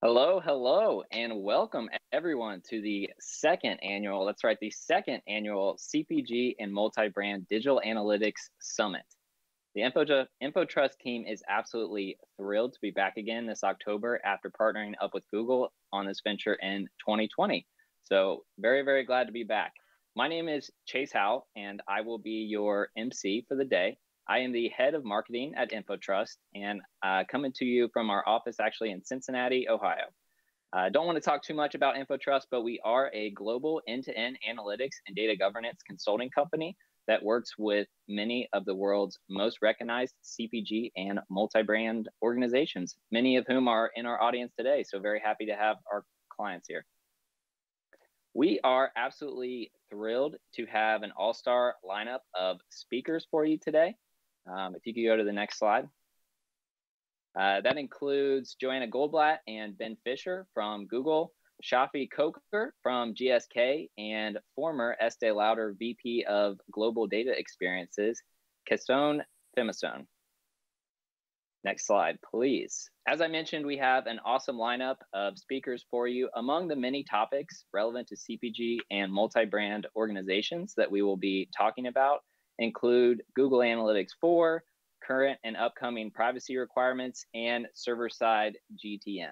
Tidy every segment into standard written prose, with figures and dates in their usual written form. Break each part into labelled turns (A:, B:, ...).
A: Hello, hello, and welcome everyone to the second annual CPG and Multi-Brand Digital Analytics Summit. The InfoTrust team is absolutely thrilled to be back again this October after partnering up with Google on this venture in 2020. So very, very glad to be back. My name is Chase Howell, and I will be your MC for the day. I am the head of marketing at InfoTrust and coming to you from our office actually in Cincinnati, Ohio. I don't want to talk too much about InfoTrust, but we are a global end-to-end analytics and data governance consulting company that works with many of the world's most recognized CPG and multi-brand organizations, many of whom are in our audience today. So very happy to have our clients here. We are absolutely thrilled to have an all-star lineup of speakers for you today. If you could go to the next slide. That includes Joanna Goldblatt and Ben Fisher from Google, Shaafi Khokhar from GSK, and former Estee Lauder VP of Global Data Experiences, Kesone, Phimmasone. Next slide, please. As I mentioned, we have an awesome lineup of speakers for you. Among the many topics relevant to CPG and multi-brand organizations that we will be talking about include Google Analytics 4, current and upcoming privacy requirements, and server-side GTM.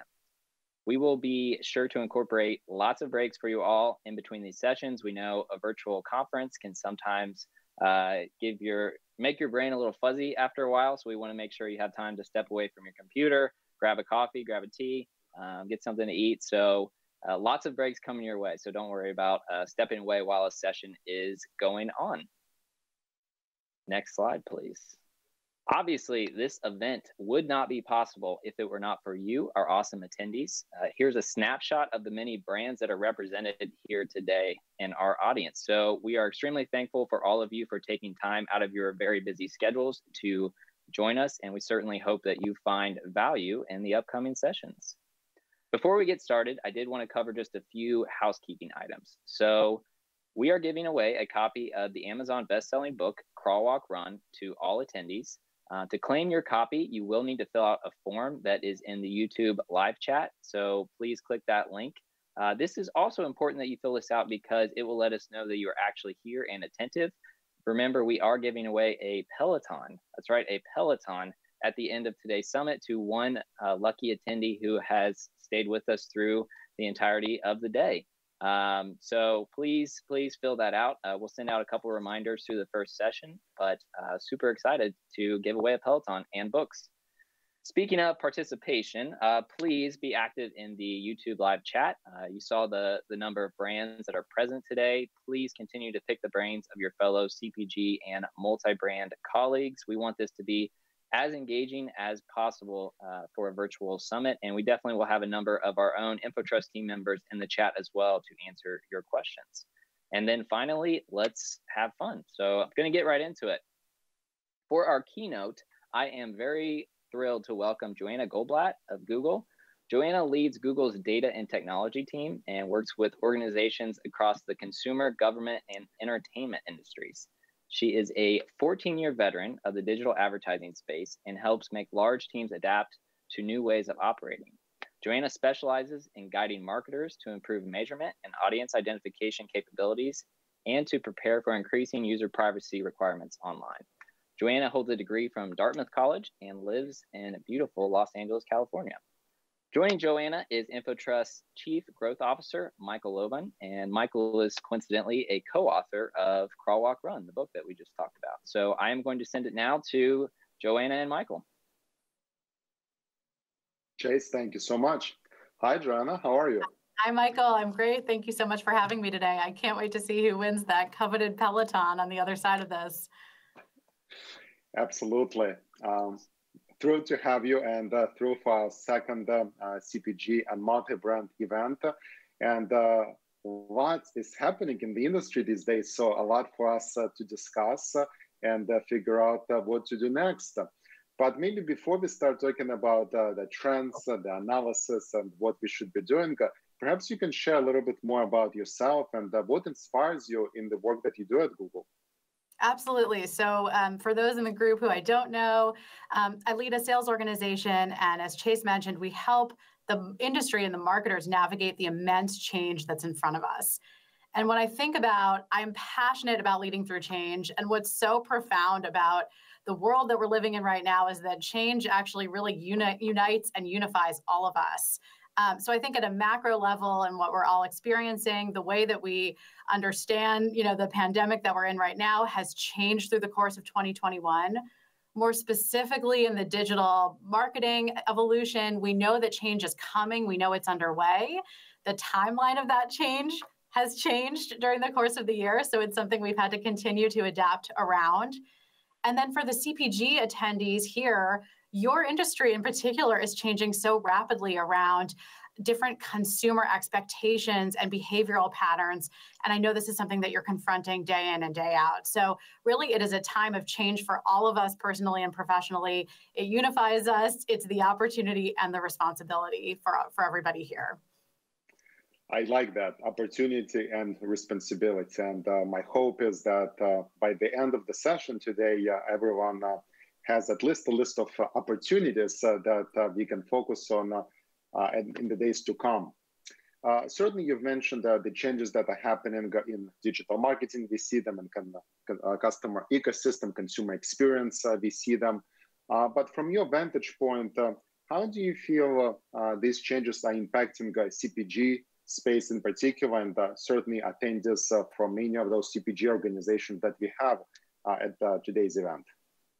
A: We will be sure to incorporate lots of breaks for you all in between these sessions. We know a virtual conference can sometimes make your brain a little fuzzy after a while, so we want to make sure you have time to step away from your computer, grab a coffee, grab a tea, get something to eat. So lots of breaks coming your way, so don't worry about stepping away while a session is going on. Next slide, please. Obviously, this event would not be possible if it were not for you, our awesome attendees. Here's a snapshot of the many brands that are represented here today in our audience. So we are extremely thankful for all of you for taking time out of your very busy schedules to join us, and we certainly hope that you find value in the upcoming sessions. Before we get started, I did want to cover just a few housekeeping items. So we are giving away a copy of the Amazon best-selling book, Crawl, Walk, Run, to all attendees. To claim your copy, you will need to fill out a form that is in the YouTube live chat. So please click that link. This is also important that you fill this out because it will let us know that you are actually here and attentive. Remember, we are giving away a Peloton. That's right, a Peloton at the end of today's summit to one lucky attendee who has stayed with us through the entirety of the day. So please fill that out. We'll send out a couple of reminders through the first session, but super excited to give away a Peloton and books. Speaking of participation, please be active in the YouTube live chat. You saw the number of brands that are present today. Please continue to pick the brains of your fellow CPG and multi-brand colleagues. We want this to be as engaging as possible for a virtual summit. And we definitely will have a number of our own InfoTrust team members in the chat as well to answer your questions. And then finally, let's have fun. So I'm going to get right into it. For our keynote, I am very thrilled to welcome Joanna Goldblatt of Google. Joanna leads Google's data and technology team and works with organizations across the consumer, government, and entertainment industries. She is a 14-year veteran of the digital advertising space and helps make large teams adapt to new ways of operating. Joanna specializes in guiding marketers to improve measurement and audience identification capabilities and to prepare for increasing user privacy requirements online. Joanna holds a degree from Dartmouth College and lives in beautiful Los Angeles, California. Joining Joanna is InfoTrust's Chief Growth Officer, Michael Loban, and Michael is coincidentally a co-author of Crawl, Walk, Run, the book that we just talked about. So I am going to send it now to Joanna and Michael.
B: Chase, thank you so much. Hi, Joanna, how are you?
C: Hi, Michael, I'm great. Thank you so much for having me today. I can't wait to see who wins that coveted Peloton on the other side of this.
B: Absolutely. Thrilled to have you and through for our second CPG and multi-brand event. And what is happening in the industry these days? So a lot for us to discuss and figure out what to do next. But maybe before we start talking about the trends, the analysis, and what we should be doing, perhaps you can share a little bit more about yourself and what inspires you in the work that you do at Google.
C: Absolutely. So for those in the group who I don't know, I lead a sales organization. And as Chase mentioned, we help the industry and the marketers navigate the immense change that's in front of us. And when I think about, I'm passionate about leading through change. And what's so profound about the world that we're living in right now is that change actually really unites and unifies all of us. So I think at a macro level and what we're all experiencing, the way that we understand, the pandemic that we're in right now has changed through the course of 2021. More specifically in the digital marketing evolution, we know that change is coming. We know it's underway. The timeline of that change has changed during the course of the year. So it's something we've had to continue to adapt around. And then for the CPG attendees here, your industry in particular is changing so rapidly around different consumer expectations and behavioral patterns. And I know this is something that you're confronting day in and day out. So really, it is a time of change for all of us personally and professionally. It unifies us. It's the opportunity and the responsibility for everybody here.
B: I like that, opportunity and responsibility. And my hope is that by the end of the session today, everyone has at least a list of opportunities that we can focus on in the days to come. Certainly, you've mentioned the changes that are happening in digital marketing. We see them in customer ecosystem, consumer experience. We see them. But from your vantage point, how do you feel these changes are impacting CPG space in particular, and certainly attendees from many of those CPG organizations that we have at today's event?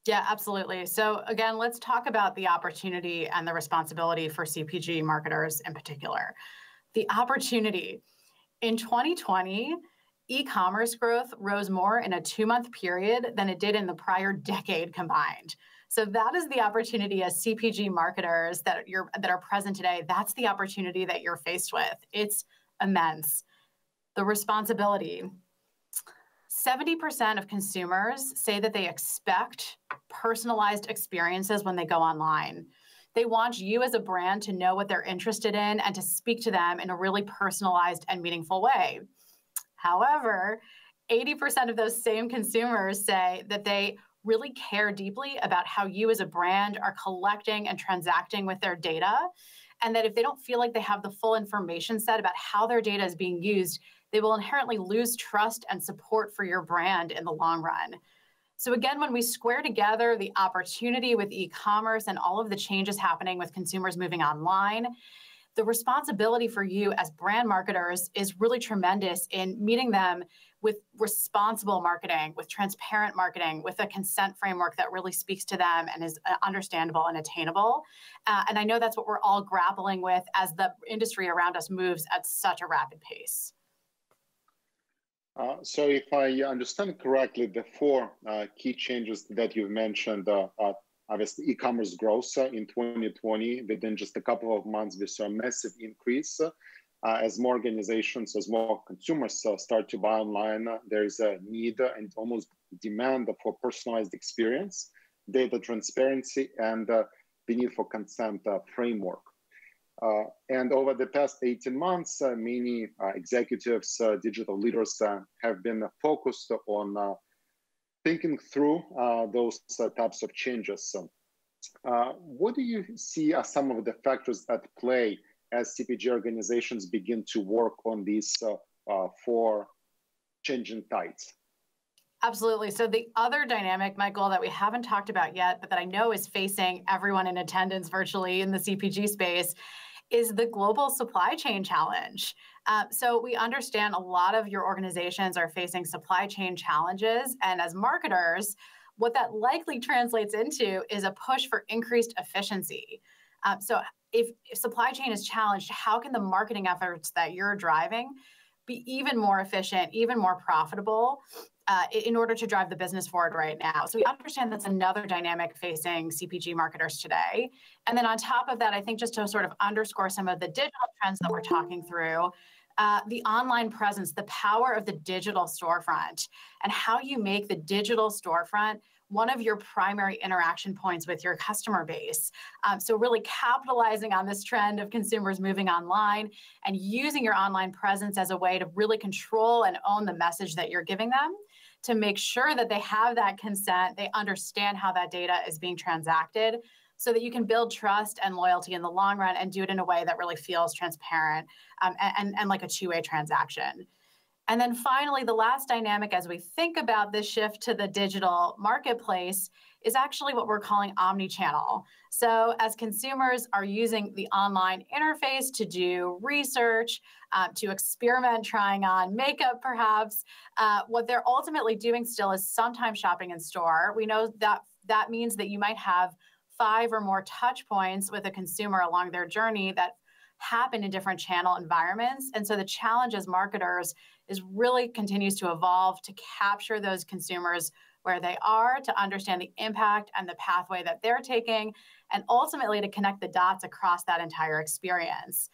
C: Yeah, absolutely. So again, let's talk about the opportunity and the responsibility for CPG marketers in particular. The opportunity. In 2020, e-commerce growth rose more in a 2-month period than it did in the prior decade combined. So that is the opportunity as CPG marketers that are present today. That's the opportunity that you're faced with. It's immense. The responsibility. 70% of consumers say that they expect personalized experiences when they go online. They want you as a brand to know what they're interested in and to speak to them in a really personalized and meaningful way. However, 80% of those same consumers say that they really care deeply about how you as a brand are collecting and transacting with their data, and that if they don't feel like they have the full information set about how their data is being used, they will inherently lose trust and support for your brand in the long run. So again, when we square together the opportunity with e-commerce and all of the changes happening with consumers moving online, the responsibility for you as brand marketers is really tremendous in meeting them with responsible marketing, with transparent marketing, with a consent framework that really speaks to them and is understandable and attainable. And I know that's what we're all grappling with as the industry around us moves at such a rapid pace.
B: So if I understand correctly, the 4 key changes that you've mentioned, obviously e-commerce growth in 2020, within just a couple of months, we saw a massive increase. As more organizations, as more consumers start to buy online, there is a need and almost demand for personalized experience, data transparency, and the need for consent framework. And over the past 18 months, many executives, digital leaders have been focused on thinking through those types of changes. What do you see as some of the factors at play as CPG organizations begin to work on these 4 changing tides?
C: Absolutely. So the other dynamic, Michael, that we haven't talked about yet, but that I know is facing everyone in attendance virtually in the CPG space, is the global supply chain challenge. So we understand a lot of your organizations are facing supply chain challenges. And as marketers, what that likely translates into is a push for increased efficiency. So if supply chain is challenged, how can the marketing efforts that you're driving be even more efficient, even more profitable in order to drive the business forward right now? So we understand that's another dynamic facing CPG marketers today. And then on top of that, I think just to sort of underscore some of the digital trends that we're talking through, the online presence, the power of the digital storefront, and how you make the digital storefront one of your primary interaction points with your customer base. So really capitalizing on this trend of consumers moving online and using your online presence as a way to really control and own the message that you're giving them, to make sure that they have that consent, they understand how that data is being transacted, so that you can build trust and loyalty in the long run and do it in a way that really feels transparent and like a two-way transaction. And then finally, the last dynamic as we think about this shift to the digital marketplace is actually what we're calling omni-channel. So as consumers are using the online interface to do research, to experiment trying on makeup perhaps, what they're ultimately doing still is sometimes shopping in store. We know that that means that you might have 5 or more touch points with a consumer along their journey that happen in different channel environments. And so the challenge as marketers is really continues to evolve to capture those consumers where they are, to understand the impact and the pathway that they're taking, and ultimately to connect the dots across that entire experience.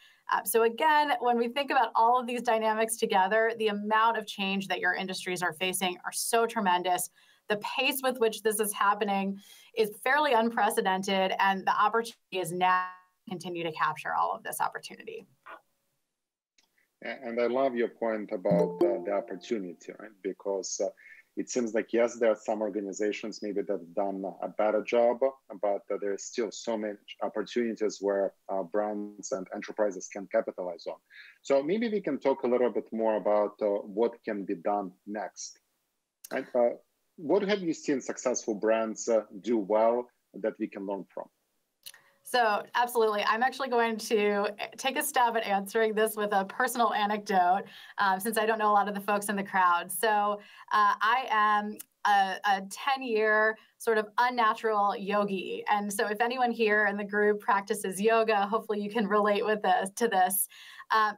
C: So again, when we think about all of these dynamics together, the amount of change that your industries are facing are so tremendous. The pace with which this is happening is fairly unprecedented, and the opportunity is now to continue to capture all of this opportunity.
B: And I love your point about the opportunity, right? Because it seems like, yes, there are some organizations maybe that have done a better job, but there's still so many opportunities where brands and enterprises can capitalize on. So maybe we can talk a little bit more about what can be done next. Right? What have you seen successful brands do well that we can learn from?
C: So absolutely. I'm actually going to take a stab at answering this with a personal anecdote, since I don't know a lot of the folks in the crowd. So I am a 10-year sort of unnatural yogi. And so if anyone here in the group practices yoga, hopefully you can relate with to this.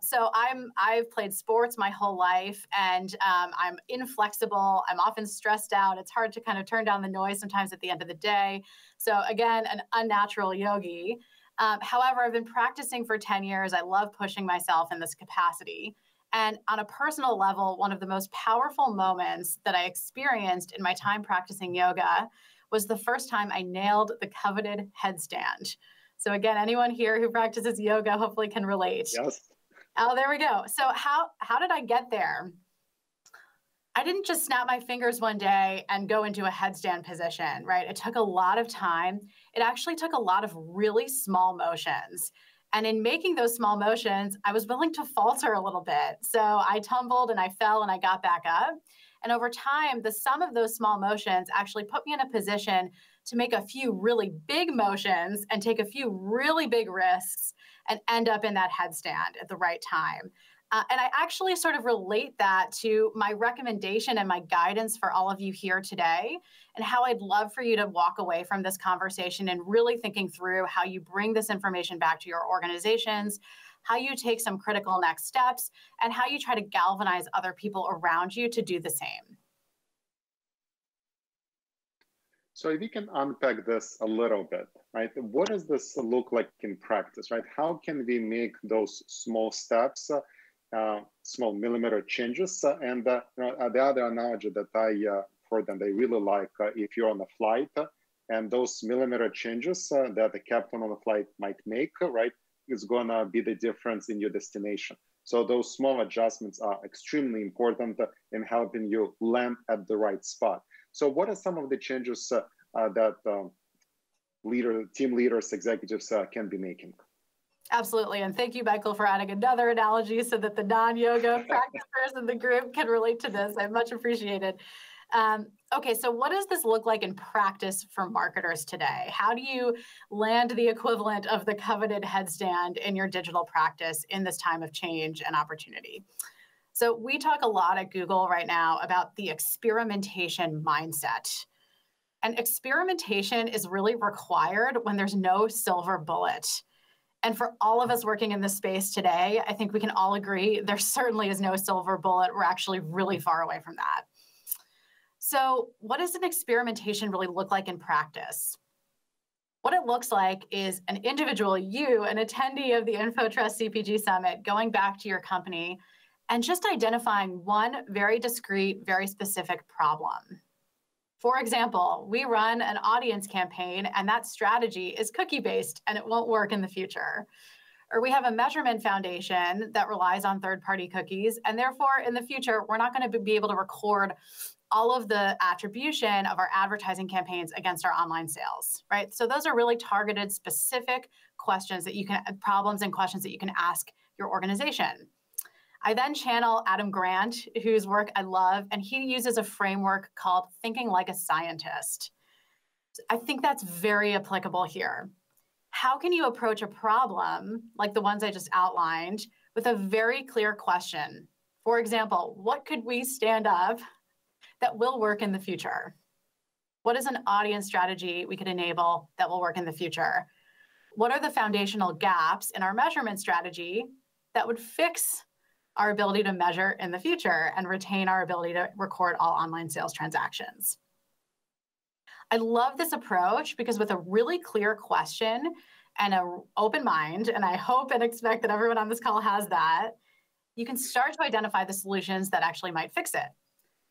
C: So I've played sports my whole life, and I'm inflexible. I'm often stressed out. It's hard to kind of turn down the noise sometimes at the end of the day. So again, an unnatural yogi. However, I've been practicing for 10 years. I love pushing myself in this capacity. And on a personal level, one of the most powerful moments that I experienced in my time practicing yoga was the first time I nailed the coveted headstand. So again, anyone here who practices yoga hopefully can relate.
B: Yes.
C: Oh, there we go. So how did I get there? I didn't just snap my fingers one day and go into a headstand position, right? It took a lot of time. It actually took a lot of really small motions. And in making those small motions, I was willing to falter a little bit. So I tumbled and I fell and I got back up. And over time, the sum of those small motions actually put me in a position to make a few really big motions and take a few really big risks and end up in that headstand at the right time. And I actually sort of relate that to my recommendation and my guidance for all of you here today, and how I'd love for you to walk away from this conversation and really thinking through how you bring this information back to your organizations, how you take some critical next steps, and how you try to galvanize other people around you to do the same.
B: So if we can unpack this a little bit, right? What does this look like in practice, right? How can we make those small steps, small millimeter changes? And the other analogy that I heard and I really like, if you're on a flight and those millimeter changes that the captain on the flight might make, right, is gonna be the difference in your destination. So those small adjustments are extremely important in helping you land at the right spot. So what are some of the changes that team leaders, executives can be making?
C: Absolutely. And thank you, Michael, for adding another analogy so that the non-yoga practitioners in the group can relate to this. I much appreciated. Okay, so what does this look like in practice for marketers today? How do you land the equivalent of the coveted headstand in your digital practice in this time of change and opportunity? So we talk a lot at Google right now about the experimentation mindset. And experimentation is really required when there's no silver bullet. And for all of us working in this space today, I think we can all agree there certainly is no silver bullet. We're actually really far away from that. So what does an experimentation really look like in practice? What it looks like is an individual, you, an attendee of the InfoTrust CPG Summit, going back to your company and just identifying one very discrete, very specific problem. For example, we run an audience campaign and that strategy is cookie-based and it won't work in the future. Or we have a measurement foundation that relies on third-party cookies, and therefore in the future, we're not going to be able to record all of the attribution of our advertising campaigns against our online sales, right? So those are really targeted, specific questions that you can, problems and questions that you can ask your organization. I then channel Adam Grant, whose work I love, and he uses a framework called thinking like a scientist. I think that's very applicable here. How can you approach a problem like the ones I just outlined with a very clear question? For example, what could we stand up that will work in the future? What is an audience strategy we could enable that will work in the future? What are the foundational gaps in our measurement strategy that would fix our ability to measure in the future and retain our ability to record all online sales transactions? I love this approach because with a really clear question and an open mind, and I hope and expect that everyone on this call has that, you can start to identify the solutions that actually might fix it.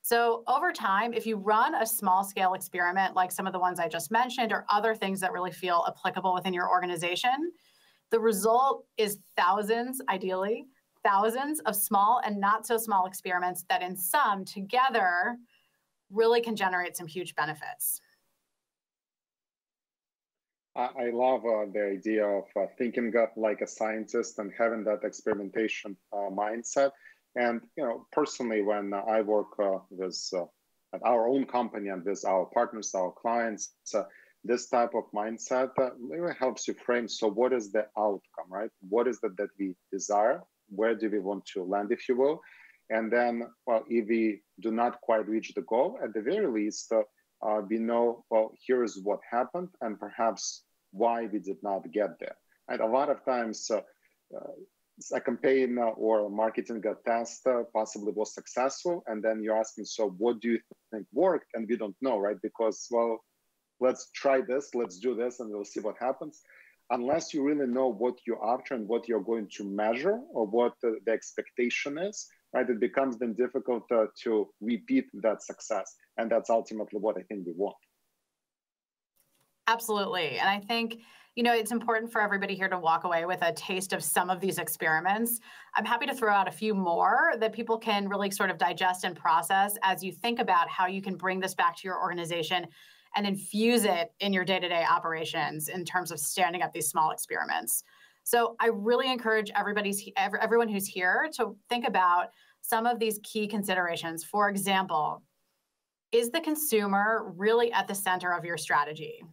C: So over time, if you run a small scale experiment like some of the ones I just mentioned or other things that really feel applicable within your organization, the result is thousands, ideally, thousands of small and not so small experiments that in sum together really can generate some huge benefits.
B: I love the idea of thinking like a scientist and having that experimentation mindset. And personally, when I work with at our own company and with our partners, our clients, this type of mindset really helps you frame. So, what is the outcome, right? What is it that we desire? Where do we want to land, if you will? And then, well, if we do not quite reach the goal, at the very least, we know, well, here is what happened, and perhaps why we did not get there. And a lot of times, a campaign or a marketing test possibly was successful, and then you're asking, so what do you think worked? And we don't know, right? Because, well, let's try this, let's do this, and we'll see what happens. Unless you really know what you're after and what you're going to measure or what the expectation is, right? It becomes then difficult to repeat that success. And that's ultimately what I think we want.
C: Absolutely. And I think, it's important for everybody here to walk away with a taste of some of these experiments. I'm happy to throw out a few more that people can really sort of digest and process as you think about how you can bring this back to your organization and infuse it in your day-to-day operations in terms of standing up these small experiments. So I really encourage everyone who's here to think about some of these key considerations. For example, is the consumer really at the center of your strategy?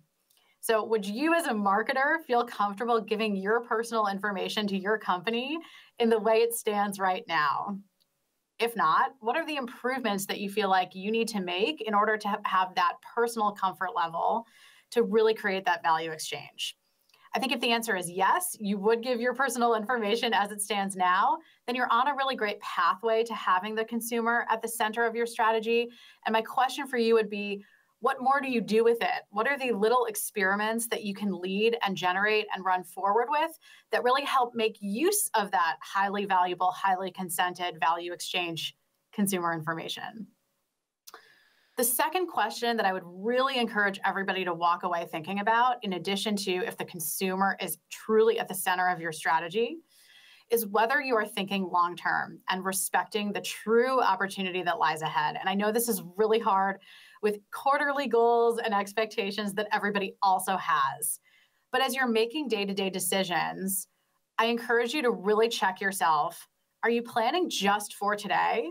C: So would you as a marketer feel comfortable giving your personal information to your company in the way it stands right now? If not, what are the improvements that you feel like you need to make in order to have that personal comfort level to really create that value exchange? I think if the answer is yes, you would give your personal information as it stands now, then you're on a really great pathway to having the consumer at the center of your strategy. And my question for you would be, what more do you do with it? What are the little experiments that you can lead and generate and run forward with that really help make use of that highly valuable, highly consented value exchange consumer information? The second question that I would really encourage everybody to walk away thinking about, in addition to if the consumer is truly at the center of your strategy, is whether you are thinking long-term and respecting the true opportunity that lies ahead. And I know this is really hard with quarterly goals and expectations that everybody also has. But as you're making day-to-day decisions, I encourage you to really check yourself. Are you planning just for today?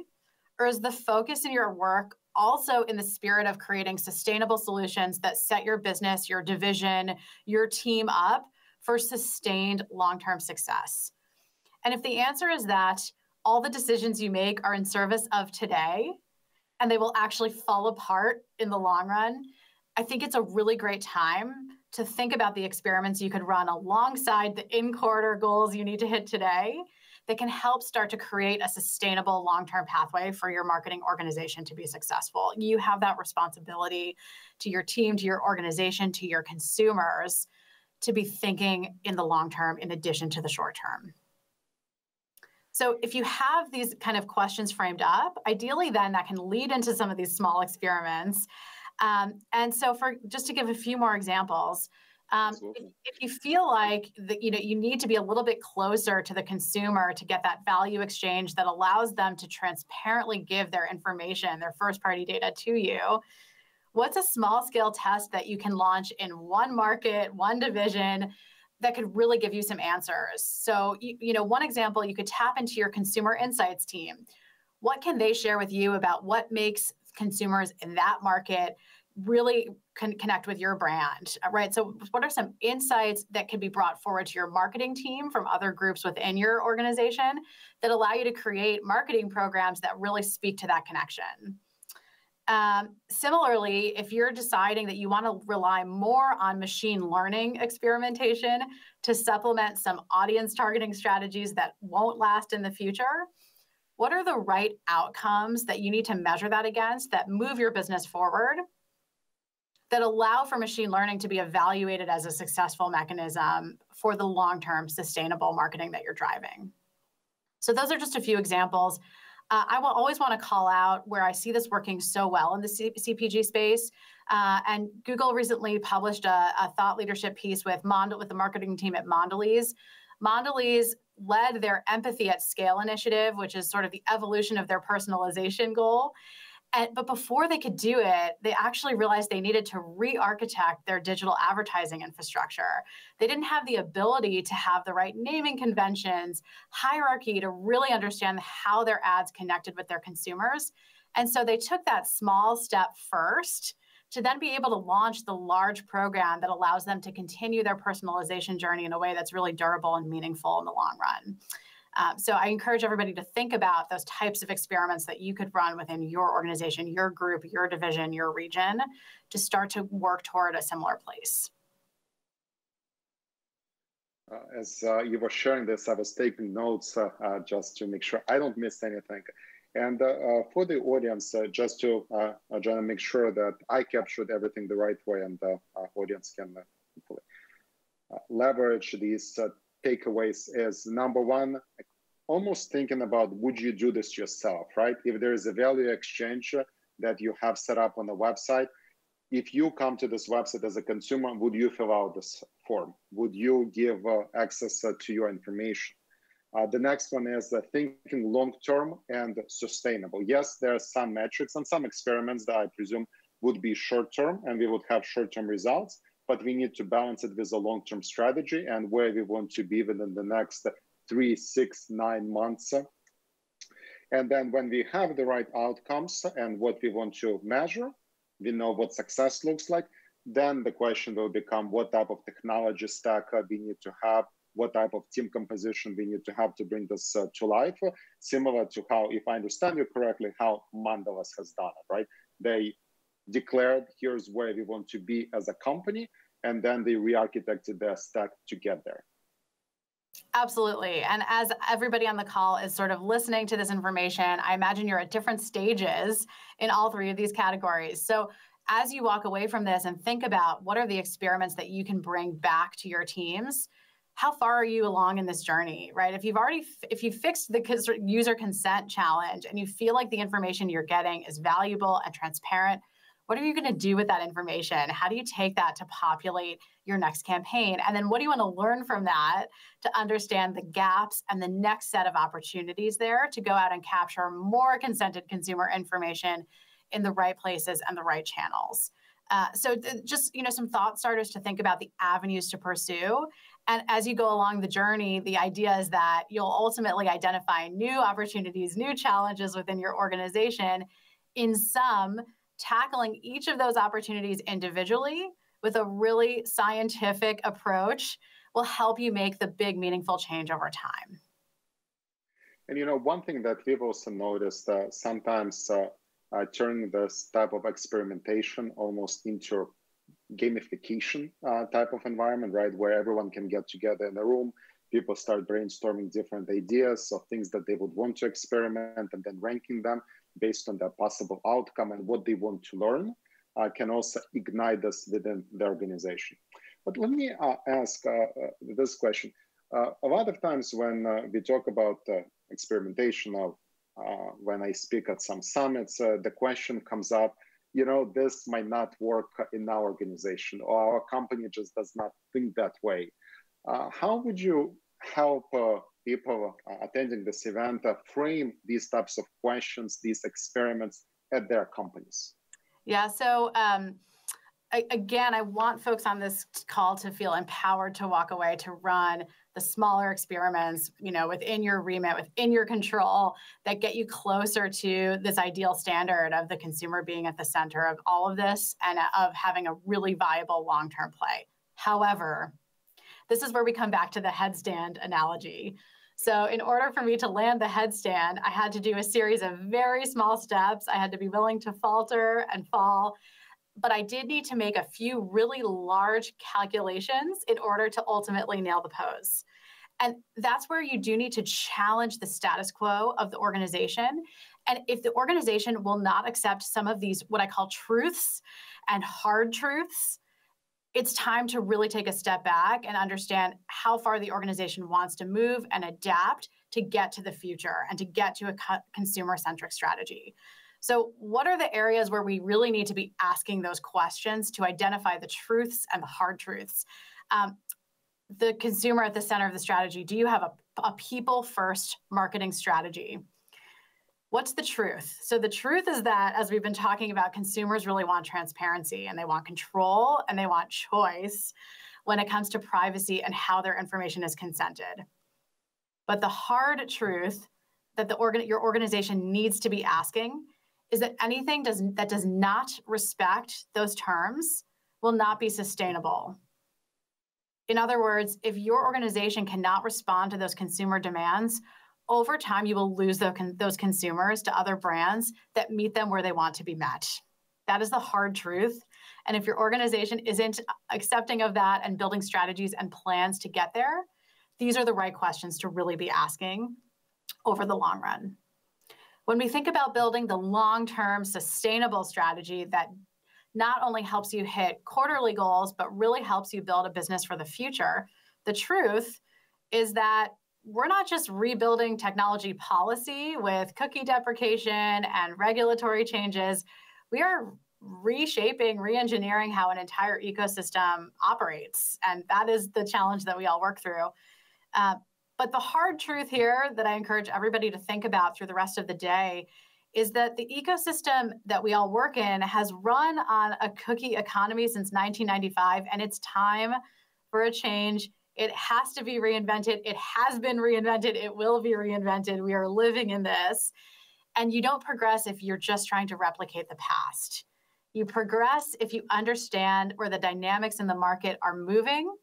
C: Or is the focus in your work also in the spirit of creating sustainable solutions that set your business, your division, your team up for sustained long-term success? And if the answer is that all the decisions you make are in service of today, and they will actually fall apart in the long run, I think it's a really great time to think about the experiments you could run alongside the in-quarter goals you need to hit today that can help start to create a sustainable long-term pathway for your marketing organization to be successful. You have that responsibility to your team, to your organization, to your consumers to be thinking in the long term in addition to the short term. So if you have these kind of questions framed up, ideally then that can lead into some of these small experiments. And so just to give a few more examples, If you feel like that, you need to be a little bit closer to the consumer to get that value exchange that allows them to transparently give their information, their first-party data to you, what's a small-scale test that you can launch in one market, one division, that could really give you some answers? So, one example, you could tap into your consumer insights team. What can they share with you about what makes consumers in that market really connect with your brand, right? So what are some insights that can be brought forward to your marketing team from other groups within your organization that allow you to create marketing programs that really speak to that connection? Similarly, if you're deciding that you want to rely more on machine learning experimentation to supplement some audience targeting strategies that won't last in the future, what are the right outcomes that you need to measure that against that move your business forward, that allow for machine learning to be evaluated as a successful mechanism for the long-term sustainable marketing that you're driving? So those are just a few examples. I will always want to call out where I see this working so well in the CPG space. And Google recently published a thought leadership piece with the marketing team at Mondelez. Mondelez led their Empathy at Scale initiative, which is sort of the evolution of their personalization goal. But before they could do it, they actually realized they needed to re-architect their digital advertising infrastructure. They didn't have the ability to have the right naming conventions, hierarchy to really understand how their ads connected with their consumers. And so they took that small step first to then be able to launch the large program that allows them to continue their personalization journey in a way that's really durable and meaningful in the long run. So I encourage everybody to think about those types of experiments that you could run within your organization, your group, your division, your region, to start to work toward a similar place.
B: As you were sharing this, I was taking notes just to make sure I don't miss anything. And for the audience, just to Joanna, make sure that I captured everything the right way, and the audience can hopefully leverage these takeaways. Is number one, almost thinking about, would you do this yourself, right? If there is a value exchange that you have set up on the website, if you come to this website as a consumer, would you fill out this form? Would you give access to your information? The next one is thinking long-term and sustainable. Yes, there are some metrics and some experiments that I presume would be short-term, and we would have short-term results, but we need to balance it with a long-term strategy and where we want to be within the next 3, 6, 9 months. And then when we have the right outcomes and what we want to measure, we know what success looks like, then the question will become what type of technology stack we need to have, what type of team composition we need to have to bring this to life, similar to how, if I understand you correctly, how Mondelez has done it, right? They declared, here's where we want to be as a company, and then they re-architected their stack to get there.
C: Absolutely. And as everybody on the call is sort of listening to this information, I imagine you're at different stages in all three of these categories. So as you walk away from this and think about what are the experiments that you can bring back to your teams, how far are you along in this journey, right? If you've fixed the user consent challenge and you feel like the information you're getting is valuable and transparent, what are you going to do with that information? How do you take that to populate your next campaign? And then what do you want to learn from that to understand the gaps and the next set of opportunities there to go out and capture more consented consumer information in the right places and the right channels? So just some thought starters to think about the avenues to pursue. And as you go along the journey, the idea is that you'll ultimately identify new opportunities, new challenges within your organization. In sum, tackling each of those opportunities individually with a really scientific approach will help you make the big, meaningful change over time.
B: And one thing that we've also noticed, sometimes turning this type of experimentation almost into gamification type of environment, right? Where everyone can get together in a room, people start brainstorming different ideas of things that they would want to experiment, and then ranking them based on their possible outcome and what they want to learn, can also ignite this within the organization. But let me ask this question. A lot of times when we talk about experimentation, when I speak at some summits, the question comes up, this might not work in our organization, or our company just does not think that way. How would you help people attending this event frame these types of questions, these experiments at their companies?
C: Yeah, so again, I want folks on this call to feel empowered to walk away, to run the smaller experiments, within your remit, within your control, that get you closer to this ideal standard of the consumer being at the center of all of this and of having a really viable long-term play. However, this is where we come back to the headstand analogy. So in order for me to land the headstand, I had to do a series of very small steps. I had to be willing to falter and fall, but I did need to make a few really large calculations in order to ultimately nail the pose. And that's where you do need to challenge the status quo of the organization. And if the organization will not accept some of these, what I call truths and hard truths, it's time to really take a step back and understand how far the organization wants to move and adapt to get to the future and to get to a consumer-centric strategy. So what are the areas where we really need to be asking those questions to identify the truths and the hard truths? The consumer at the center of the strategy. Do you have a people-first marketing strategy? What's the truth? So the truth is that, as we've been talking about, consumers really want transparency, and they want control, and they want choice when it comes to privacy and how their information is consented. But the hard truth that your organization needs to be asking is that anything that does not respect those terms will not be sustainable. In other words, if your organization cannot respond to those consumer demands, over time, you will lose those consumers to other brands that meet them where they want to be met. That is the hard truth. And if your organization isn't accepting of that and building strategies and plans to get there, these are the right questions to really be asking over the long run. When we think about building the long-term sustainable strategy that not only helps you hit quarterly goals, but really helps you build a business for the future, the truth is that we're not just rebuilding technology policy with cookie deprecation and regulatory changes. We are reshaping, re-engineering how an entire ecosystem operates. And that is the challenge that we all work through. But the hard truth here that I encourage everybody to think about through the rest of the day is that the ecosystem that we all work in has run on a cookie economy since 1995, and it's time for a change. It has to be reinvented. It has been reinvented. It will be reinvented. We are living in this. And you don't progress if you're just trying to replicate the past. You progress if you understand where the dynamics in the market are moving,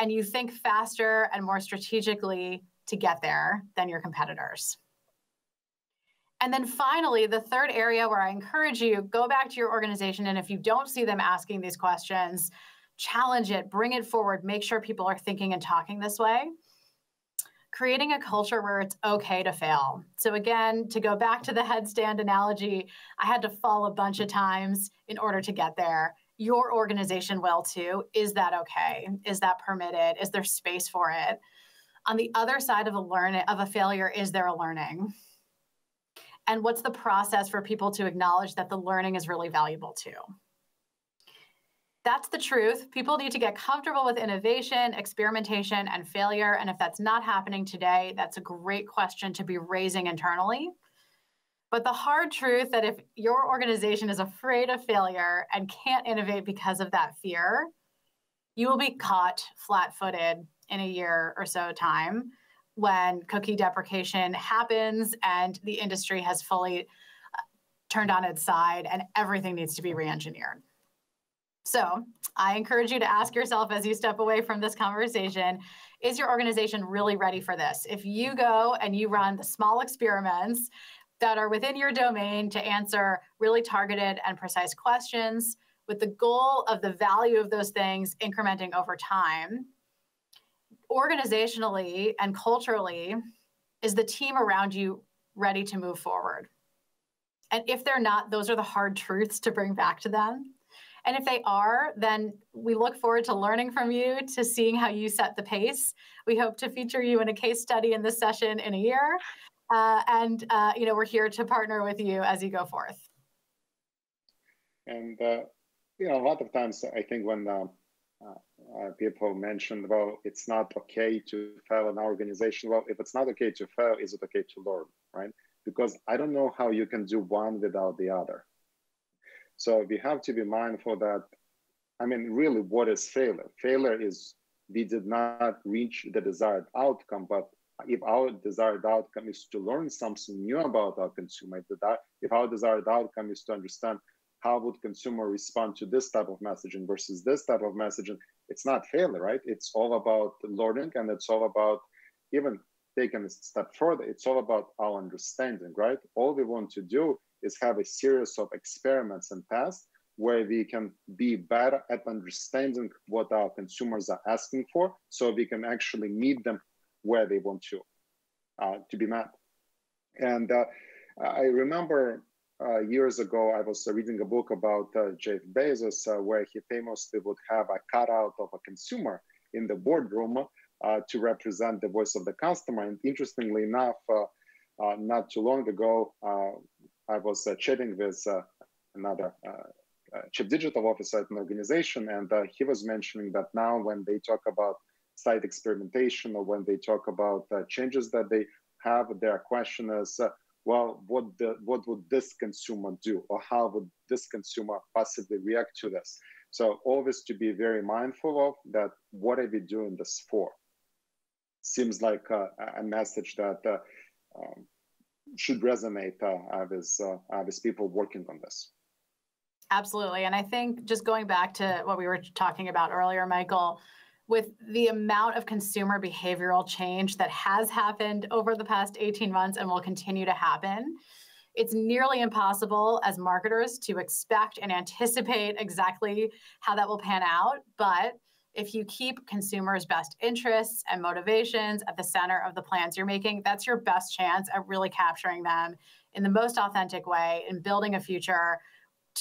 C: and you think faster and more strategically to get there than your competitors. And then finally, the third area where I encourage you, go back to your organization, and if you don't see them asking these questions, challenge it, bring it forward, make sure people are thinking and talking this way. Creating a culture where it's okay to fail. So again, to go back to the headstand analogy, I had to fall a bunch of times in order to get there. Your organization will too. Is that okay? Is that permitted? Is there space for it? On the other side of a failure, is there a learning? And what's the process for people to acknowledge that the learning is really valuable too? That's the truth. People need to get comfortable with innovation, experimentation, and failure. And if that's not happening today, that's a great question to be raising internally. But the hard truth that if your organization is afraid of failure and can't innovate because of that fear, you will be caught flat-footed in a year or so time when cookie deprecation happens and the industry has fully turned on its side and everything needs to be re-engineered. So I encourage you to ask yourself as you step away from this conversation, is your organization really ready for this? If you go and you run the small experiments that are within your domain to answer really targeted and precise questions with the goal of the value of those things incrementing over time, organizationally and culturally, is the team around you ready to move forward? And if they're not, those are the hard truths to bring back to them. And if they are, then we look forward to learning from you, to seeing how you set the pace. We hope to feature you in a case study in this session in a year. We're here to partner with you as you go forth.
B: And a lot of times I think when people mention, well, it's not okay to fail in our organization. Well, if it's not okay to fail, is it okay to learn, right? Because I don't know how you can do one without the other. So we have to be mindful that, I mean, really, what is failure? Failure is we did not reach the desired outcome, but if our desired outcome is to learn something new about our consumer, if our desired outcome is to understand how would consumer respond to this type of messaging versus this type of messaging, it's not failure, right? It's all about learning, and it's all about even taking a step further. It's all about our understanding, right? All we want to do is have a series of experiments and tests where we can be better at understanding what our consumers are asking for, so we can actually meet them where they want to be met. And I remember years ago, I was reading a book about Jeff Bezos, where he famously would have a cutout of a consumer in the boardroom to represent the voice of the customer. And interestingly enough, not too long ago, I was chatting with another chief digital officer at an organization, and he was mentioning that now when they talk about site experimentation, or when they talk about changes that they have, their question is, well, what would this consumer do, or how would this consumer possibly react to this? So always to be very mindful of that. What are we doing this for? Seems like a message that should resonate with people working on this.
C: Absolutely. And I think just going back to what we were talking about earlier, Michael, with the amount of consumer behavioral change that has happened over the past 18 months and will continue to happen, it's nearly impossible as marketers to expect and anticipate exactly how that will pan out. But if you keep consumers' best interests and motivations at the center of the plans you're making, that's your best chance at really capturing them in the most authentic way and building a future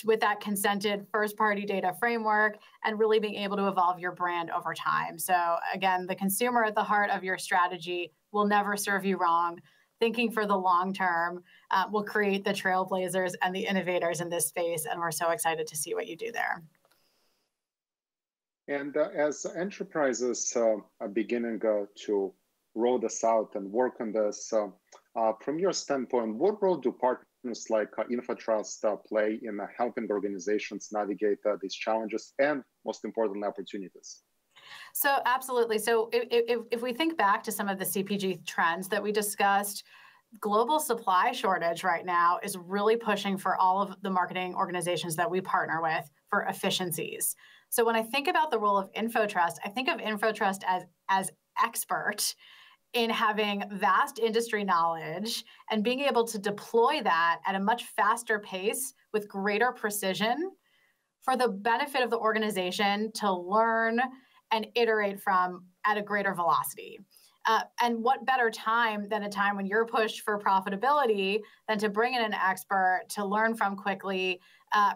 C: with that consented first-party data framework and really being able to evolve your brand over time. So again, the consumer at the heart of your strategy will never serve you wrong. Thinking for the long term will create the trailblazers and the innovators in this space, and we're so excited to see what you do there.
B: And as enterprises are beginning to roll this out and work on this, from your standpoint, what role do partners like InfoTrust play in helping organizations navigate these challenges and, most importantly, opportunities?
C: So absolutely. So if we think back to some of the CPG trends that we discussed, global supply shortage right now is really pushing for all of the marketing organizations that we partner with for efficiencies. So when I think about the role of InfoTrust, I think of InfoTrust as expert in having vast industry knowledge and being able to deploy that at a much faster pace with greater precision for the benefit of the organization to learn and iterate from at a greater velocity. And what better time than a time when you're pushed for profitability than to bring in an expert to learn from quickly,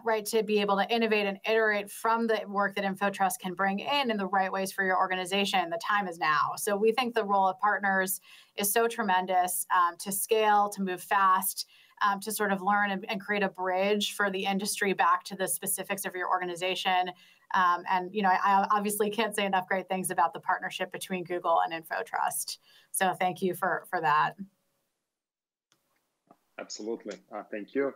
C: right, to be able to innovate and iterate from the work that InfoTrust can bring in the right ways for your organization. The time is now. So we think the role of partners is so tremendous to scale, to move fast, to sort of learn and create a bridge for the industry back to the specifics of your organization. And, you know, I obviously can't say enough great things about the partnership between Google and InfoTrust. So thank you for that.
B: Absolutely. Thank you.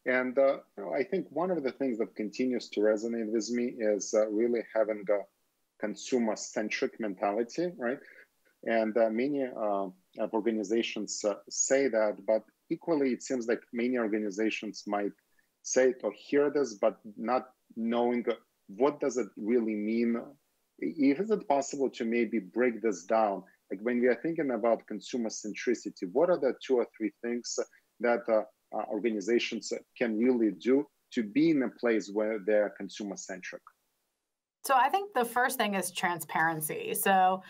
B: And I think one of the things that continues to resonate with me is really having a consumer-centric mentality, right? And many organizations say that, but equally, it seems like many organizations might say it or hear this, but not knowing what does it really mean. Is it possible to maybe break this down? Like when we are thinking about consumer centricity, what are the 2 or 3 things that organizations can really do to be in a place where they're consumer centric?
C: So I think the first thing is transparency. So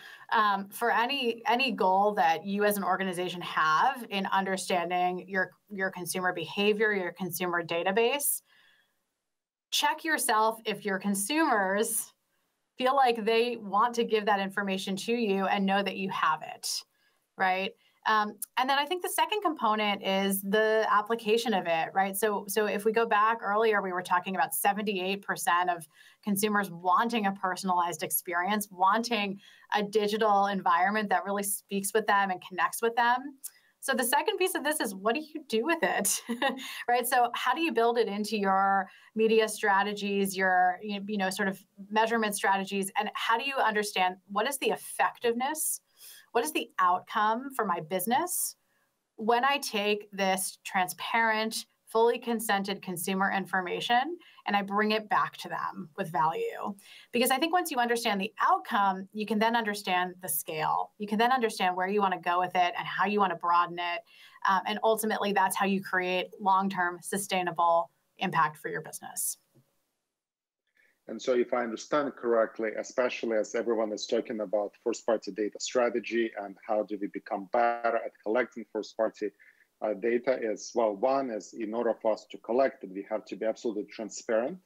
C: for any goal that you as an organization have in understanding your consumer behavior, your consumer database, check yourself if your consumers feel like they want to give that information to you and know that you have it, right? And then I think the second component is the application of it, right? So if we go back earlier, we were talking about 78% of consumers wanting a personalized experience, wanting a digital environment that really speaks with them and connects with them. So the second piece of this is, what do you do with it, right? So how do you build it into your media strategies, your sort of measurement strategies, and how do you understand what is the effectiveness? What is the outcome for my business when I take this transparent, fully consented consumer information and I bring it back to them with value? Because I think once you understand the outcome, you can then understand the scale. You can then understand where you want to go with it and how you want to broaden it. And ultimately, that's how you create long-term sustainable impact for your business.
B: And so if I understand correctly, especially as everyone is talking about first-party data strategy and how do we become better at collecting first-party data is, well, one is, in order for us to collect it, we have to be absolutely transparent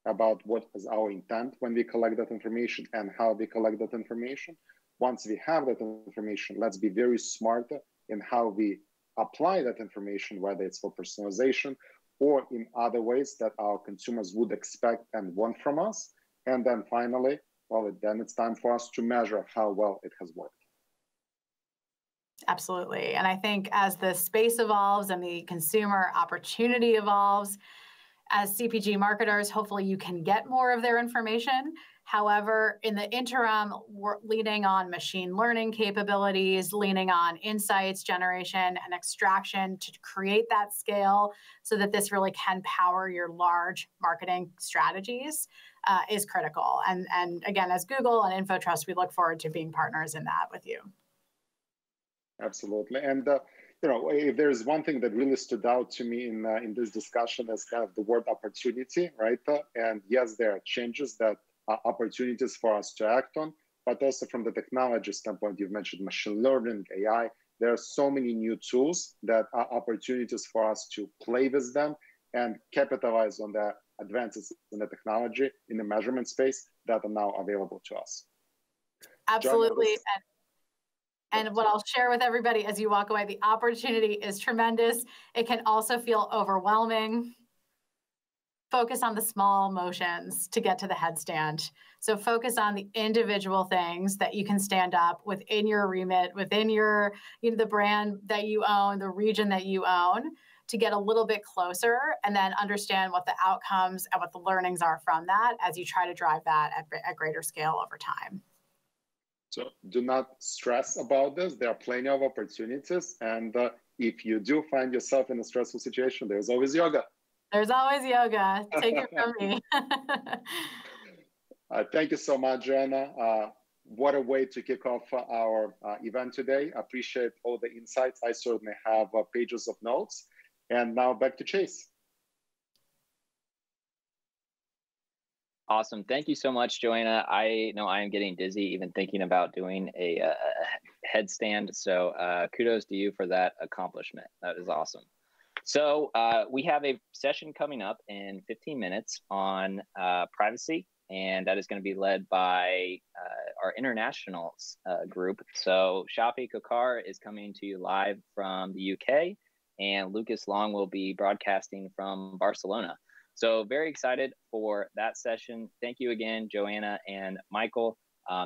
B: about what is our intent when we collect that information and how we collect that information. Once we have that information, let's be very smart in how we apply that information, whether it's for personalization or in other ways that our consumers would expect and want from us. And then finally, well, then it's time for us to measure how well it has worked.
C: Absolutely. And I think as the space evolves and the consumer opportunity evolves, as CPG marketers, hopefully you can get more of their information. However, in the interim, we're leaning on machine learning capabilities, leaning on insights generation and extraction to create that scale so that this really can power your large marketing strategies is critical. And again, as Google and InfoTrust, we look forward to being partners in that with you.
B: Absolutely. And if there's one thing that really stood out to me in this discussion is kind of the word opportunity, right? And yes, there are changes that are opportunities for us to act on, but also from the technology standpoint, you've mentioned machine learning, AI. There are so many new tools that are opportunities for us to play with them and capitalize on the advances in the technology in the measurement space that are now available to us.
C: Absolutely. And what I'll share with everybody as you walk away, the opportunity is tremendous. It can also feel overwhelming. Focus on the small motions to get to the headstand. So focus on the individual things that you can stand up within your remit, within your, the brand that you own, the region that you own, to get a little bit closer and then understand what the outcomes and what the learnings are from that as you try to drive that at greater scale over time.
B: So do not stress about this. There are plenty of opportunities. And if you do find yourself in a stressful situation, there's always yoga.
C: There's always yoga. Take it from me.
B: Thank you so much, Joanna. What a way to kick off our event today. I appreciate all the insights. I certainly have pages of notes. And now back to Chase.
A: Awesome. Thank you so much, Joanna. I know I am getting dizzy even thinking about doing a headstand. So kudos to you for that accomplishment. That is awesome. So we have a session coming up in 15 minutes on privacy, and that is going to be led by our international group. So Shaafi Khokhar is coming to you live from the UK, and Lucas Long will be broadcasting from Barcelona. So very excited for that session. Thank you again, Joanna and Michael.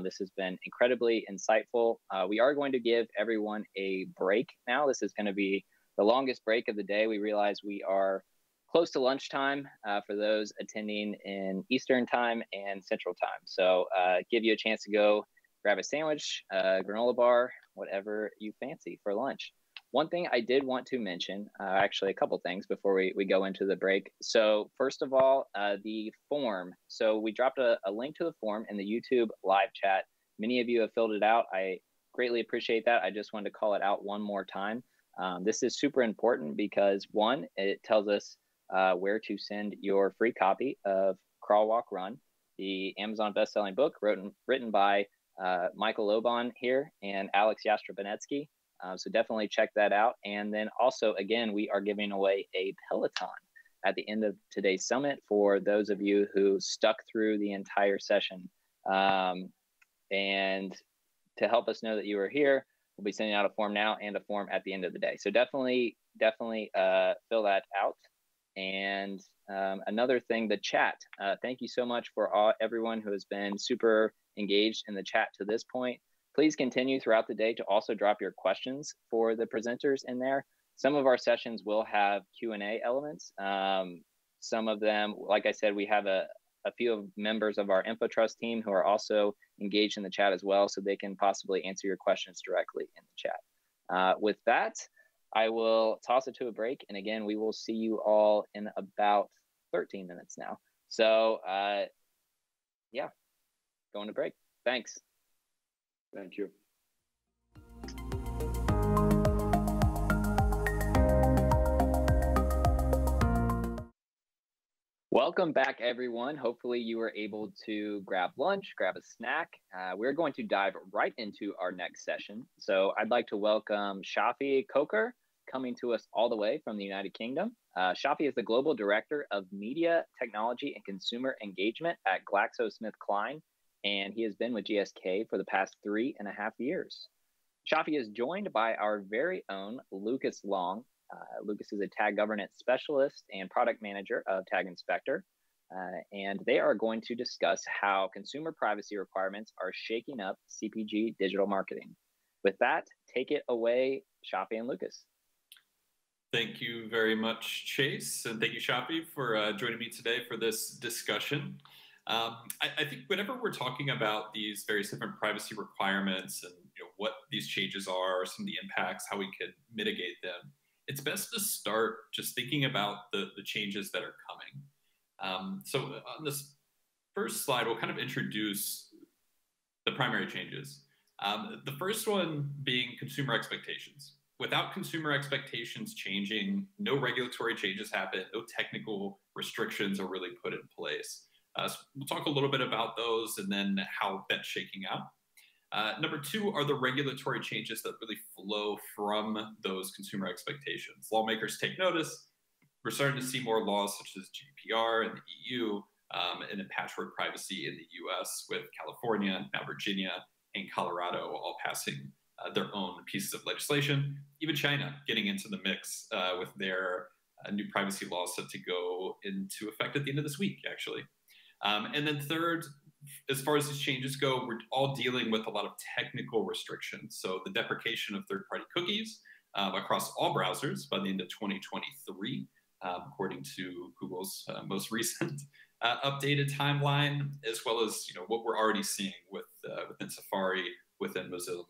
A: This has been incredibly insightful. We are going to give everyone a break now. This is going to be the longest break of the day. We realize we are close to lunchtime for those attending in Eastern time and Central time. So give you a chance to go grab a sandwich, granola bar, whatever you fancy for lunch. One thing I did want to mention, actually a couple things before we go into the break. So first of all, the form. So we dropped a link to the form in the YouTube live chat. Many of you have filled it out. I greatly appreciate that. I just wanted to call it out one more time. This is super important because one, it tells us where to send your free copy of Crawl, Walk, Run, the Amazon best-selling book written by Michael Loban here and Alex Yastrobinetsky. So definitely check that out. And then also, again, we are giving away a Peloton at the end of today's summit for those of you who stuck through the entire session. And to help us know that you were here, We'll be sending out a form now and a form at the end of the day. So definitely fill that out. And another thing, the chat. Thank you so much for everyone who has been super engaged in the chat to this point. Please continue throughout the day to also drop your questions for the presenters in there. Some of our sessions will have Q&A elements. Some of them, like I said, we have a few members of our InfoTrust team who are also engaged in the chat as well, so they can possibly answer your questions directly in the chat. With that, I will toss it to a break. And again, we will see you all in about 13 minutes now. So yeah, going to break. Thanks.
B: Thank you.
A: Welcome back, everyone. Hopefully you were able to grab lunch, grab a snack. We're going to dive right into our next session. So I'd like to welcome Shaafi Khokhar, coming to us all the way from the United Kingdom. Shaafi is the Global Director of Media, Technology, and Consumer Engagement at GlaxoSmithKline, and he has been with GSK for the past 3.5 years. Shaafi is joined by our very own Lucas Long. Lucas is a tag governance specialist and product manager of Tag Inspector, and they are going to discuss how consumer privacy requirements are shaking up CPG digital marketing. With that, take it away, Shaafi and Lucas.
D: Thank you very much, Chase, and thank you, Shaafi, for joining me today for this discussion. I think whenever we're talking about these various different privacy requirements and what these changes are, some of the impacts, how we could mitigate them, it's best to start just thinking about the changes that are coming. So on this first slide, we'll kind of introduce the primary changes. The first one being consumer expectations. Without consumer expectations changing, no regulatory changes happen, no technical restrictions are really put in place. So we'll talk a little bit about those and then how that's shaking out. Number two are the regulatory changes that really flow from those consumer expectations. Lawmakers take notice. We're starting to see more laws such as GDPR in the EU and then patchwork privacy in the US, with California, now Virginia, and Colorado all passing their own pieces of legislation. Even China getting into the mix with their new privacy laws set to go into effect at the end of this week, actually. And then third, as far as these changes go, we're all dealing with a lot of technical restrictions. So the deprecation of third-party cookies across all browsers by the end of 2023, according to Google's most recent updated timeline, as well as what we're already seeing within Safari, within Mozilla,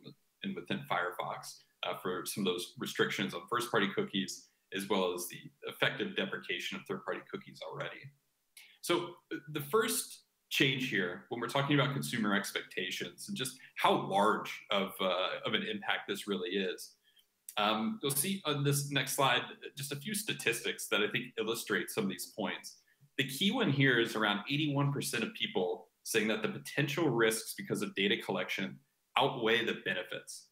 D: and within Firefox for some of those restrictions on first-party cookies, as well as the effective deprecation of third-party cookies already. So the first change here, when we're talking about consumer expectations and just how large of an impact this really is, you'll see on this next slide just a few statistics that I think illustrate some of these points. The key one here is around 81% of people saying that the potential risks because of data collection outweigh the benefits.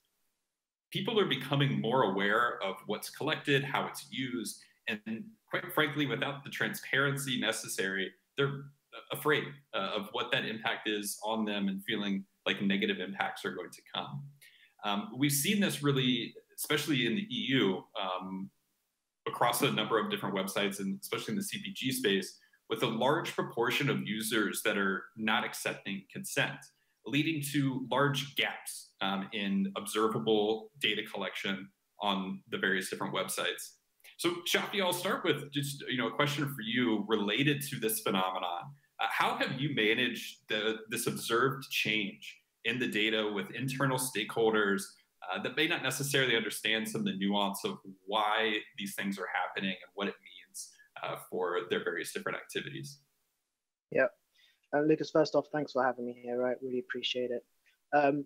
D: People are becoming more aware of what's collected, how it's used, and quite frankly, without the transparency necessary, they're afraid of what that impact is on them and feeling like negative impacts are going to come. We've seen this really, especially in the EU, across a number of different websites, and especially in the CPG space, with a large proportion of users that are not accepting consent, leading to large gaps in observable data collection on the various different websites. So Shaafi, I'll start with just a question for you related to this phenomenon. How have you managed this observed change in the data with internal stakeholders that may not necessarily understand some of the nuance of why these things are happening and what it means for their various different activities?
E: Yeah. Lucas, first off, thanks for having me here, right? Really appreciate it. I'm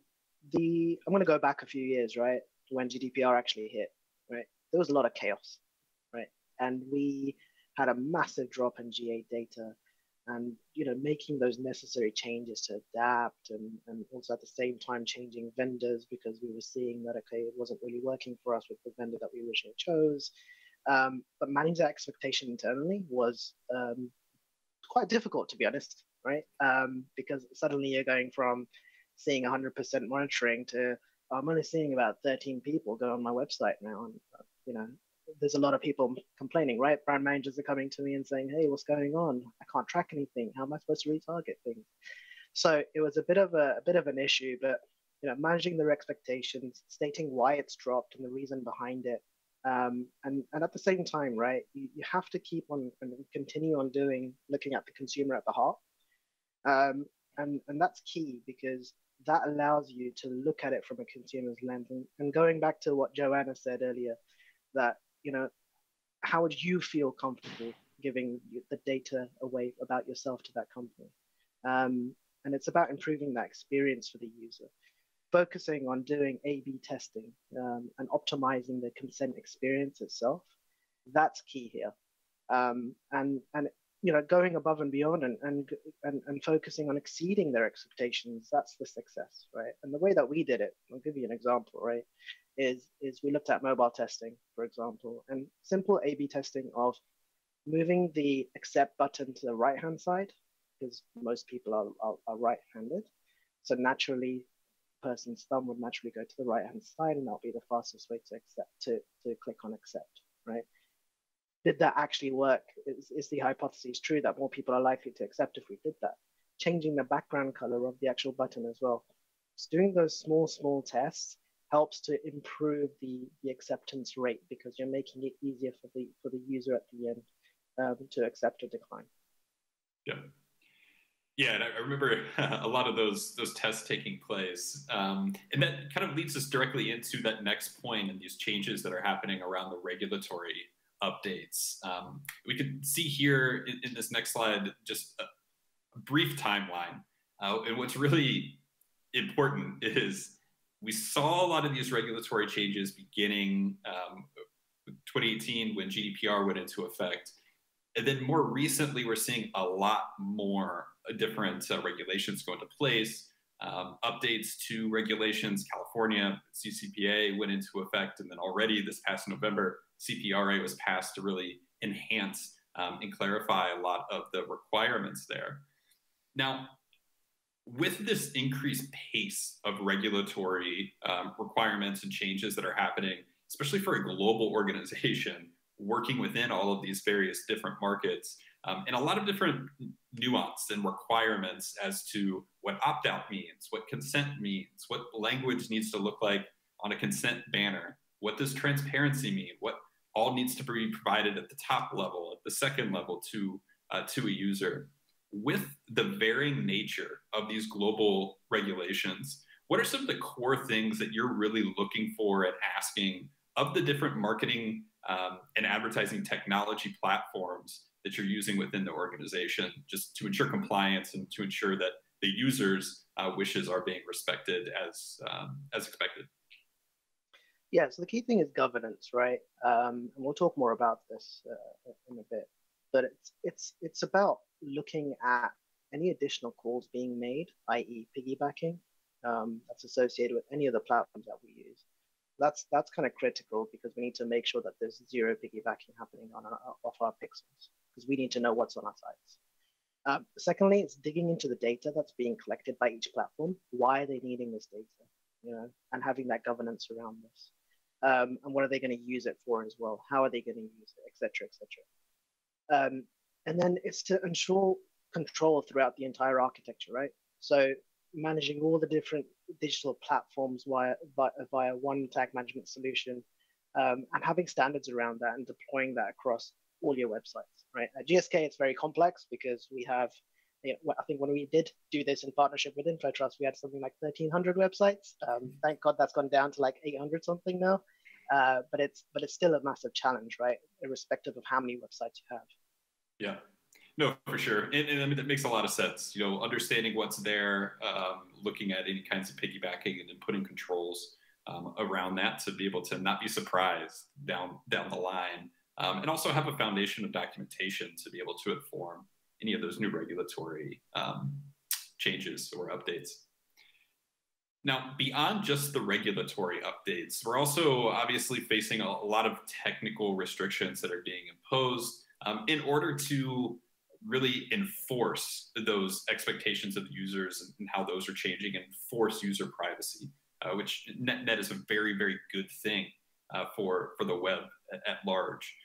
E: going to go back a few years, right, when GDPR actually hit, right? There was a lot of chaos, right? And we had a massive drop in GA data, and making those necessary changes to adapt, and also at the same time changing vendors because we were seeing that, okay, it wasn't really working for us with the vendor that we originally chose. But managing that expectation internally was quite difficult, to be honest, right? Because suddenly you're going from seeing 100% monitoring to I'm only seeing about 13 people go on my website now. And, there's a lot of people complaining, right? Brand managers are coming to me and saying, hey, what's going on? I can't track anything. How am I supposed to retarget things? So it was a bit of an issue, but managing their expectations, stating why it's dropped and the reason behind it. And at the same time, right, you have to keep on and continue on looking at the consumer at the heart. And that's key, because that allows you to look at it from a consumer's lens. And going back to what Joanna said earlier, that, how would you feel comfortable giving the data away about yourself to that company? And it's about improving that experience for the user, focusing on doing A/B testing and optimizing the consent experience itself. That's key here. And going above and beyond and focusing on exceeding their expectations, that's the success, right? And the way that we did it, I'll give you an example, right, is we looked at mobile testing, for example, and simple A/B testing of moving the accept button to the right-hand side, because most people are right-handed. So naturally, the person's thumb would naturally go to the right-hand side, and that'll be the fastest way to click on accept, right? Did that actually work? Is the hypothesis true that more people are likely to accept if we did that? Changing the background color of the actual button as well. Just doing those small tests helps to improve the acceptance rate, because you're making it easier for the user at the end to accept or decline.
D: Yeah. Yeah, and I remember a lot of those tests taking place. And that kind of leads us directly into that next point and these changes that are happening around the regulatory updates. We can see here in this next slide just a brief timeline. And what's really important is we saw a lot of these regulatory changes beginning 2018 when GDPR went into effect. And then more recently, we're seeing a lot more different regulations go into place, updates to regulations. California, CCPA went into effect, and then already this past November, CPRA was passed to really enhance and clarify a lot of the requirements there. Now, with this increased pace of regulatory requirements and changes that are happening, especially for a global organization working within all of these various different markets, and a lot of different nuance and requirements as to what opt-out means, what consent means, what language needs to look like on a consent banner, what does transparency mean, what all needs to be provided at the top level, at the second level to a user. With the varying nature of these global regulations, what are some of the core things that you're really looking for and asking of the different marketing and advertising technology platforms that you're using within the organization, just to ensure compliance and to ensure that the users' wishes are being respected as expected?
E: Yeah, so the key thing is governance, right? And we'll talk more about this in a bit. But it's about looking at any additional calls being made, i.e. piggybacking, that's associated with any of the platforms that we use. That's kind of critical, because we need to make sure that there's zero piggybacking happening off our pixels, because we need to know what's on our sites. Secondly, it's digging into the data that's being collected by each platform. Why are they needing this data? And having that governance around this. And what are they going to use it for as well? How are they going to use it, et cetera, et cetera. And then it's to ensure control throughout the entire architecture, right? So managing all the different digital platforms via one tag management solution, and having standards around that and deploying that across all your websites, right? At GSK, it's very complex because we have, I think when we did do this in partnership with InfoTrust, we had something like 1,300 websites. Thank God that's gone down to like 800 something now. But it's still a massive challenge, right? Irrespective of how many websites you have.
D: Yeah, no, for sure. And I mean, that makes a lot of sense. Understanding what's there, looking at any kinds of piggybacking, and then putting controls around that to be able to not be surprised down the line, and also have a foundation of documentation to be able to inform any of those new regulatory changes or updates. Now, beyond just the regulatory updates, we're also obviously facing a lot of technical restrictions that are being imposed in order to really enforce those expectations of the users and how those are changing and enforce user privacy. which net is a very, very good thing for the web at large.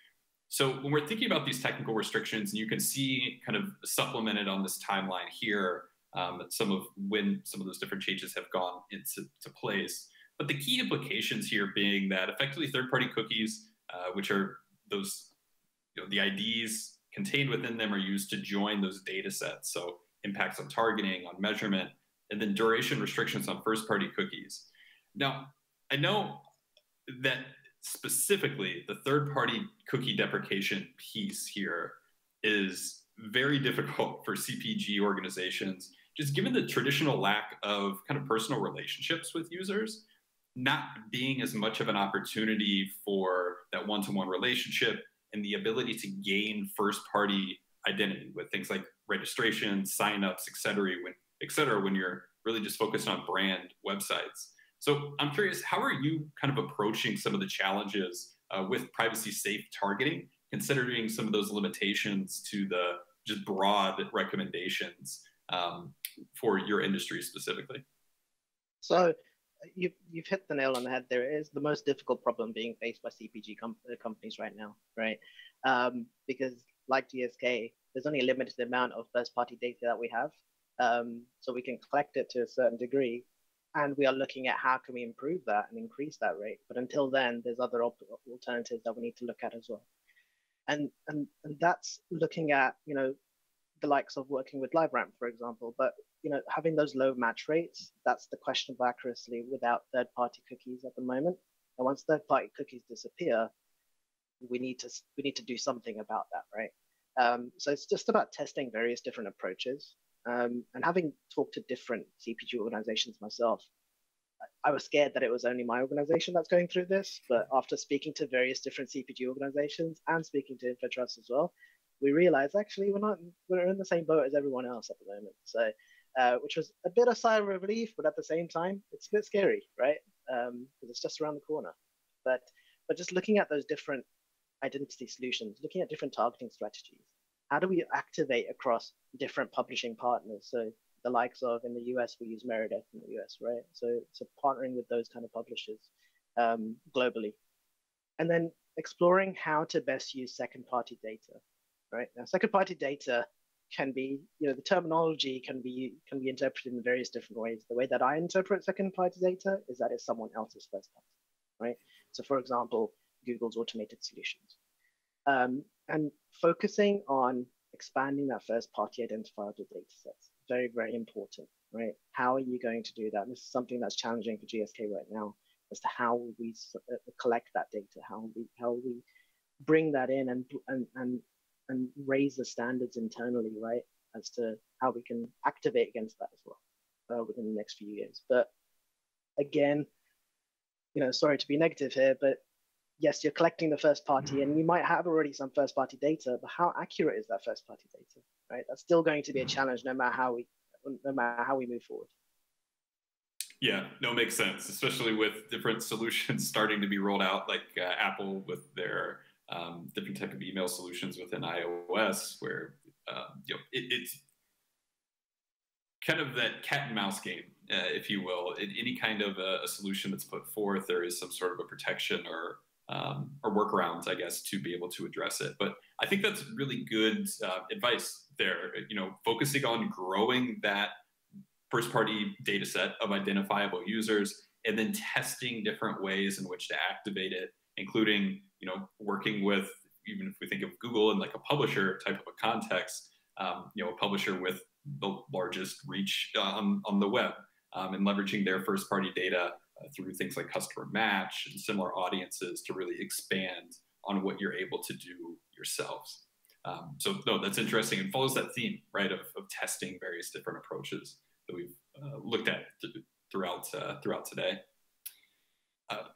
D: So when we're thinking about these technical restrictions, and you can see kind of supplemented on this timeline here, when some of those different changes have gone into place. But the key implications here being that effectively third-party cookies, which are those, the IDs contained within them, are used to join those data sets. So impacts on targeting, on measurement, and then duration restrictions on first-party cookies. Now, I know that specifically the third-party cookie deprecation piece here is very difficult for CPG organizations, just given the traditional lack of kind of personal relationships with users, not being as much of an opportunity for that one-to-one relationship and the ability to gain first-party identity with things like registration, signups, et cetera, when you're really just focused on brand websites. So I'm curious, how are you kind of approaching some of the challenges with privacy-safe targeting, considering some of those limitations to the just broad recommendations for your industry specifically?
E: So you've hit the nail on the head. There is the most difficult problem being faced by CPG companies right now, right? Because like GSK, there's only a limited amount of first-party data that we have. So we can collect it to a certain degree, and we are looking at how can we improve that and increase that rate. But until then, there's other alternatives that we need to look at as well. And that's looking at, the likes of working with LiveRamp, for example. But, having those low match rates, that's the questionable accuracy without third-party cookies at the moment. And once third-party cookies disappear, we need to do something about that, right? So it's just about testing various different approaches. And having talked to different CPG organizations myself, I was scared that it was only my organization that's going through this. But after speaking to various different CPG organizations and speaking to InfoTrust as well, we realized actually we're in the same boat as everyone else at the moment. So, which was a bit of sigh of relief, but at the same time, it's a bit scary, right? Because it's just around the corner. But just looking at those different identity solutions, looking at different targeting strategies. How do we activate across different publishing partners? So the likes of, in the US, we use Meredith in the US, right? So partnering with those kind of publishers globally. And then exploring how to best use second-party data, right? Now, second-party data can be, the terminology can be interpreted in various different ways. The way that I interpret second-party data is that it's someone else's first party, right? So for example, Google's automated solutions. And focusing on expanding that first-party identifiable data sets, very, very important, right? How are you going to do that? And this is something that's challenging for GSK right now, as to how we collect that data, how we bring that in and raise the standards internally, right, as to how we can activate against that as well within the next few years. But again, sorry to be negative here, but yes, you're collecting the first party, and you might have already some first party data, but how accurate is that first party data, right? That's still going to be a challenge no matter how we move forward.
D: Yeah, no, makes sense, especially with different solutions starting to be rolled out, like Apple with their different type of email solutions within iOS, where it's kind of that cat and mouse game, if you will. In any kind of a solution that's put forth, there is some sort of a protection or workarounds, I guess, to be able to address it. But I think that's really good advice there. Focusing on growing that first-party data set of identifiable users, and then testing different ways in which to activate it, including working with, even if we think of Google in like a publisher type of a context, a publisher with the largest reach on the web, and leveraging their first-party data through things like customer match and similar audiences to really expand on what you're able to do yourselves. So no, that's interesting, and follows that theme, right, of testing various different approaches that we've looked at throughout today.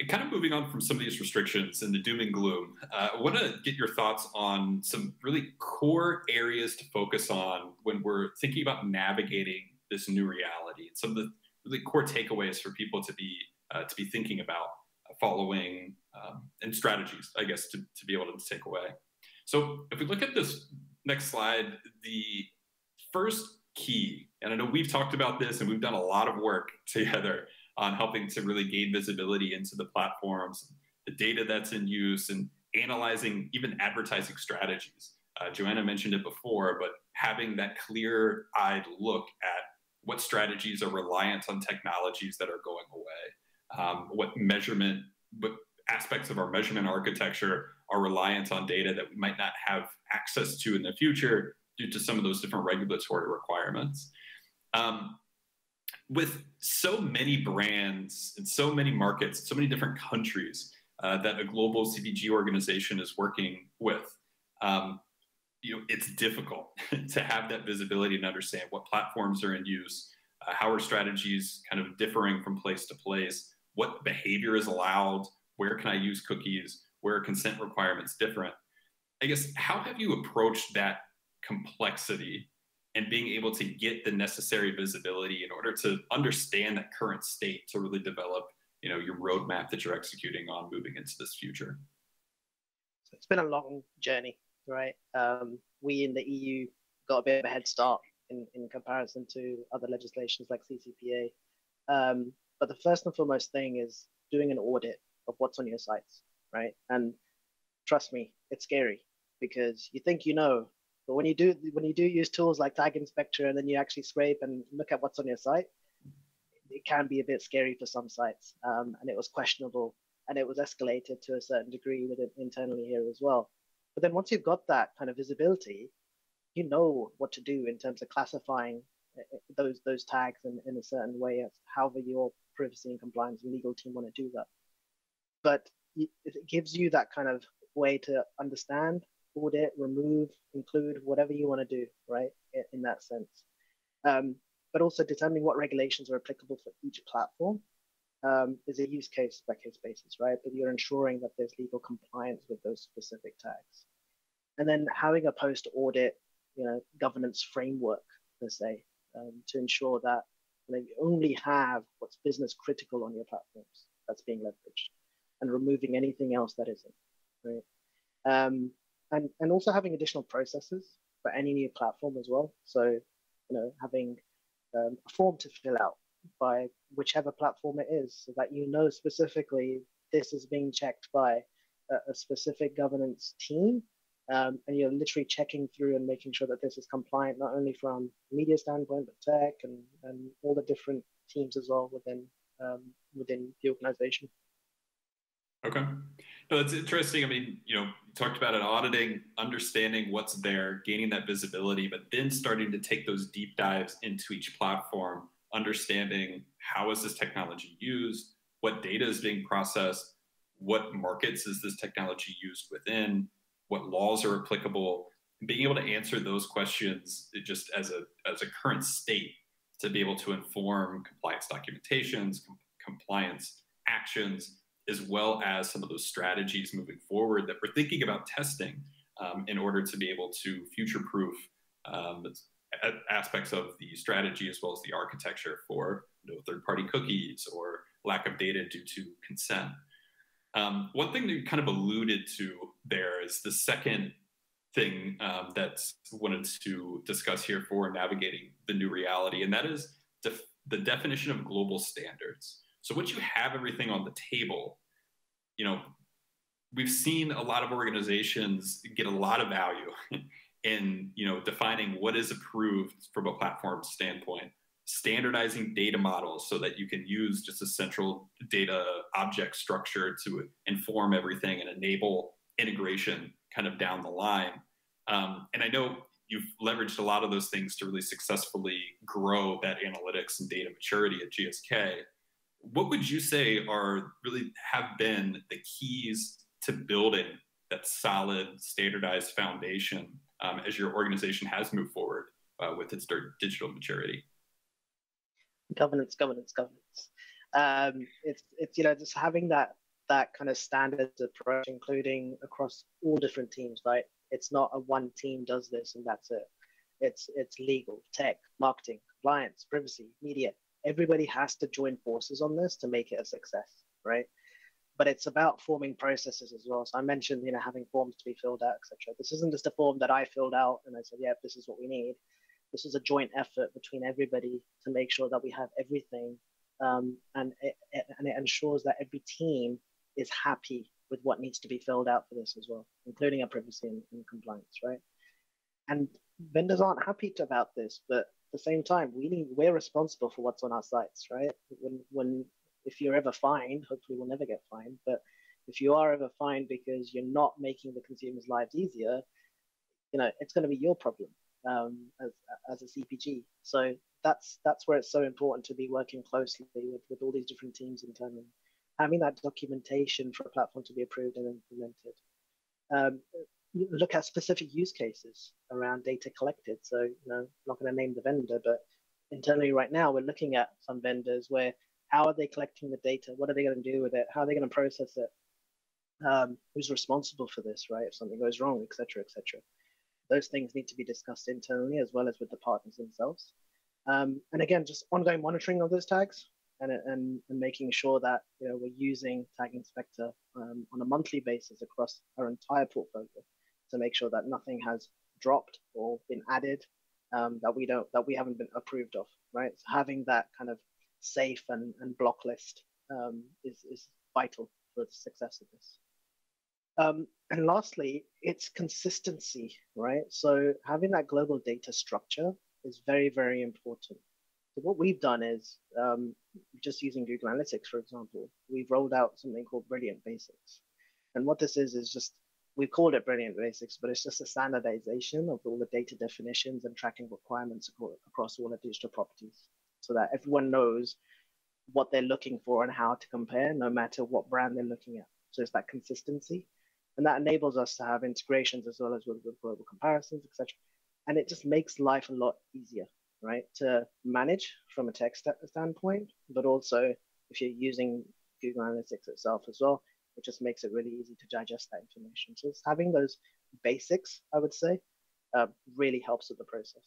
D: Kind of moving on from some of these restrictions and the doom and gloom, I want to get your thoughts on some really core areas to focus on when we're thinking about navigating this new reality, and some of the really core takeaways for people to be thinking about following, and strategies, I guess, to be able to take away. So if we look at this next slide, the first key, and I know we've talked about this and we've done a lot of work together, on helping to really gain visibility into the platforms, the data that's in use, and analyzing even advertising strategies. Joanna mentioned it before, but having that clear-eyed look at what strategies are reliant on technologies that are going away, what aspects of our measurement architecture are reliant on data that we might not have access to in the future due to some of those different regulatory requirements. With so many brands and so many markets, so many different countries that a global CPG organization is working with, it's difficult to have that visibility and understand what platforms are in use, how are strategies kind of differing from place to place, what behavior is allowed, where can I use cookies, where are consent requirements different. I guess, how have you approached that complexity and being able to get the necessary visibility in order to understand that current state to really develop, your roadmap that you're executing on moving into this future?
E: So it's been a long journey, right? We in the EU got a bit of a head start in comparison to other legislations like CCPA. But the first and foremost thing is doing an audit of what's on your sites, right? And trust me, it's scary because you think but when you do use tools like Tag Inspector and then you actually scrape and look at what's on your site, it can be a bit scary for some sites. And it was questionable and it was escalated to a certain degree within internally here as well. But then once you've got that kind of visibility, you know what to do in terms of classifying those tags in a certain way, as however your privacy and compliance and legal team want to do that. But it gives you that kind of way to understand, audit, remove, include, whatever you want to do, right, in that sense. But also determining what regulations are applicable for each platform is a use case by case basis, right? But you're ensuring that there's legal compliance with those specific tags. And then having a post-audit, governance framework, per se, to ensure that you only have what's business critical on your platforms that's being leveraged, and removing anything else that isn't, right? And also having additional processes for any new platform as well. So, having a form to fill out by whichever platform it is, so that specifically this is being checked by a specific governance team, and you're literally checking through and making sure that this is compliant not only from media standpoint, but tech and all the different teams as well within the organization.
D: Okay. No, that's interesting. I mean, you talked about it, auditing, understanding what's there, gaining that visibility, but then starting to take those deep dives into each platform, understanding how is this technology used, what data is being processed, what markets is this technology used within, what laws are applicable, and being able to answer those questions just as a current state to be able to inform compliance documentations, compliance actions, as well as some of those strategies moving forward that we're thinking about testing in order to be able to future-proof aspects of the strategy as well as the architecture for third-party cookies or lack of data due to consent. One thing that you kind of alluded to there is the second thing that I wanted to discuss here for navigating the new reality, and that is the definition of global standards. So once you have everything on the table, we've seen a lot of organizations get a lot of value in, defining what is approved from a platform standpoint, standardizing data models so that you can use just a central data object structure to inform everything and enable integration kind of down the line. And I know you've leveraged a lot of those things to really successfully grow that analytics and data maturity at GSK. What would you say have been the keys to building that solid, standardized foundation as your organization has moved forward with its digital maturity?
E: Governance. It's just having that kind of standards approach, including across all different teams, right? It's not a one team does this and that's it. It's legal, tech, marketing, compliance, privacy, media. Everybody has to join forces on this to make it a success, right? But it's about forming processes as well. So I mentioned, having forms to be filled out, etc. This isn't just a form that I filled out and I said, yeah, this is what we need. This is a joint effort between everybody to make sure that we have everything and it ensures that every team is happy with what needs to be filled out for this as well, including our privacy and compliance, right? And vendors aren't happy about this, but at the same time, we're responsible for what's on our sites, right? If you're ever fined, hopefully we'll never get fined, but if you are ever fined because you're not making the consumers' lives easier, it's going to be your problem as a CPG. So that's where it's so important to be working closely with all these different teams internally, having that documentation for a platform to be approved and implemented. Look at specific use cases around data collected. So, I'm not going to name the vendor, but internally right now, we're looking at some vendors where how are they collecting the data? What are they going to do with it? How are they going to process it? Who's responsible for this, right? If something goes wrong, et cetera, et cetera. Those things need to be discussed internally as well as with the partners themselves. And again, just ongoing monitoring of those tags and making sure that we're using Tag Inspector on a monthly basis across our entire portfolio to make sure that nothing has dropped or been added that we haven't been approved of, right? So having that kind of safe and block list is vital for the success of this. And lastly, it's consistency, right? So having that global data structure is very, very important. So what we've done is, just using Google Analytics, for example, we've rolled out something called Brilliant Basics. And what this is just, we've called it Brilliant Basics, but it's just a standardization of all the data definitions and tracking requirements across all the digital properties so that everyone knows what they're looking for and how to compare, no matter what brand they're looking at. So it's that consistency. And that enables us to have integrations as well as with global comparisons, et cetera. And it just makes life a lot easier, right, to manage from a tech standpoint, but also if you're using Google Analytics itself as well, it just makes it really easy to digest that information. So it's having those basics, I would say, really helps with the process.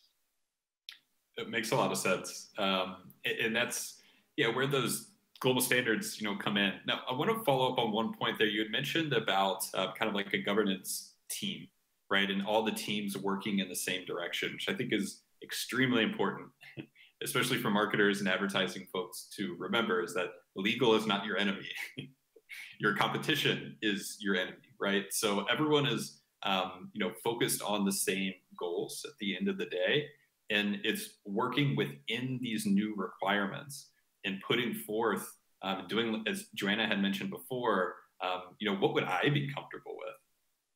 D: It makes a lot of sense. And that's, where those global standards, come in. Now, I want to follow up on one point there. You had mentioned about kind of like a governance team, right? And all the teams working in the same direction, which I think is extremely important, especially for marketers and advertising folks to remember, is that legal is not your enemy. Your competition is your enemy, right? So everyone is, focused on the same goals at the end of the day. And it's working within these new requirements and putting forth, doing, as Joanna had mentioned before, what would I be comfortable with?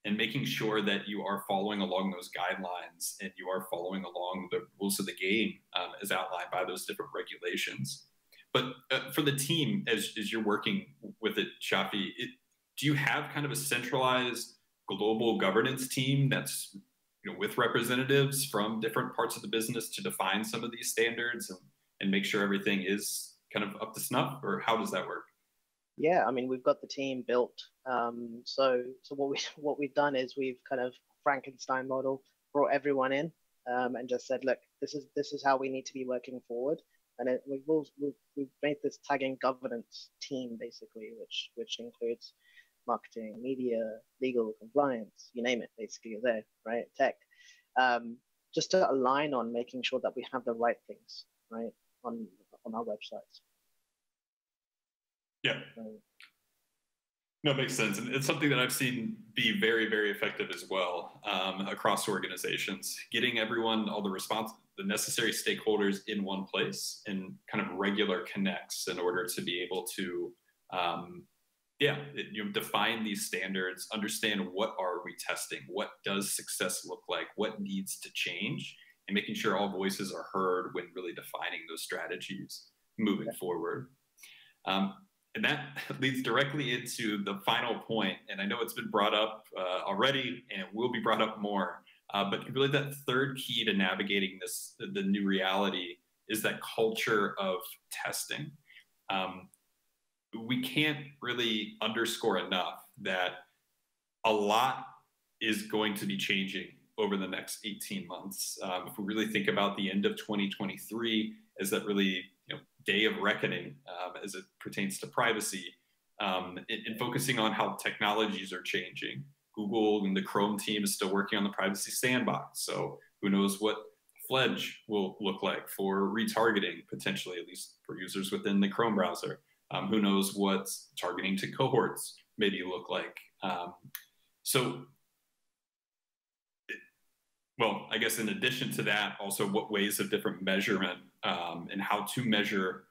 D: And making sure that you are following along those guidelines and you are following along the rules of the game as outlined by those different regulations. But for the team, as you're working with it, Shaafi, do you have kind of a centralized global governance team that's with representatives from different parts of the business to define some of these standards and make sure everything is kind of up to snuff, or how does that work?
E: Yeah, I mean, we've got the team built. So what we've done is we've kind of Frankenstein model, brought everyone in, and just said, look, this is how we need to be working forward. And we've made this tagging governance team basically, which includes marketing, media, legal, compliance, you name it, basically you're there, right? Tech, just to align on making sure that we have the right things, right, on our websites.
D: Yeah. No, it makes sense. And it's something that I've seen be very, very effective as well across organizations, getting everyone, all the necessary stakeholders in one place and kind of regular connects in order to be able to, define these standards, understand what are we testing, what does success look like, what needs to change, and making sure all voices are heard when really defining those strategies moving forward. And that leads directly into the final point, and I know it's been brought up already, and it will be brought up more, but really that third key to navigating the new reality is that culture of testing. We can't really underscore enough that a lot is going to be changing over the next 18 months. If we really think about the end of 2023 as that really day of reckoning as it pertains to privacy, and focusing on how technologies are changing. Google and the Chrome team is still working on the privacy sandbox. So who knows what Fledge will look like for retargeting, potentially, at least for users within the Chrome browser. Who knows what targeting to cohorts maybe look like. Well, I guess in addition to that, also what ways of different measurement and how to measure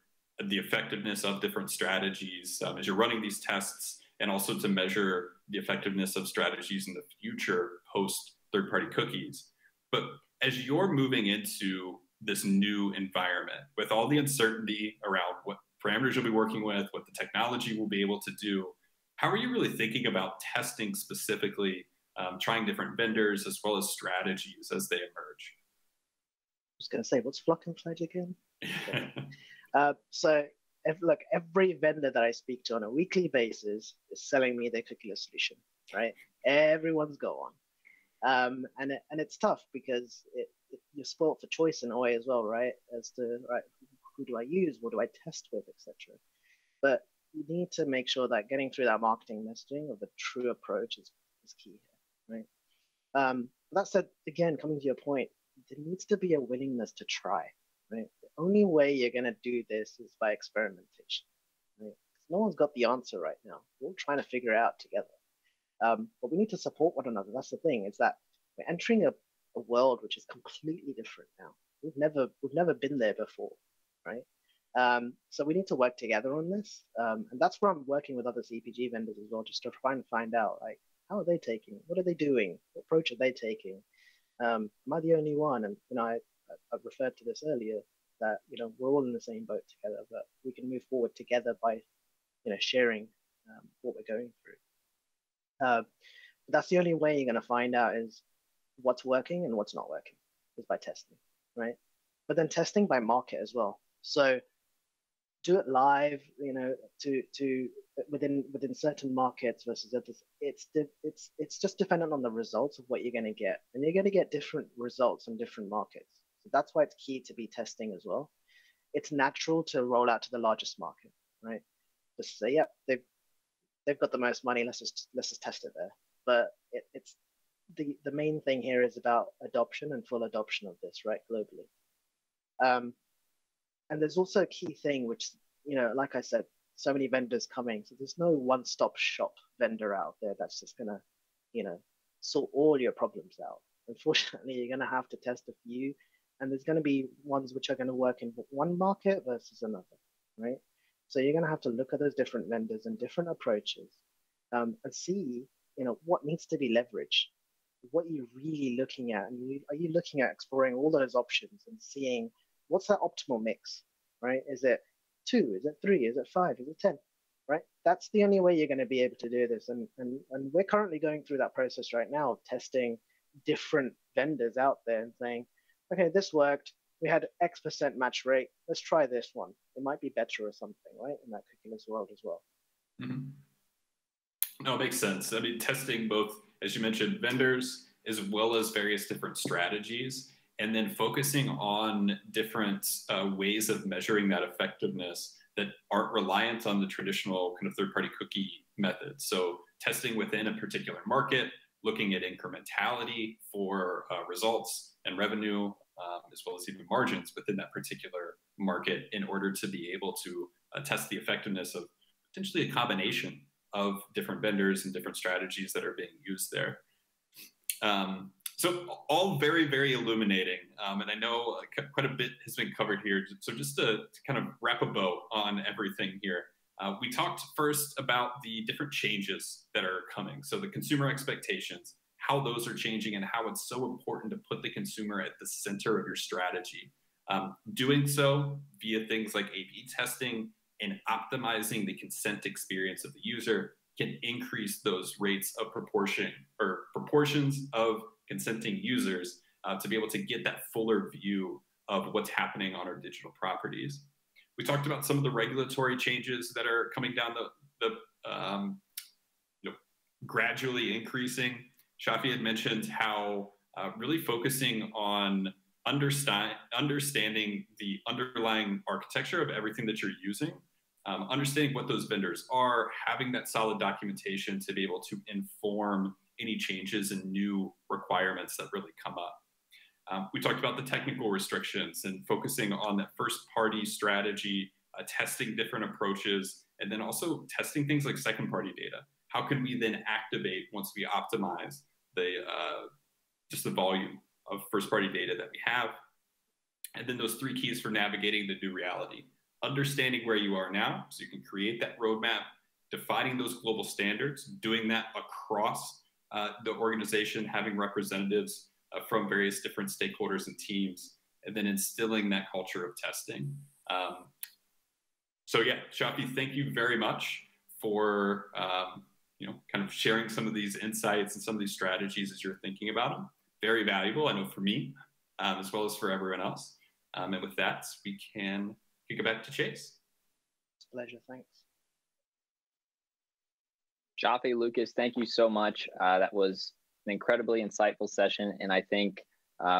D: the effectiveness of different strategies as you're running these tests, and also to measure the effectiveness of strategies in the future post third-party cookies. But as you're moving into this new environment with all the uncertainty around what parameters you'll be working with, what the technology will be able to do, how are you really thinking about testing specifically, trying different vendors as well as strategies as they emerge?
E: I was going to say, what's Flock and Fledge again? So look, every vendor that I speak to on a weekly basis is selling me their cookieless solution, right? Everyone's got one. And it's tough because you're spoiled for choice in a way as well, right? As to, right, who do I use? What do I test with, etc. But you need to make sure that getting through that marketing messaging of a true approach is key here, right? That said, again, coming to your point, there needs to be a willingness to try, right? The only way you're going to do this is by experimentation, right? No one's got the answer right now. We're all trying to figure it out together. But we need to support one another. That's the thing, is that we're entering a world which is completely different now. We've never been there before, right? So we need to work together on this. And that's where I'm working with other CPG vendors as well, just to try and find out, like, how are they taking? What are they doing? What approach are they taking? Am I the only one? And I referred to this earlier, that we're all in the same boat together, but we can move forward together by sharing what we're going through. That's the only way you're going to find out is what's working and what's not working, is by testing, right? But then testing by market as well. So do it live, to within certain markets versus others. It's just dependent on the results of what you're going to get, and you're going to get different results in different markets. So that's why it's key to be testing as well. It's natural to roll out to the largest market, right? Just say, yeah, they've got the most money. Let's just test it there. But it's the main thing here is about adoption and full adoption of this, right, globally. And there's also a key thing, which, like I said, so many vendors coming. So there's no one-stop shop vendor out there that's just gonna, sort all your problems out. Unfortunately, you're gonna have to test a few, and there's gonna be ones which are gonna work in one market versus another, right? So you're gonna have to look at those different vendors and different approaches, and see, what needs to be leveraged. What are you really looking at? And are you looking at exploring all those options and seeing what's that optimal mix, right? Is it 2? Is it 3? Is it 5? Is it 10? Right? That's the only way you're going to be able to do this. And we're currently going through that process right now of testing different vendors out there and saying, okay, this worked. We had X% match rate. Let's try this one. It might be better or something, right? In that cookieless world as well.
D: Mm-hmm. No, it makes sense. I mean, testing both, as you mentioned, vendors as well as various different strategies, and then focusing on different ways of measuring that effectiveness that aren't reliant on the traditional kind of third-party cookie methods. So testing within a particular market, looking at incrementality for results and revenue, as well as even margins within that particular market, in order to be able to test the effectiveness of potentially a combination of different vendors and different strategies that are being used there. So all very, very illuminating. And I know quite a bit has been covered here. So just to kind of wrap a bow on everything here, we talked first about the different changes that are coming. So the consumer expectations, how those are changing, and how it's so important to put the consumer at the center of your strategy. Doing so via things like A/B testing and optimizing the consent experience of the user can increase those rates of proportions of consenting users to be able to get that fuller view of what's happening on our digital properties. We talked about some of the regulatory changes that are coming down gradually increasing. Shaafi had mentioned how really focusing on understanding the underlying architecture of everything that you're using, understanding what those vendors are, having that solid documentation to be able to inform any changes and new requirements that really come up. We talked about the technical restrictions and focusing on that first-party strategy, testing different approaches, and then also testing things like second-party data. How can we then activate once we optimize the just the volume of first-party data that we have? And then those 3 keys for navigating the new reality. Understanding where you are now, so you can create that roadmap, defining those global standards, doing that across the organization, having representatives from various different stakeholders and teams, and then instilling that culture of testing. So yeah, Shaafi, thank you very much for kind of sharing some of these insights and some of these strategies as you're thinking about them. Very valuable, I know, for me, as well as for everyone else. And with that, we can kick it back to Chase.
E: It's a pleasure, thanks.
A: Shaafi, Lucas, thank you so much. That was an incredibly insightful session, and I think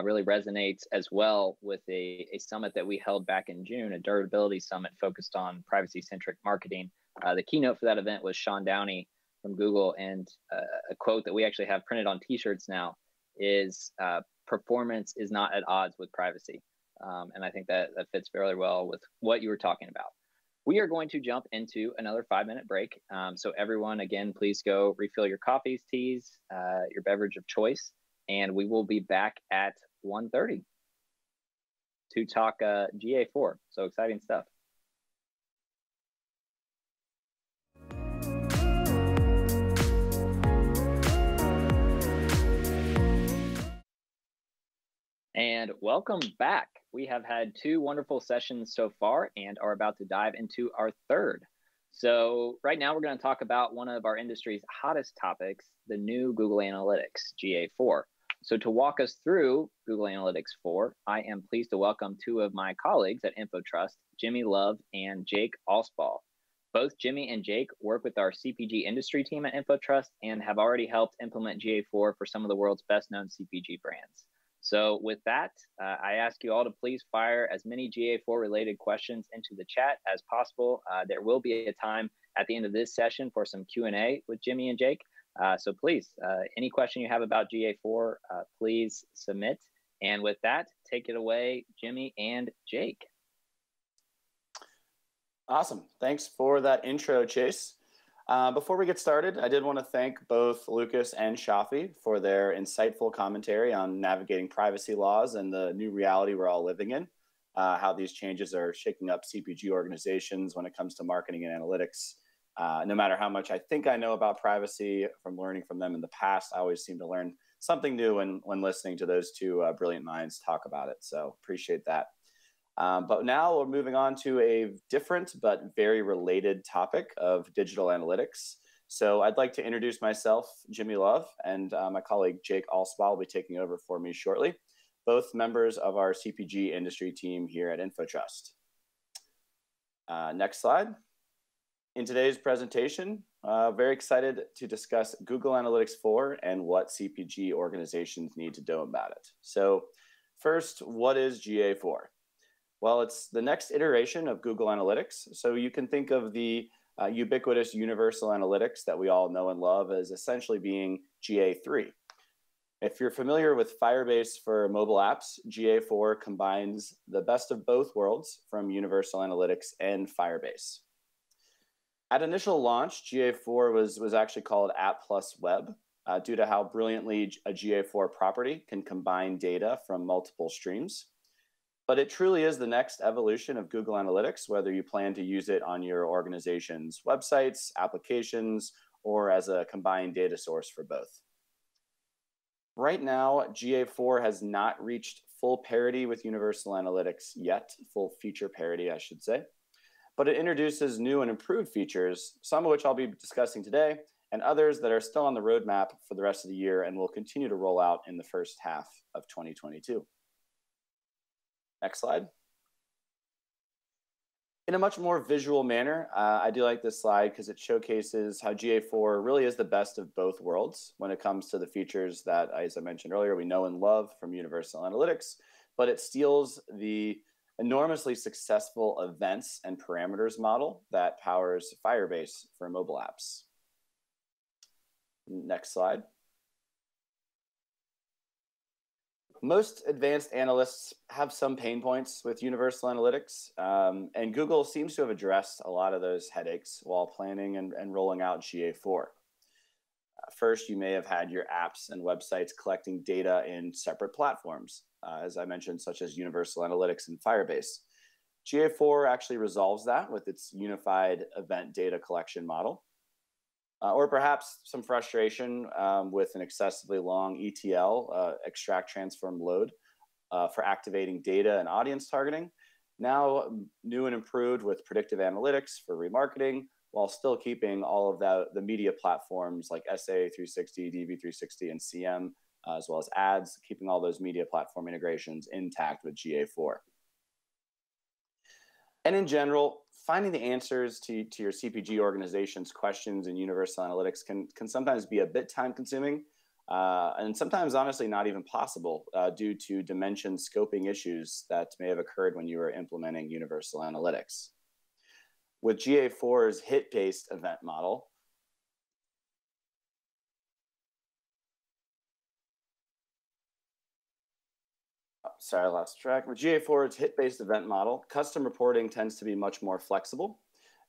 A: really resonates as well with a summit that we held back in June, a durability summit focused on privacy-centric marketing. The keynote for that event was Sean Downey from Google, and a quote that we actually have printed on t-shirts now is performance is not at odds with privacy. And I think that fits very well with what you were talking about. We are going to jump into another 5-minute break. So everyone, again, please go refill your coffees, teas, your beverage of choice, and we will be back at 1:30 to talk GA4. So exciting stuff. And welcome back. We have had 2 wonderful sessions so far and are about to dive into our 3rd. So right now we're going to talk about one of our industry's hottest topics, the new Google Analytics, GA4. So to walk us through Google Analytics 4, I am pleased to welcome 2 of my colleagues at InfoTrust, Jimmy Love and Jake Allspaw. Both Jimmy and Jake work with our CPG industry team at InfoTrust and have already helped implement GA4 for some of the world's best-known CPG brands. So with that, I ask you all to please fire as many GA4 related questions into the chat as possible. There will be a time at the end of this session for some Q&A with Jimmy and Jake. So please, any question you have about GA4, please submit. And with that, take it away, Jimmy and Jake.
F: Awesome. Thanks for that intro, Chase. Before we get started, I did want to thank both Lucas and Shaafi for their insightful commentary on navigating privacy laws and the new reality we're all living in, how these changes are shaking up CPG organizations when it comes to marketing and analytics. No matter how much I think I know about privacy from learning from them in the past, I always seem to learn something new when listening to those 2 brilliant minds talk about it. So appreciate that. But now we're moving on to a different but very related topic of digital analytics. So I'd like to introduce myself, Jimmy Love, and my colleague Jake Allspaw will be taking over for me shortly, both members of our CPG industry team here at InfoTrust. Next slide. In today's presentation, very excited to discuss Google Analytics 4 and what CPG organizations need to know about it. So first, what is GA4? Well, it's the next iteration of Google Analytics. So you can think of the ubiquitous universal analytics that we all know and love as essentially being GA3. If you're familiar with Firebase for mobile apps, GA4 combines the best of both worlds from universal analytics and Firebase. At initial launch, GA4 was actually called App Plus Web due to how brilliantly a GA4 property can combine data from multiple streams. But it truly is the next evolution of Google Analytics, whether you plan to use it on your organization's websites, applications, or as a combined data source for both. Right now, GA4 has not reached full parity with Universal Analytics yet, full feature parity, I should say. But it introduces new and improved features, some of which I'll be discussing today, and others that are still on the roadmap for the rest of the year and will continue to roll out in the first half of 2022. Next slide. In a much more visual manner, I do like this slide because it showcases how GA4 really is the best of both worlds when it comes to the features that, as I mentioned earlier, we know and love from Universal Analytics, but it steals the enormously successful events and parameters model that powers Firebase for mobile apps. Next slide. Most advanced analysts have some pain points with universal analytics, and Google seems to have addressed a lot of those headaches while planning and rolling out GA4. First, you may have had your apps and websites collecting data in separate platforms, as I mentioned, such as Universal Analytics and Firebase. GA4 actually resolves that with its unified event data collection model. Or perhaps some frustration with an excessively long ETL, extract, transform, load, for activating data and audience targeting. Now new and improved with predictive analytics for remarketing, while still keeping all of the media platforms like SA360, DV360, and CM, as well as ads, keeping all those media platform integrations intact with GA4. And in general, finding the answers to your CPG organization's questions in Universal Analytics can sometimes be a bit time consuming, and sometimes honestly not even possible due to dimension scoping issues that may have occurred when you were implementing Universal Analytics. With GA4's hit-based event model, sorry, I lost track. With GA4's hit-based event model, custom reporting tends to be much more flexible.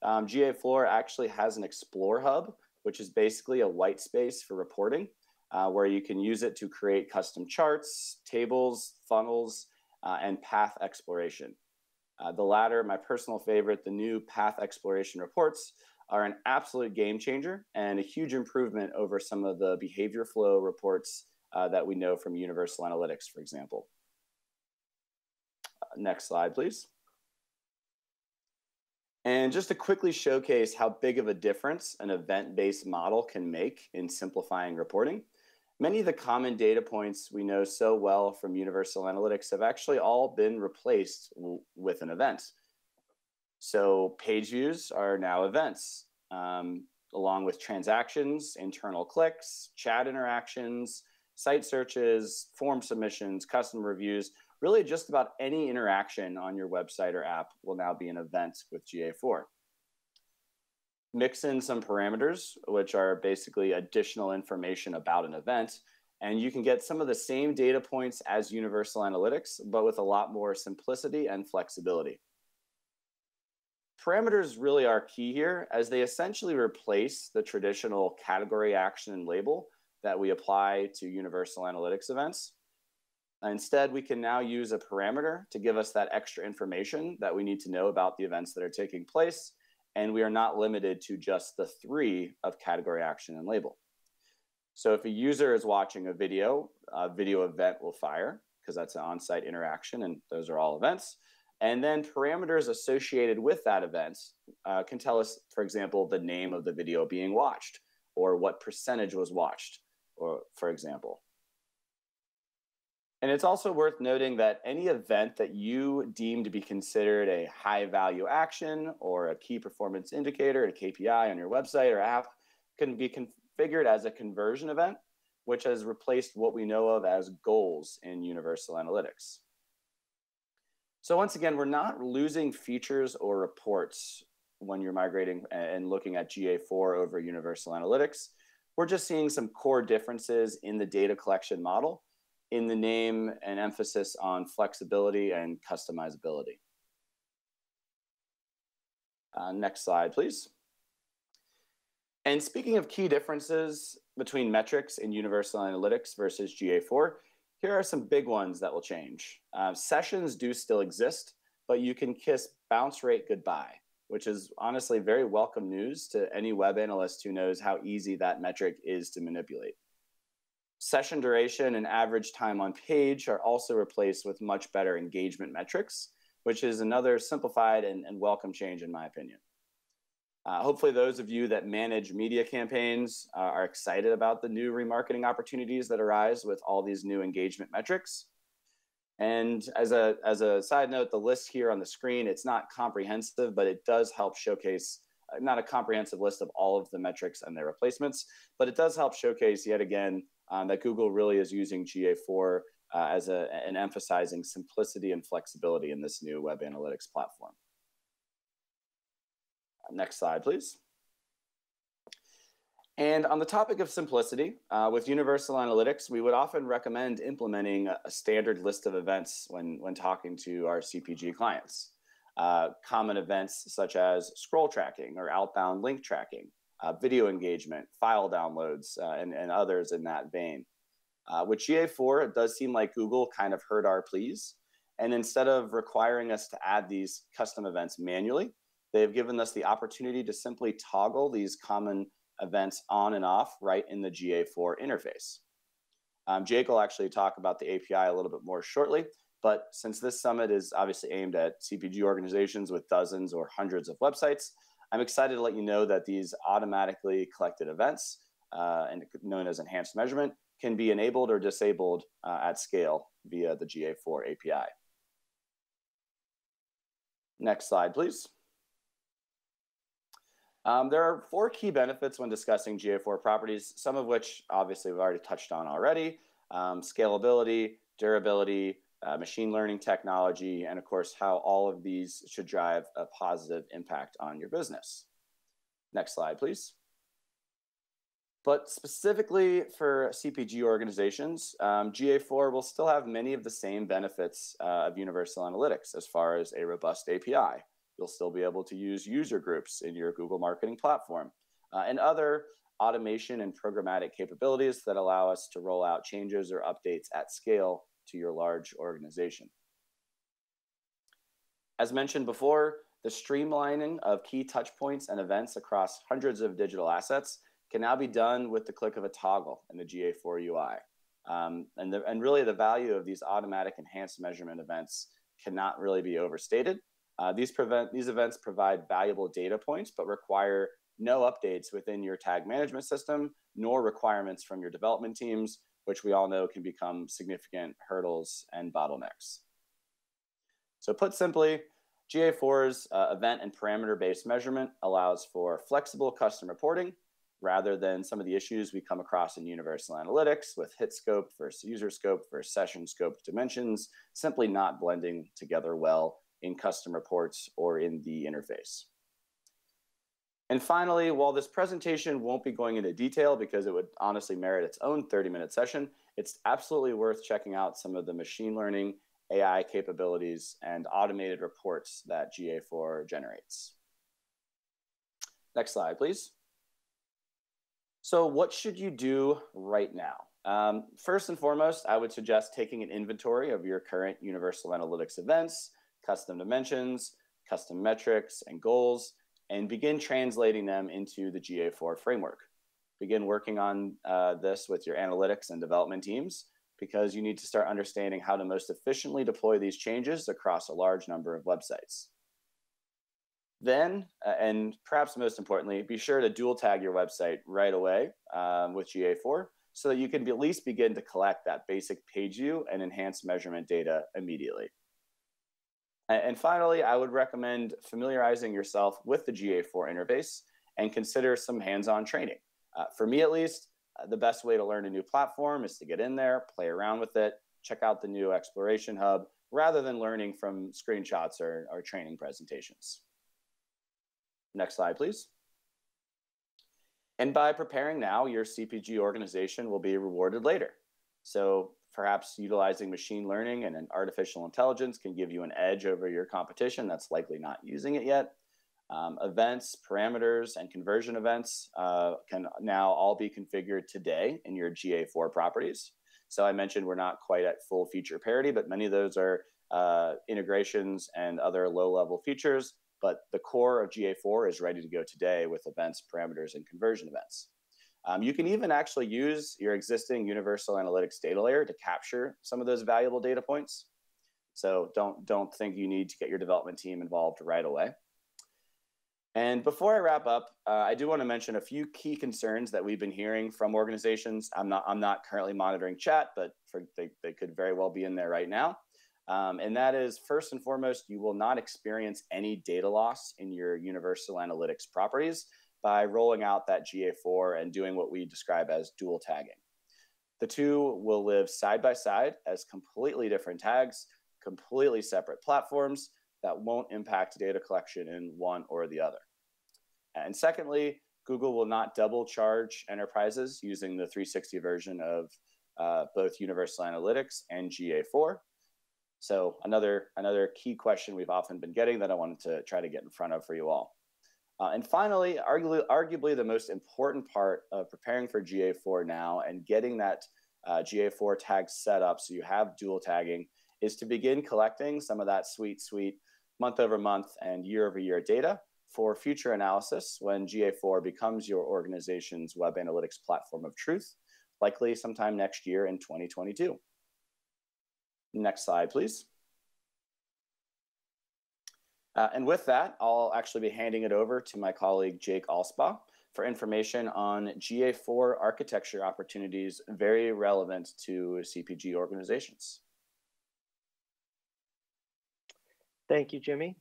F: GA4 actually has an Explore Hub, which is basically a white space for reporting, where you can use it to create custom charts, tables, funnels, and path exploration. The latter, my personal favorite, the new path exploration reports, are an absolute game changer and a huge improvement over some of the behavior flow reports that we know from Universal Analytics, for example. Next slide, please. And just to quickly showcase how big of a difference an event-based model can make in simplifying reporting, many of the common data points we know so well from Universal Analytics have actually all been replaced with an event. So page views are now events, along with transactions, internal clicks, chat interactions, site searches, form submissions, custom reviews. Really just about any interaction on your website or app will now be an event with GA4. Mix in some parameters, which are basically additional information about an event, and you can get some of the same data points as Universal Analytics, but with a lot more simplicity and flexibility. Parameters really are key here, as they essentially replace the traditional category action and label that we apply to Universal Analytics events. Instead, we can now use a parameter to give us that extra information that we need to know about the events that are taking place, and we are not limited to just the 3 of category action and label. So if a user is watching a video event will fire, because that's an on-site interaction, and those are all events. And then parameters associated with that event can tell us, for example, the name of the video being watched, or what percentage was watched, or for example. And it's also worth noting that any event that you deem to be considered a high value action or a key performance indicator, a KPI on your website or app, can be configured as a conversion event, which has replaced what we know of as goals in Universal Analytics. So once again, we're not losing features or reports when you're migrating and looking at GA4 over Universal Analytics. We're just seeing some core differences in the data collection model, in the name and emphasis on flexibility and customizability. Next slide, please. And speaking of key differences between metrics in Universal Analytics versus GA4, here are some big ones that will change. Sessions do still exist, but you can kiss bounce rate goodbye, which is honestly very welcome news to any web analyst who knows how easy that metric is to manipulate. Session duration and average time on page are also replaced with much better engagement metrics, which is another simplified and welcome change in my opinion. Hopefully those of you that manage media campaigns are excited about the new remarketing opportunities that arise with all these new engagement metrics. And as a side note, the list here on the screen, it's not comprehensive, but it does help showcase, not a comprehensive list of all of the metrics and their replacements, but it does help showcase yet again that Google really is using GA4 and emphasizing simplicity and flexibility in this new web analytics platform. Next slide, please. And on the topic of simplicity, with Universal Analytics, we would often recommend implementing a standard list of events when talking to our CPG clients. Common events such as scroll tracking or outbound link tracking, video engagement, file downloads, and others in that vein. With GA4, it does seem like Google kind of heard our pleas. And instead of requiring us to add these custom events manually, they've given us the opportunity to simply toggle these common events on and off right in the GA4 interface. Jake will actually talk about the API a little bit more shortly, but since this summit is obviously aimed at CPG organizations with dozens or hundreds of websites, I'm excited to let you know that these automatically collected events, and known as enhanced measurement, can be enabled or disabled at scale via the GA4 API. Next slide, please. There are 4 key benefits when discussing GA4 properties, some of which obviously we've already touched on already: scalability, durability, machine learning technology, and of course, how all of these should drive a positive impact on your business. Next slide, please. But specifically for CPG organizations, GA4 will still have many of the same benefits of Universal Analytics as far as a robust API. You'll still be able to use user groups in your Google marketing platform and other automation and programmatic capabilities that allow us to roll out changes or updates at scale to your large organization. As mentioned before, the streamlining of key touch points and events across hundreds of digital assets can now be done with the click of a toggle in the GA4 UI. And really the value of these automatic enhanced measurement events cannot really be overstated. These events provide valuable data points, but require no updates within your tag management system, nor requirements from your development teams, which we all know can become significant hurdles and bottlenecks. So put simply, GA4's event and parameter-based measurement allows for flexible custom reporting rather than some of the issues we come across in Universal Analytics with hit scope versus user scope versus session scope dimensions simply not blending together well in custom reports or in the interface. And finally, while this presentation won't be going into detail because it would honestly merit its own 30-minute session, it's absolutely worth checking out some of the machine learning, AI capabilities, and automated reports that GA4 generates. Next slide, please. So what should you do right now? First and foremost, I would suggest taking an inventory of your current Universal Analytics events, custom dimensions, custom metrics, and goals, and begin translating them into the GA4 framework. Begin working on this with your analytics and development teams because you need to start understanding how to most efficiently deploy these changes across a large number of websites. Then, and perhaps most importantly, be sure to dual tag your website right away with GA4 so that you can at least begin to collect that basic page view and enhanced measurement data immediately. And finally, I would recommend familiarizing yourself with the GA4 interface and consider some hands-on training. For me, at least, the best way to learn a new platform is to get in there, play around with it, check out the new Exploration Hub, rather than learning from screenshots or training presentations. Next slide, please. And by preparing now, your CPG organization will be rewarded later. So perhaps utilizing machine learning and an artificial intelligence can give you an edge over your competition that's likely not using it yet. Events, parameters, and conversion events can now all be configured today in your GA4 properties. So I mentioned we're not quite at full feature parity, but many of those are integrations and other low-level features. But the core of GA4 is ready to go today with events, parameters, and conversion events. You can even actually use your existing Universal Analytics data layer to capture some of those valuable data points. So don't think you need to get your development team involved right away. And before I wrap up, I do want to mention a few key concerns that we've been hearing from organizations. I'm not currently monitoring chat, but they could very well be in there right now. And that is, first and foremost, you will not experience any data loss in your Universal Analytics properties by rolling out that GA4 and doing what we describe as dual tagging. The two will live side by side as completely different tags, completely separate platforms that won't impact data collection in one or the other. And secondly, Google will not double charge enterprises using the 360 version of both Universal Analytics and GA4. So another key question we've often been getting that I wanted to try to get in front of for you all. And finally, arguably the most important part of preparing for GA4 now and getting that GA4 tag set up so you have dual tagging is to begin collecting some of that sweet month over month and year over year data for future analysis when GA4 becomes your organization's web analytics platform of truth, likely sometime next year in 2022. Next slide, please. And with that, I'll actually be handing it over to my colleague, Jake Allspaw, for information on GA4 architecture opportunities very relevant to CPG organizations.
E: Thank you, Jimmy.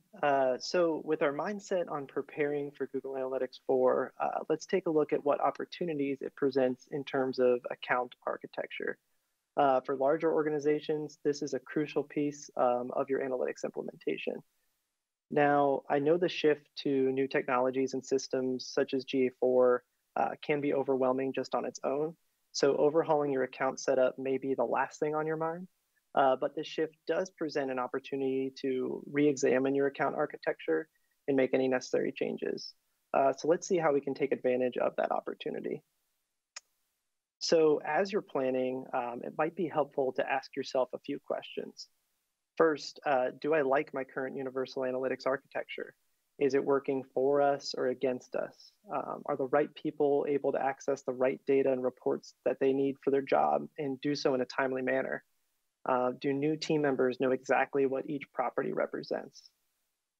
E: So with our mindset on preparing for Google Analytics 4, let's take a look at what opportunities it presents in terms of account architecture. For larger organizations, this is a crucial piece of your analytics implementation. Now, I know the shift to new technologies and systems such as GA4 can be overwhelming just on its own. So overhauling your account setup may be the last thing on your mind. But this shift does present an opportunity to re-examine your account architecture and make any necessary changes. So let's see how we can take advantage of that opportunity. So as you're planning, it might be helpful to ask yourself a few questions. First, do I like my current Universal Analytics architecture? Is it working for us or against us? Are the right people able to access the right data and reports that they need for their job and do so in a timely manner? Do new team members know exactly what each property represents?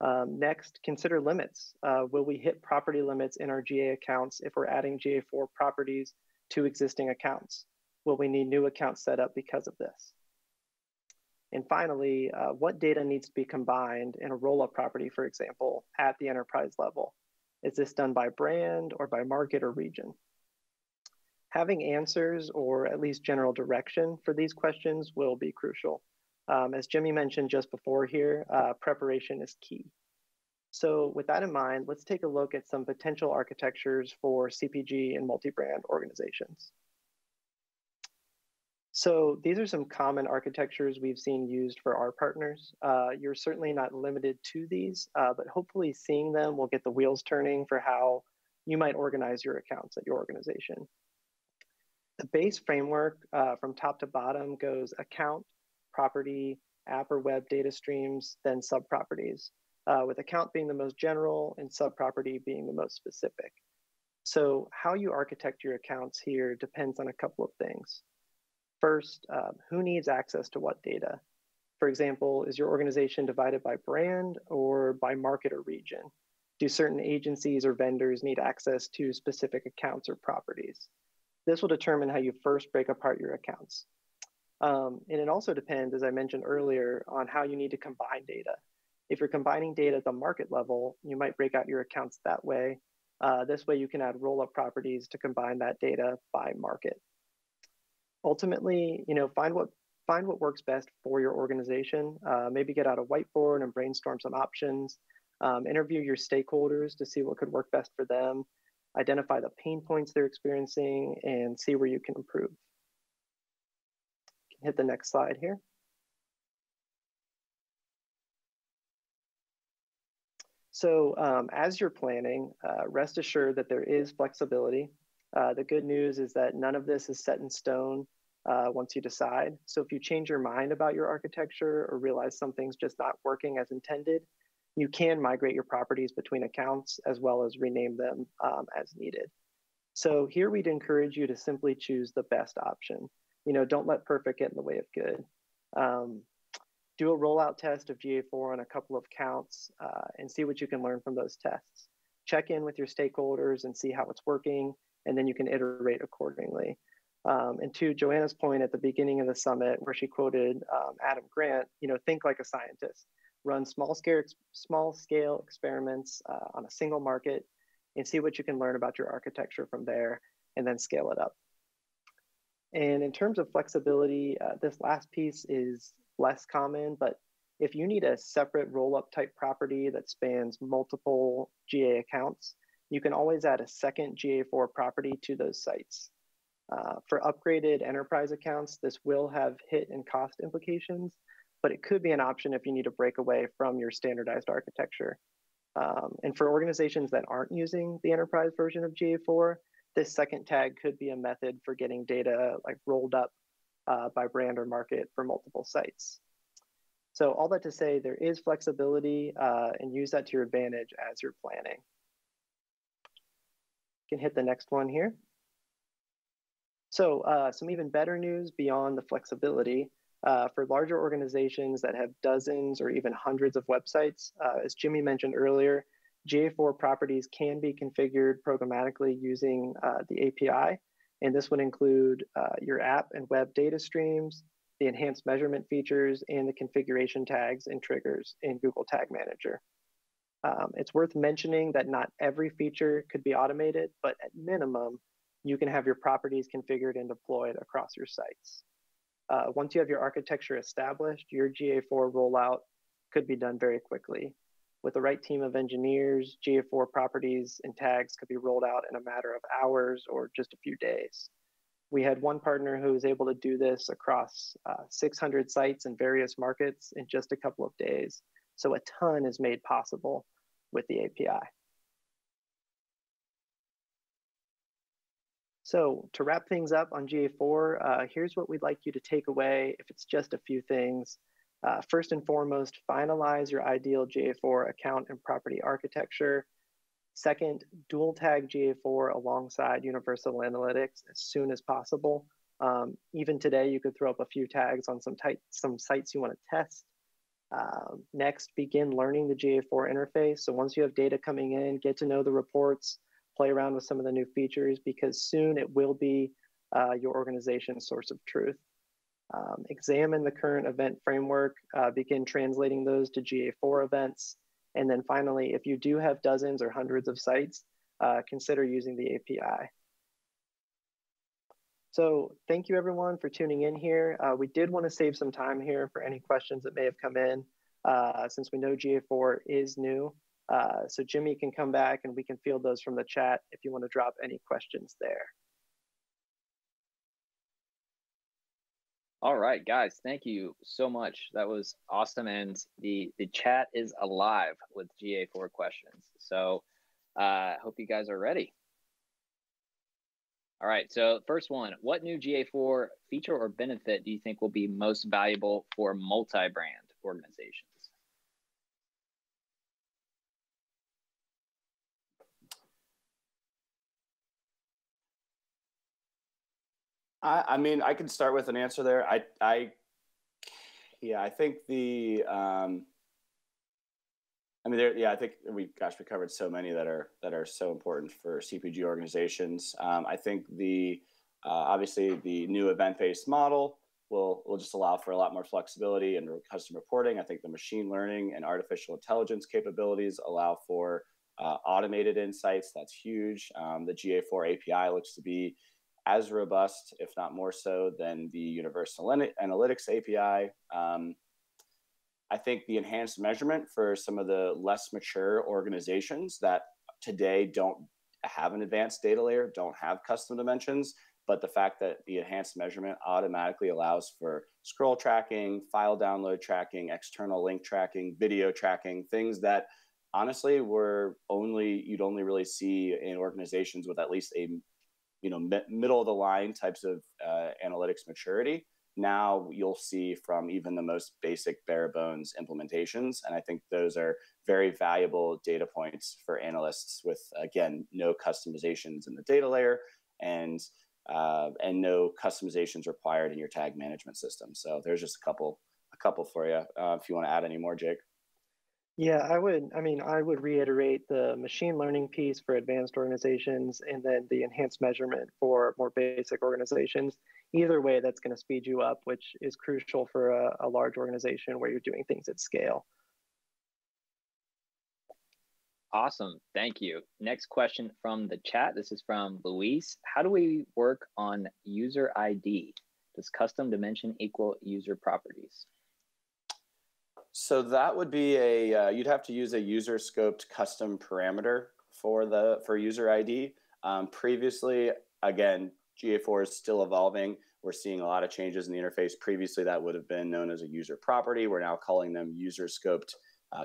E: Next, consider limits. Will we hit property limits in our GA accounts if we're adding GA4 properties to existing accounts? Will we need new accounts set up because of this? And finally, what data needs to be combined in a roll-up property, for example, at the enterprise level? Is this done by brand or by market or region? Having answers or at least general direction for these questions will be crucial. As Jimmy mentioned just before here, preparation is key. So with that in mind, let's take a look at some potential architectures for CPG and multi-brand organizations. So these are some common architectures we've seen used for our partners. You're certainly not limited to these, but hopefully seeing them will get the wheels turning for how you might organize your accounts at your organization. The base framework from top to bottom goes account, property, app or web data streams, then subproperties, with account being the most general and subproperty being the most specific. So how you architect your accounts here depends on a couple of things. First, who needs access to what data? For example, is your organization divided by brand or by market or region? Do certain agencies or vendors need access to specific accounts or properties? This will determine how you first break apart your accounts. And it also depends, as I mentioned earlier, on how you need to combine data. If you're combining data at the market level, you might break out your accounts that way. This way you can add roll-up properties to combine that data by market. Ultimately, find what works best for your organization. Maybe get out a whiteboard and brainstorm some options. Interview your stakeholders to see what could work best for them. Identify the pain points they're experiencing and see where you can improve. Hit the next slide here. So as you're planning, rest assured that there is flexibility. The good news is that none of this is set in stone once you decide. So if you change your mind about your architecture or realize something's just not working as intended, you can migrate your properties between accounts as well as rename them as needed. So here we'd encourage you to simply choose the best option. Don't let perfect get in the way of good. Do a rollout test of GA4 on a couple of accounts and see what you can learn from those tests. Check in with your stakeholders and see how it's working, and then you can iterate accordingly. And to Joanna's point at the beginning of the summit, where she quoted Adam Grant, think like a scientist. Run small scale experiments on a single market and see what you can learn about your architecture from there, and then scale it up. And in terms of flexibility, this last piece is less common, but if you need a separate roll-up type property that spans multiple GA accounts, you can always add a second GA4 property to those sites. For upgraded enterprise accounts, this will have hit and cost implications, but it could be an option if you need to break away from your standardized architecture. And for organizations that aren't using the enterprise version of GA4, this second tag could be a method for getting data like rolled up by brand or market for multiple sites. So all that to say, there is flexibility and use that to your advantage as you're planning. You can hit the next one here. So some even better news beyond the flexibility. For larger organizations that have dozens or even hundreds of websites, as Jimmy mentioned earlier, GA4 properties can be configured programmatically using the API. And this would include your app and web data streams, the enhanced measurement features, and the configuration tags and triggers in Google Tag Manager. It's worth mentioning that not every feature could be automated, but at minimum, you can have your properties configured and deployed across your sites. Once you have your architecture established, your GA4 rollout could be done very quickly. With the right team of engineers, GA4 properties and tags could be rolled out in a matter of hours or just a few days. We had one partner who was able to do this across 600 sites in various markets in just a couple of days. So a ton is made possible with the API. So to wrap things up on GA4, here's what we'd like you to take away if it's just a few things. First and foremost, finalize your ideal GA4 account and property architecture. Second, dual tag GA4 alongside Universal Analytics as soon as possible. Even today, you could throw up a few tags on some sites you want to test. Next, begin learning the GA4 interface. So once you have data coming in, get to know the reports, play around with some of the new features, because soon it will be your organization's source of truth. Examine the current event framework, begin translating those to GA4 events. And then finally, if you do have dozens or hundreds of sites, consider using the API. So thank you everyone for tuning in here. We did want to save some time here for any questions that may have come in, since we know GA4 is new. So Jimmy can come back and we can field those from the chat if you want to drop any questions there.
A: All right, guys, thank you so much. That was awesome. And the chat is alive with GA4 questions. So hope you guys are ready. All right, so first one, what new GA4 feature or benefit do you think will be most valuable for multi-brand organizations?
F: I mean, I can start with an answer there. I think the, I think we covered so many that are so important for CPG organizations. I think obviously the new event-based model will just allow for a lot more flexibility and custom reporting. I think the machine learning and artificial intelligence capabilities allow for automated insights. That's huge. The GA4 API looks to be as robust, if not more so, than the Universal Analytics API. I think the enhanced measurement for some of the less mature organizations that today don't have an advanced data layer, don't have custom dimensions, but the fact that the enhanced measurement automatically allows for scroll tracking, file download tracking, external link tracking, video tracking, things that honestly you'd only really see in organizations with at least a middle of the line types of analytics maturity. Now you'll see from even the most basic bare bones implementations. And I think those are very valuable data points for analysts with, again, no customizations in the data layer and no customizations required in your tag management system. So there's just a couple for you. If you want to add any more, Jake.
E: Yeah, I would reiterate the machine learning piece for advanced organizations and then the enhanced measurement for more basic organizations. Either way, that's going to speed you up, which is crucial for a large organization where you're doing things at scale.
A: Awesome, thank you. Next question from the chat. This is from Luis. How do we work on user ID? Does custom dimension equal user properties?
F: So that would be you'd have to use a user scoped custom parameter for user ID. Previously, again, GA4 is still evolving. We're seeing a lot of changes in the interface. Previously, that would have been known as a user property. We're now calling them user scoped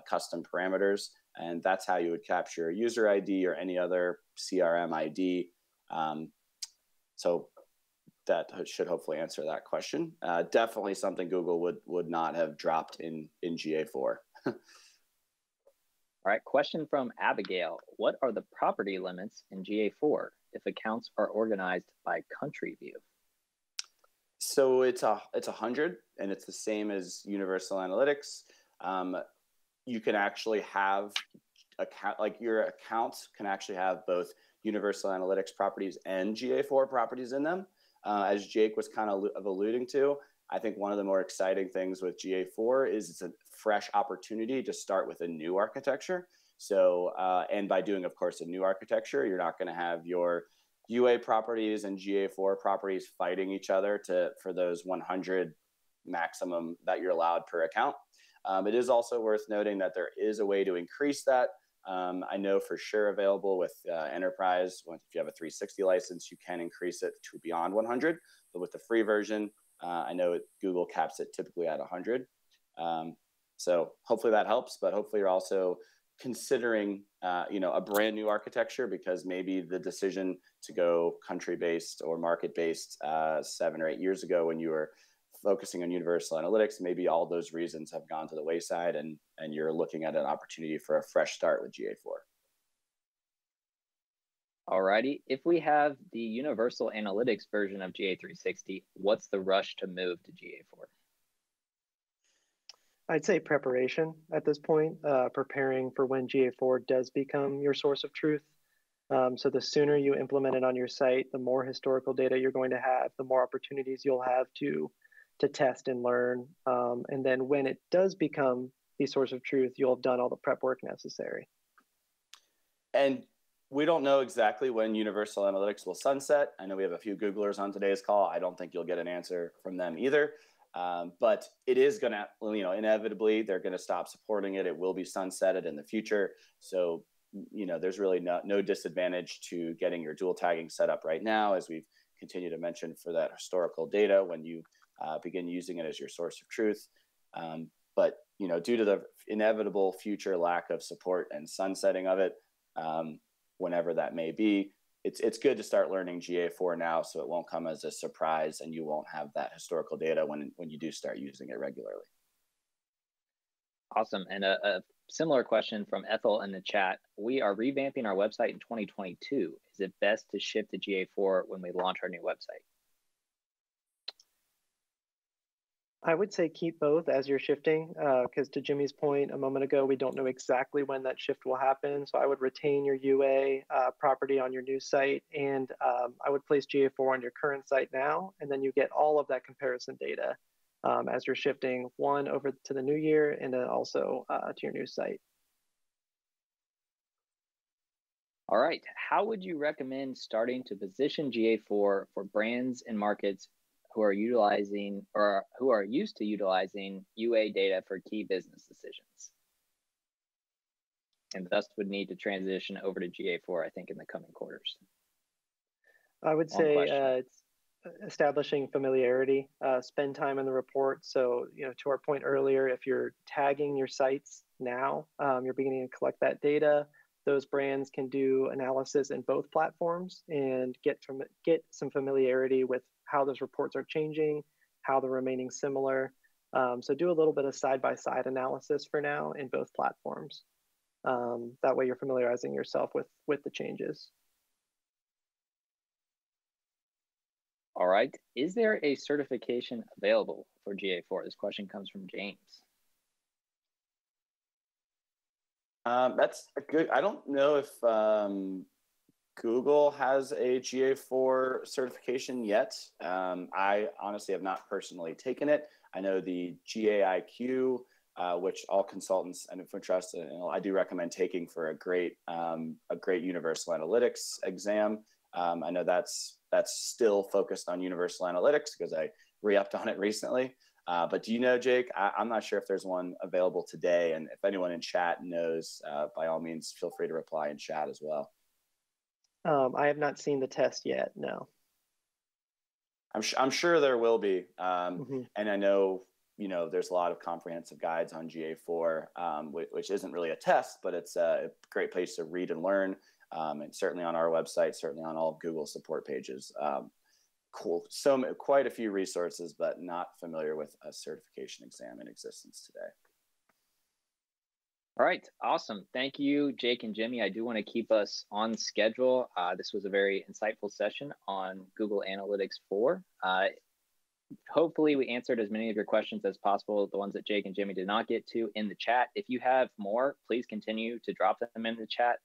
F: custom parameters. And that's how you would capture a user ID or any other CRM ID. So that should hopefully answer that question. Definitely something Google would not have dropped in GA4.
A: All right, question from Abigail. What are the property limits in GA4 if accounts are organized by country view?
F: So it's 100, and it's the same as Universal Analytics. You can actually have your accounts can actually have both Universal Analytics properties and GA4 properties in them. As Jake was kind of alluding to, I think one of the more exciting things with GA4 is it's a fresh opportunity to start with a new architecture. So, and by doing, of course, a new architecture, you're not going to have your UA properties and GA4 properties fighting each other for those 100 maximum that you're allowed per account. It is also worth noting that there is a way to increase that. I know for sure available with Enterprise. If you have a 360 license, you can increase it to beyond 100. But with the free version, I know Google caps it typically at 100. So hopefully that helps. But hopefully you're also considering a brand new architecture, because maybe the decision to go country-based or market-based 7 or 8 years ago when you were focusing on Universal Analytics, maybe all those reasons have gone to the wayside, and you're looking at an opportunity for a fresh start with GA4.
A: All righty. If we have the Universal Analytics version of GA360, what's the rush to move to GA4?
G: I'd say preparation at this point, preparing for when GA4 does become your source of truth. So the sooner you implement it on your site, the more historical data you're going to have, the more opportunities you'll have to test and learn. And then when it does become the source of truth, you'll have done all the prep work necessary.
F: And we don't know exactly when Universal Analytics will sunset. I know we have a few Googlers on today's call. I don't think you'll get an answer from them either. But it is going to, inevitably, they're going to stop supporting it. It will be sunsetted in the future. So, there's really no disadvantage to getting your dual tagging set up right now, as we've continued to mention, for that historical data when you begin using it as your source of truth. But, due to the inevitable future lack of support and sunsetting of it, whenever that may be, it's good to start learning GA4 now, so it won't come as a surprise and you won't have that historical data when you do start using it regularly.
A: Awesome. And a similar question from Ethel in the chat. We are revamping our website in 2022. Is it best to shift to GA4 when we launch our new website?
G: I would say keep both as you're shifting, because to Jimmy's point a moment ago, we don't know exactly when that shift will happen. So I would retain your UA property on your new site, and I would place GA4 on your current site now, and then you get all of that comparison data as you're shifting one over to the new year, and then also to your new site.
A: All right. How would you recommend starting to position GA4 for brands and markets who are utilizing or who are used to utilizing UA data for key business decisions, and thus would need to transition over to GA4, I think, in the coming quarters?
G: I would say it's establishing familiarity, spend time in the report. So, to our point earlier, if you're tagging your sites now, you're beginning to collect that data. Those brands can do analysis in both platforms and get some familiarity with how those reports are changing, how they're remaining similar. So do a little bit of side-by-side analysis for now in both platforms. That way you're familiarizing yourself with the changes.
A: All right. Is there a certification available for GA4? This question comes from James.
F: That's a good, I don't know if Google has a GA4 certification yet. I honestly have not personally taken it. I know the GAIQ, which all consultants and InfoTrust, I do recommend taking for a great Universal Analytics exam. I know that's still focused on Universal Analytics because I re-upped on it recently. But do you know, Jake? I'm not sure if there's one available today. And if anyone in chat knows, by all means, feel free to reply in chat as well.
G: I have not seen the test yet, no.
F: I'm sure there will be. And I know, there's a lot of comprehensive guides on GA4, which isn't really a test, but it's a great place to read and learn. And certainly on our website, certainly on all of Google's support pages. Cool. So quite a few resources, but not familiar with a certification exam in existence today.
A: All right, awesome. Thank you, Jake and Jimmy. I do want to keep us on schedule. This was a very insightful session on Google Analytics 4. Hopefully we answered as many of your questions as possible, the ones that Jake and Jimmy did not get to in the chat. If you have more, please continue to drop them in the chat.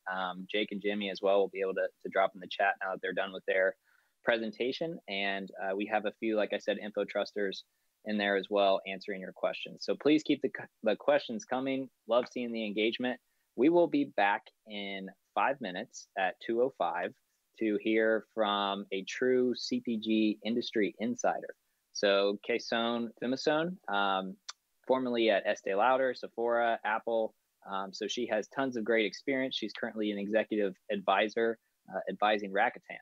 A: Jake and Jimmy as well will be able to drop in the chat now that they're done with their presentation. And we have a few, like I said, InfoTrusters in there as well answering your questions. So please keep the questions coming. Love seeing the engagement. We will be back in 5 minutes at 2:05 to hear from a true CPG industry insider. So Kesone Phimmasone, formerly at Estee Lauder, Sephora, Apple. So she has tons of great experience. She's currently an executive advisor advising Rakuten.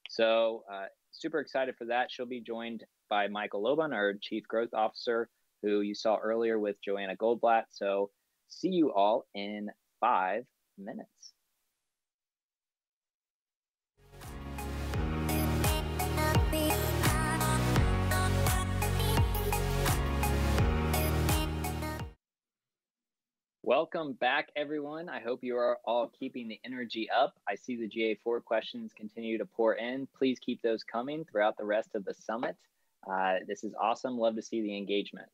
A: So super excited for that. She'll be joined by Michael Loban, our Chief Growth Officer, who you saw earlier with Joanna Goldblatt. So see you all in 5 minutes. Welcome back, everyone. I hope you are all keeping the energy up. I see the GA4 questions continue to pour in. Please keep those coming throughout the rest of the summit. This is awesome. Love to see the engagement.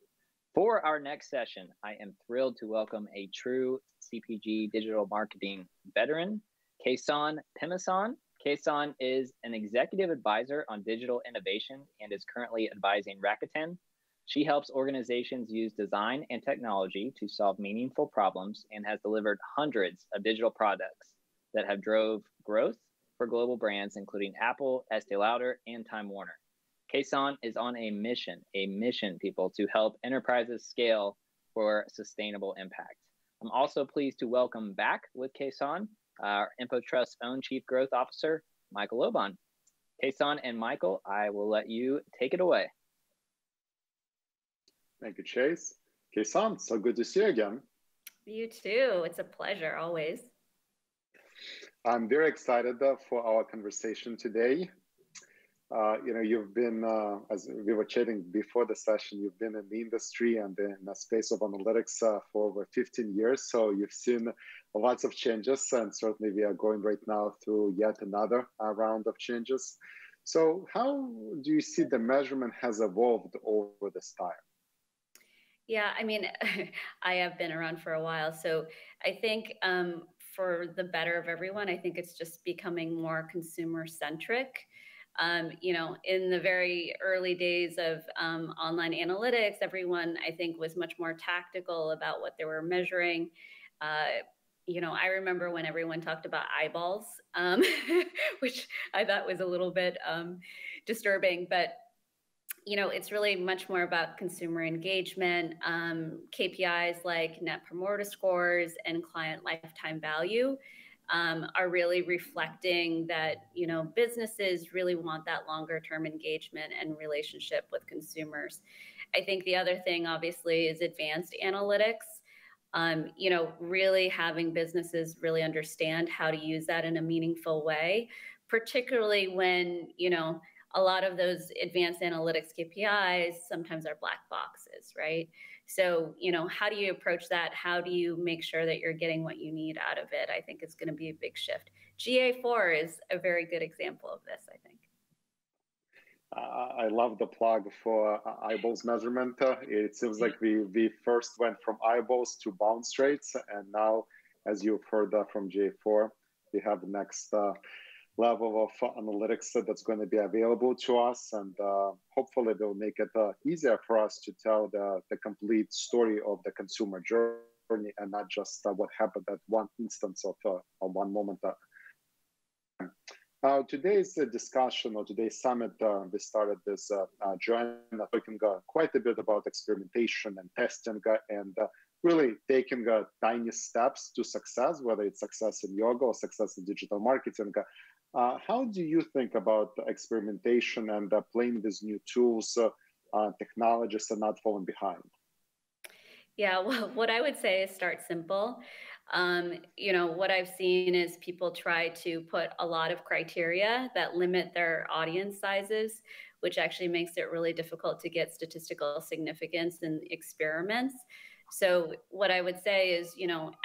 A: For our next session, I am thrilled to welcome a true CPG digital marketing veteran, Kesone Phimmasone. Kesone is an executive advisor on digital innovation and is currently advising Rakuten. She helps organizations use design and technology to solve meaningful problems and has delivered hundreds of digital products that have drove growth for global brands, including Apple, Estee Lauder, and Time Warner. Kesone is on a mission, people, to help enterprises scale for sustainable impact. I'm also pleased to welcome back with Kesone, our InfoTrust's own Chief Growth Officer, Michael Loban. Kesone and Michael, I will let you take it away.
B: Thank you, Chase. Kesone, so good to see you again. You
H: too. It's a pleasure, always.
B: I'm very excited for our conversation today. You've been, as we were chatting before the session, you've been in the industry and in the space of analytics for over 15 years. So you've seen lots of changes, and certainly we are going right now through yet another round of changes. So how do you see the measurement has evolved over this time?
H: Yeah, I mean, I have been around for a while. So I think for the better of everyone, I think it's just becoming more consumer centric. In the very early days of online analytics, everyone, I think, was much more tactical about what they were measuring. I remember when everyone talked about eyeballs, which I thought was a little bit disturbing, but it's really much more about consumer engagement. KPIs like net promoter scores and client lifetime value are really reflecting that, businesses really want that longer term engagement and relationship with consumers. I think the other thing, obviously, is advanced analytics. Really having businesses really understand how to use that in a meaningful way, particularly when, a lot of those advanced analytics KPIs sometimes are black boxes, right? So, how do you approach that? How do you make sure that you're getting what you need out of it? I think it's going to be a big shift. GA4 is a very good example of this, I think.
B: I love the plug for eyeballs measurement. It seems like we first went from eyeballs to bounce rates, and now, as you've heard from GA4, we have the next level of analytics that's going to be available to us, and hopefully they'll make it easier for us to tell the complete story of the consumer journey and not just what happened at one instance of one moment. Today's discussion or today's summit, we started this, Joanna talking quite a bit about experimentation and testing and really taking tiny steps to success, whether it's success in yoga or success in digital marketing. How do you think about experimentation and playing with new tools, technologies, and not falling behind?
H: Yeah, well, what I would say is start simple. What I've seen is people try to put a lot of criteria that limit their audience sizes, which actually makes it really difficult to get statistical significance in experiments. So what I would say is,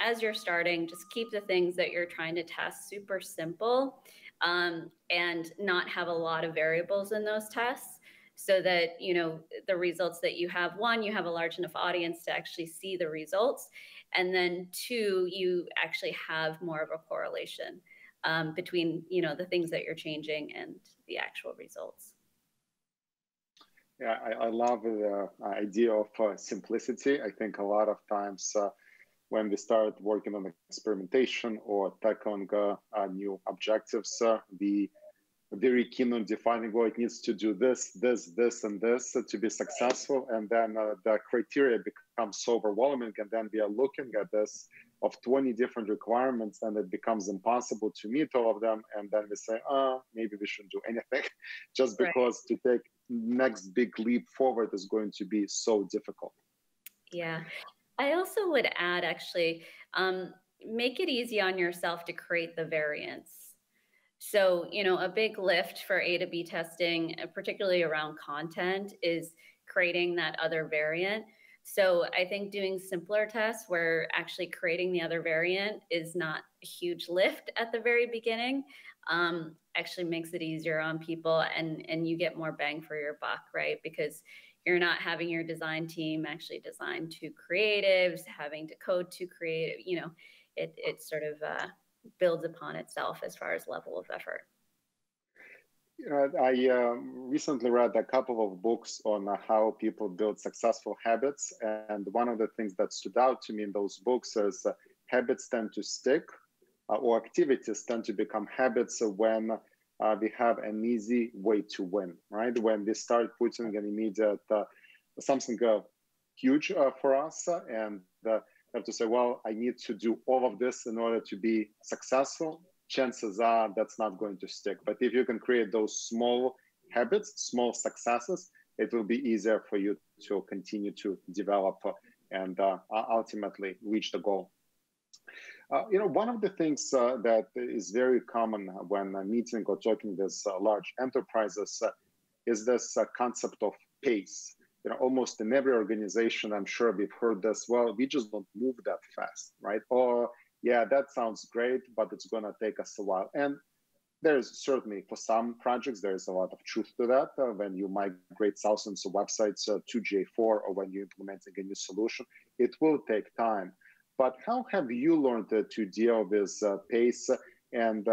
H: as you're starting, just keep the things that you're trying to test super simple, and not have a lot of variables in those tests, so that, the results that you have, one, you have a large enough audience to actually see the results. And then two, you actually have more of a correlation between, the things that you're changing and the actual results.
B: Yeah, I love the idea of simplicity. I think a lot of times when we start working on experimentation or tackling new objectives, we very keen on defining, well, it needs to do this, and this to be successful. And then the criteria becomes so overwhelming. And then we are looking at this of 20 different requirements, and it becomes impossible to meet all of them. And then we say, maybe we shouldn't do anything just because to take next big leap forward is going to be so difficult.
H: Yeah. I also would add, actually, make it easy on yourself to create the variance. So, a big lift for A to B testing, particularly around content, is creating that other variant. So I think doing simpler tests where actually creating the other variant is not a huge lift at the very beginning, actually makes it easier on people, and you get more bang for your buck, right? Because you're not having your design team actually design to creatives, having to code to creative, it sort of builds upon itself as far as level of effort.
B: I recently read a couple of books on how people build successful habits. And one of the things that stood out to me in those books is habits tend to stick, or activities tend to become habits when we have an easy way to win, right? When we start putting an immediate, something huge for us, and have to say, well, I need to do all of this in order to be successful, chances are that's not going to stick. But if you can create those small habits, small successes, it will be easier for you to continue to develop and ultimately reach the goal. One of the things that is very common when meeting or talking with large enterprises is this concept of pace. Almost in every organization, I'm sure we've heard this, well, we just don't move that fast, right? Or, yeah, that sounds great, but it's going to take us a while. And there's certainly, for some projects, there's a lot of truth to that. When you migrate thousands of websites to GA4, or when you're implementing a new solution, it will take time. But how have you learned to deal with pace, and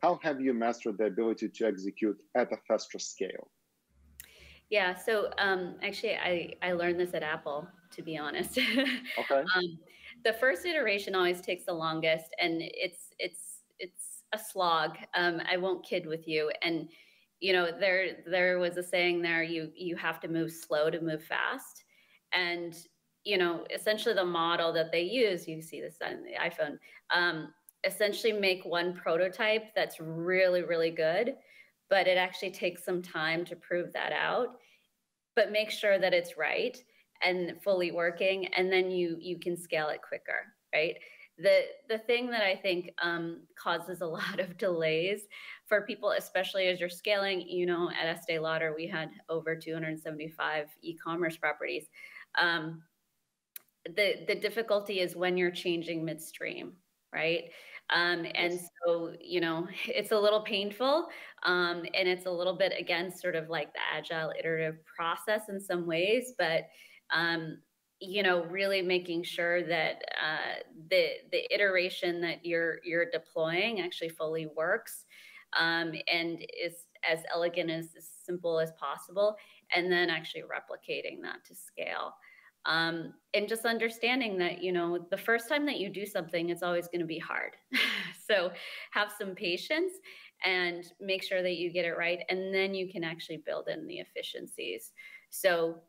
B: how have you mastered the ability to execute at a faster scale?
H: Yeah, so actually, I learned this at Apple, to be honest.
B: Okay.
H: The first iteration always takes the longest, and it's a slog. I won't kid with you. And there was a saying there: you have to move slow to move fast. And essentially the model that they use, you see this on the iPhone, essentially make one prototype that's really, really good, but it actually takes some time to prove that out, but make sure that it's right and fully working, and then you can scale it quicker, right? The thing that I think causes a lot of delays for people, especially as you're scaling, at Estee Lauder, we had over 275 e-commerce properties. The difficulty is when you're changing midstream, right? And so, it's a little painful, and it's a little bit, again, sort of like the agile iterative process in some ways, but, really making sure that the iteration that you're deploying actually fully works, and is as elegant, as simple as possible, and then actually replicating that to scale. And just understanding that, the first time that you do something, it's always going to be hard. So have some patience and make sure that you get it right. And then you can actually build in the efficiencies. So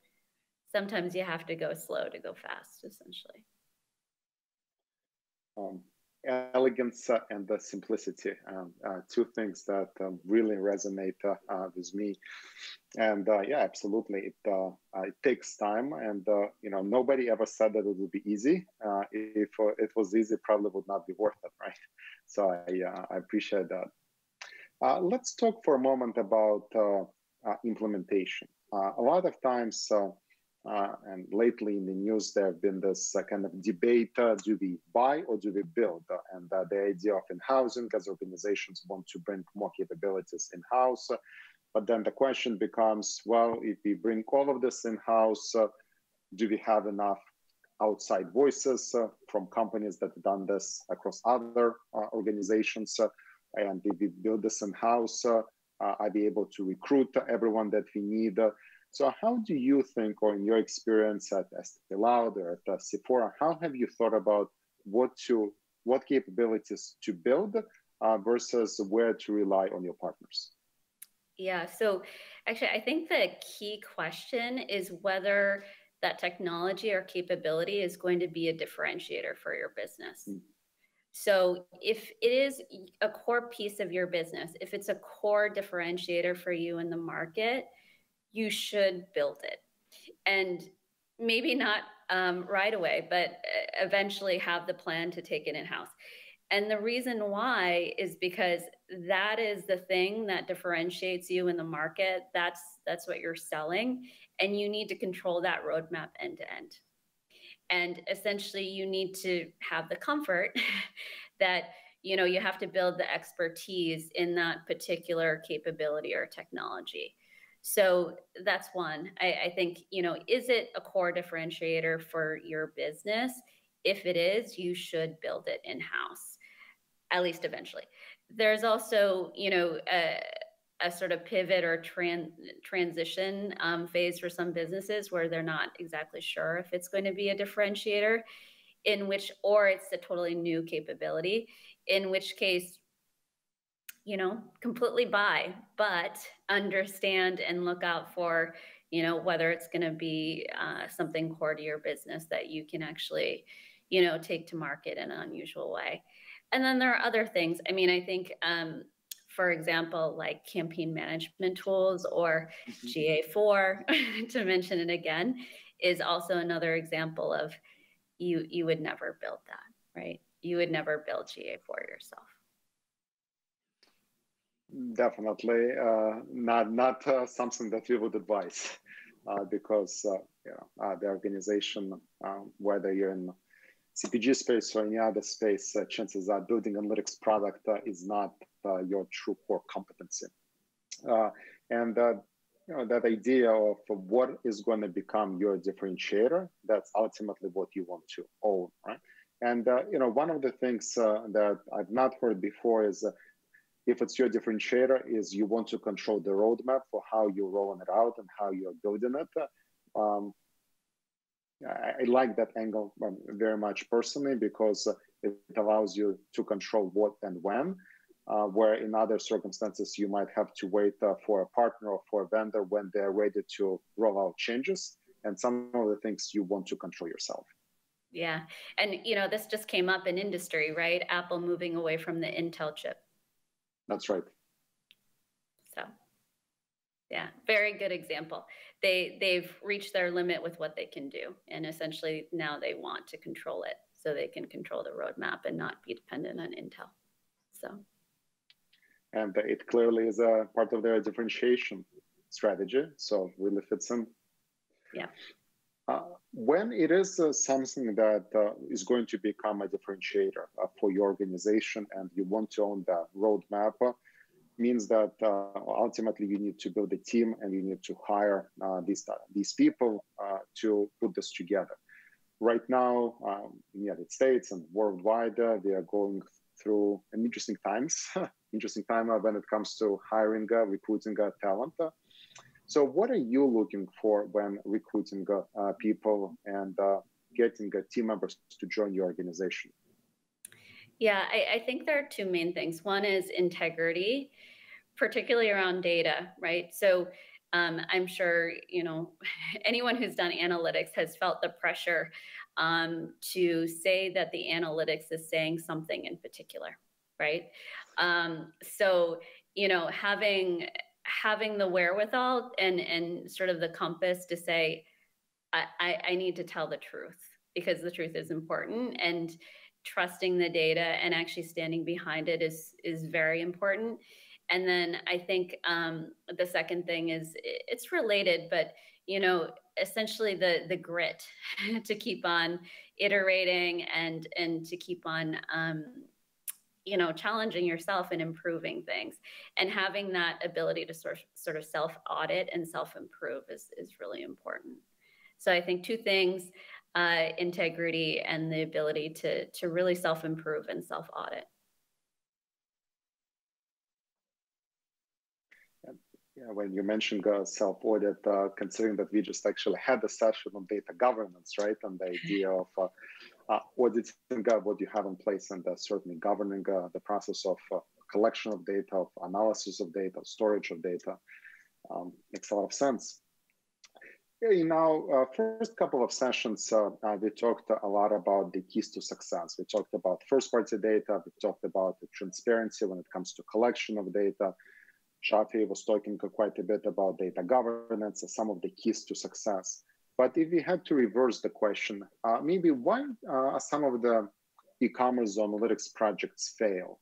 H: sometimes you have to go slow to go fast, essentially.
B: Elegance and the simplicity, two things that really resonate with me. And yeah, absolutely, it takes time, and nobody ever said that it would be easy. If it was easy, it probably would not be worth it, right? So I appreciate that. Let's talk for a moment about implementation. A lot of times, and lately in the news, there have been this kind of debate, do we buy or do we build? And the idea of in-housing, as organizations want to bring more capabilities in-house. But then the question becomes, well, if we bring all of this in-house, do we have enough outside voices from companies that have done this across other organizations? And if we build this in-house, are we able to recruit everyone that we need? So how do you think, or in your experience at Estée Lauder, at Sephora, how have you thought about what capabilities to build versus where to rely on your partners?
H: Yeah, so actually, I think the key question is whether that technology or capability is going to be a differentiator for your business. Mm-hmm. So if it is a core piece of your business, if it's a core differentiator for you in the market, you should build it. And maybe not right away, but eventually have the plan to take it in-house. And the reason why is because that is the thing that differentiates you in the market. That's what you're selling. And you need to control that roadmap end to end. And essentially you need to have the comfort that, you have to build the expertise in that particular capability or technology. So that's one. I think, is it a core differentiator for your business? If it is, you should build it in-house, at least eventually. There's also, a sort of pivot or transition phase for some businesses where they're not exactly sure if it's going to be a differentiator, or it's a totally new capability, in which case, completely buy, but understand and look out for, whether it's going to be something core to your business that you can actually, take to market in an unusual way. And then there are other things. I mean, I think, for example, like campaign management tools or GA4, to mention it again, is also another example of you would never build that, right? You would never build GA4 yourself.
B: Definitely not something that we would advise, because the organization, whether you're in CPG space or any other space, chances are building analytics product is not your true core competency. And that idea of what is going to become your differentiator, that's ultimately what you want to own, right? And one of the things that I've not heard before is if it's your differentiator, is you want to control the roadmap for how you're rolling it out and how you're building it. I like that angle very much personally, because it allows you to control what and when, where in other circumstances you might have to wait for a partner or for a vendor when they're ready to roll out changes. And some of the things you want to control yourself.
H: Yeah. And, this just came up in industry, right? Apple moving away from the Intel chip.
B: That's right.
H: So, yeah, very good example. They've reached their limit with what they can do. And essentially now they want to control it so they can control the roadmap and not be dependent on Intel. So. And
B: it clearly is a part of their differentiation strategy. So really fits in.
H: Yeah.
B: When it is something that is going to become a differentiator for your organization and you want to own the roadmap, means that ultimately you need to build a team and you need to hire these people to put this together. Right now, in the United States and worldwide, we are going through an interesting time when it comes to hiring, recruiting talent. So what are you looking for when recruiting people and getting team members to join your organization?
H: Yeah, I think there are two main things. One is integrity, particularly around data, right? So I'm sure, anyone who's done analytics has felt the pressure to say that the analytics is saying something in particular, right? So, having the wherewithal and sort of the compass to say, I need to tell the truth because the truth is important, and trusting the data and actually standing behind it is very important. And then I think the second thing is it's related, but essentially the grit to keep on iterating and to keep on challenging yourself and improving things, and having that ability to sort of self-audit and self-improve is really important. So I think two things, integrity and the ability to really self-improve and self-audit.
B: Yeah, when you mentioned self-audit, considering that we just actually had a session on data governance, right? And the idea of auditing what you have in place, and certainly governing the process of collection of data, of analysis of data, storage of data, makes a lot of sense. In our first couple of sessions, we talked a lot about the keys to success. We talked about first-party data. We talked about the transparency when it comes to collection of data. Shaafi was talking quite a bit about data governance and some of the keys to success. But if we had to reverse the question, maybe why some of the e-commerce analytics projects fail?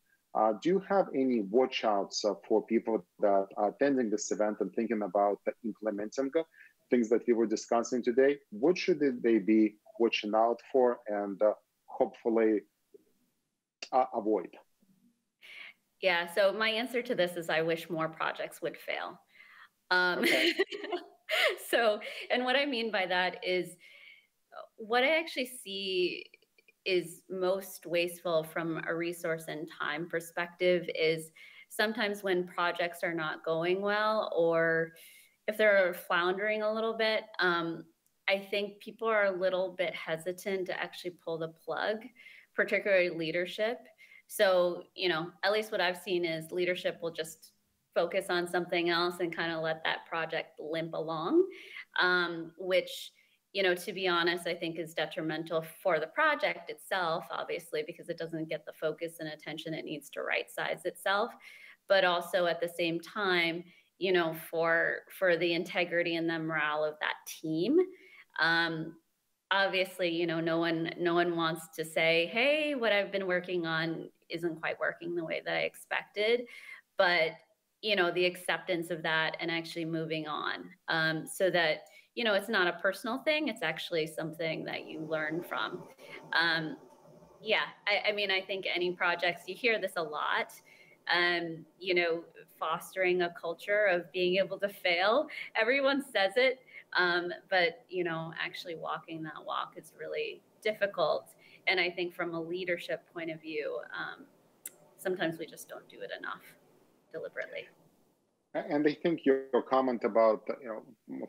B: Do you have any watch outs for people that are attending this event and thinking about implementing things that we were discussing today? What should they be watching out for and hopefully avoid?
H: Yeah, so my answer to this is I wish more projects would fail.
B: Okay.
H: So, and what I mean by that is what I actually see is most wasteful from a resource and time perspective is sometimes when projects are not going well, or if they're floundering a little bit, I think people are a little bit hesitant to actually pull the plug, particularly leadership. So, at least what I've seen is leadership will just focus on something else and kind of let that project limp along, which, to be honest, I think is detrimental for the project itself, obviously, because it doesn't get the focus and attention it needs to right size itself, but also at the same time, for the integrity and the morale of that team. Obviously, no one wants to say, hey, what I've been working on isn't quite working the way that I expected, but the acceptance of that and actually moving on, so that it's not a personal thing, it's actually something that you learn from. Yeah, I mean, I think any projects, you hear this a lot, fostering a culture of being able to fail. Everyone says it, but actually walking that walk is really difficult. And I think from a leadership point of view, sometimes we just don't do it enough deliberately.
B: And I think your comment about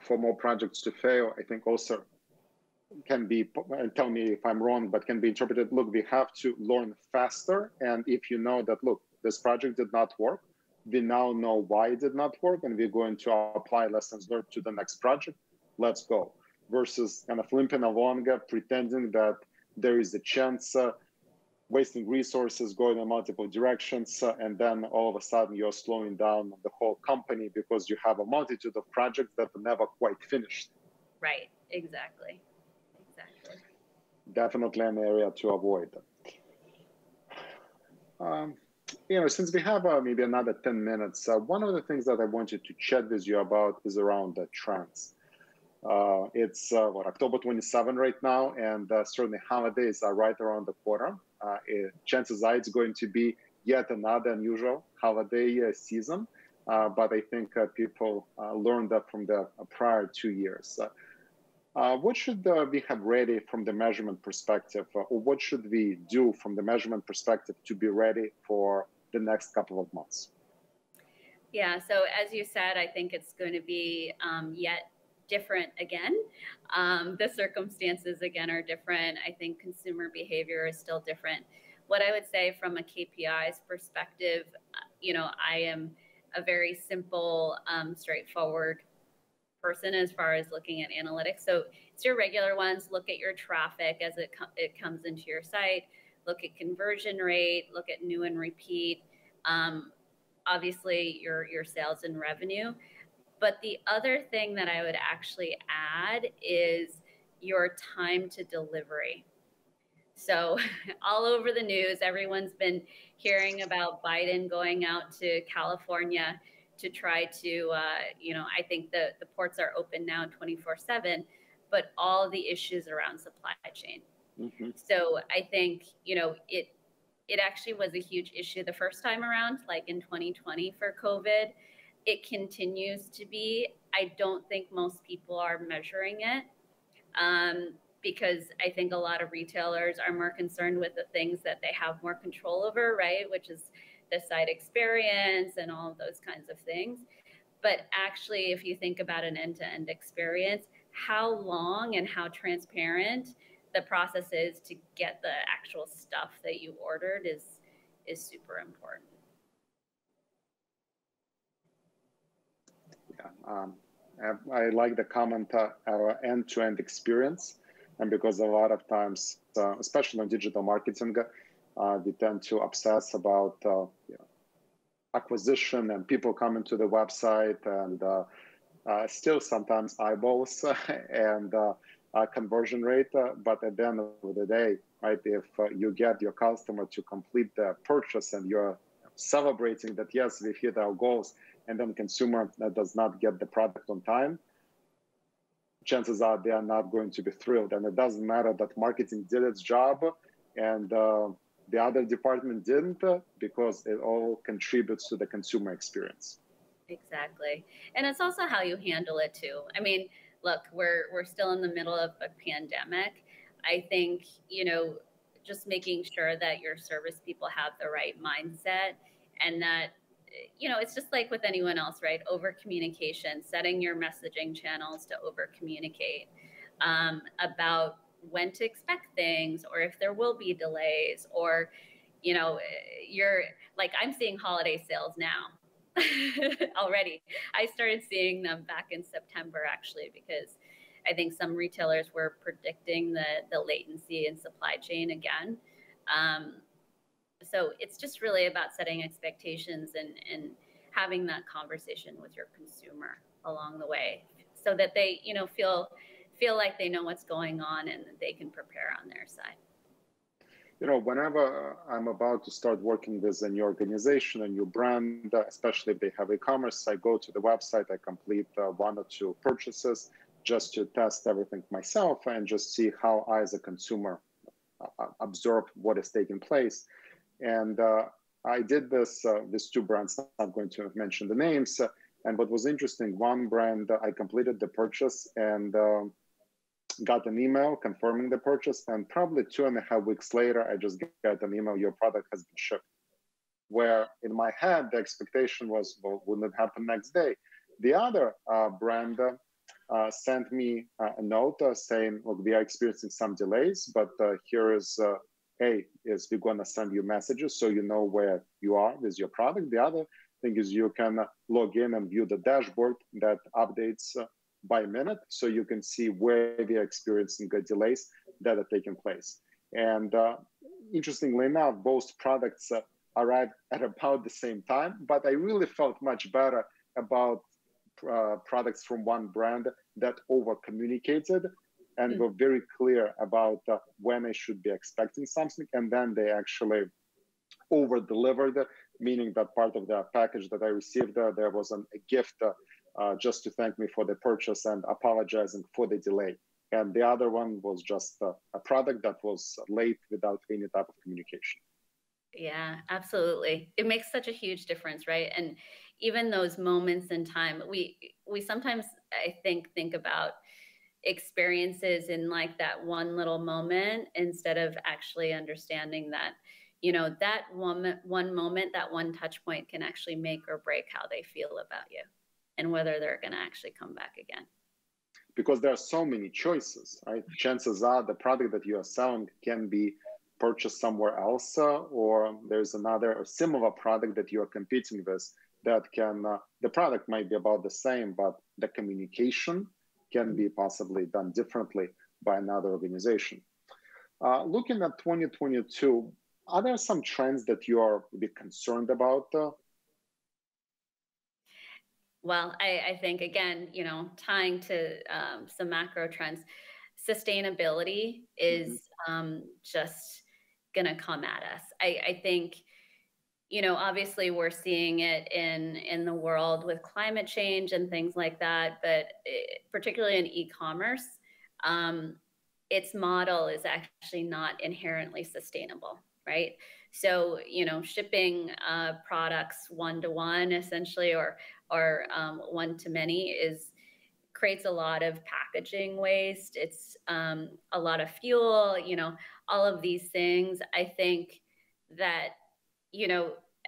B: for more projects to fail, I think also can be, and tell me if I'm wrong, but can be interpreted, look, we have to learn faster. And if you know that, look, this project did not work, we now know why it did not work, and we're going to apply lessons learned to the next project. Let's go. Versus kind of limping along, pretending that there is a chance, wasting resources, going in multiple directions, and then all of a sudden you're slowing down the whole company because you have a multitude of projects that are never quite finished.
H: Right, exactly.
B: Definitely an area to avoid. Since we have maybe another 10 minutes, one of the things that I wanted to chat with you about is around the trends. It's October 27 right now, and certainly holidays are right around the corner. Chances are it's going to be yet another unusual holiday season, but I think people learned that from the prior 2 years. What should we have ready from the measurement perspective, or what should we do from the measurement perspective to be ready for the next couple of months?
H: Yeah, so as you said, I think it's going to be yet different again. The circumstances again are different. I think consumer behavior is still different. what I would say from a KPIs perspective, I am a very simple, straightforward person as far as looking at analytics. So it's your regular ones. Look at your traffic as it comes into your site. Look at conversion rate. Look at new and repeat. Obviously, your sales and revenue. But the other thing that I would actually add is your time to delivery. So all over the news, everyone's been hearing about Biden going out to California to try to, I think the ports are open now 24/7, but all the issues around supply chain. Mm-hmm. So I think, it actually was a huge issue the first time around, like in 2020 for COVID. It continues to be. I don't think most people are measuring it because I think a lot of retailers are more concerned with the things that they have more control over, right? Which is the site experience and all of those kinds of things. But actually, if you think about an end-to-end experience, how long and how transparent the process is to get the actual stuff that you ordered is super important.
B: Yeah, I like the comment, our end-to-end experience, and because a lot of times, especially in digital marketing, we tend to obsess about acquisition and people coming to the website, and still sometimes eyeballs and conversion rate. But at the end of the day, right, if you get your customer to complete the purchase and you're celebrating that, yes, we hit our goals, and then consumer that does not get the product on time, chances are they are not going to be thrilled. And it doesn't matter that marketing did its job and the other department didn't, because it all contributes to the consumer experience.
H: Exactly. And it's also how you handle it too. I mean, look, we're still in the middle of a pandemic. I think, just making sure that your service people have the right mindset, and that, it's just like with anyone else, right? Over communication, setting your messaging channels to over communicate about when to expect things, or if there will be delays, or, you're like, I'm seeing holiday sales now already. I started seeing them back in September, actually, because I think some retailers were predicting the latency in supply chain again. So it's just really about setting expectations and having that conversation with your consumer along the way, so that they, feel like they know what's going on and that they can prepare on their side.
B: Whenever I'm about to start working with a new organization, a new brand, especially if they have e-commerce, I go to the website, I complete 1 or 2 purchases just to test everything myself and just see how I, as a consumer, absorb what is taking place. And I did this with 2 brands. I'm going to mention the names. And what was interesting, one brand, I completed the purchase and got an email confirming the purchase, and probably 2.5 weeks later, I just got an email, your product has been shipped. Where in my head, the expectation was, well, wouldn't it happen next day? The other brand sent me a note saying, look, we are experiencing some delays, but here is, we're going to send you messages so you know where you are with your product. The other thing is you can log in and view the dashboard that updates by minute, so you can see where we are experiencing the delays that are taking place. And interestingly enough, both products arrived at about the same time, but I really felt much better about products from one brand that over-communicated and were very clear about when I should be expecting something, and then they actually over-delivered, meaning that part of the package that I received, there was a gift just to thank me for the purchase and apologizing for the delay. And the other one was just a product that was late without any type of communication.
H: Yeah, absolutely. It makes such a huge difference, right? And even those moments in time, we sometimes, I think about experiences in like that one little moment, instead of actually understanding that, that one moment, that one touch point can actually make or break how they feel about you and whether they're going to actually come back again.
B: Because there are so many choices, right? Chances are the product that you are selling can be purchase somewhere else, or there's another or similar product that you're competing with that can, the product might be about the same, but the communication can be possibly done differently by another organization. Looking at 2022, are there some trends that you are a bit concerned about?
H: Well, I think, again, tying to some macro trends, sustainability is just going to come at us. I think, obviously we're seeing it in the world with climate change and things like that, but particularly in e-commerce, its model is actually not inherently sustainable, right? So, shipping products one-to-one essentially, or one-to-many creates a lot of packaging waste. It's a lot of fuel, all of these things. I think that,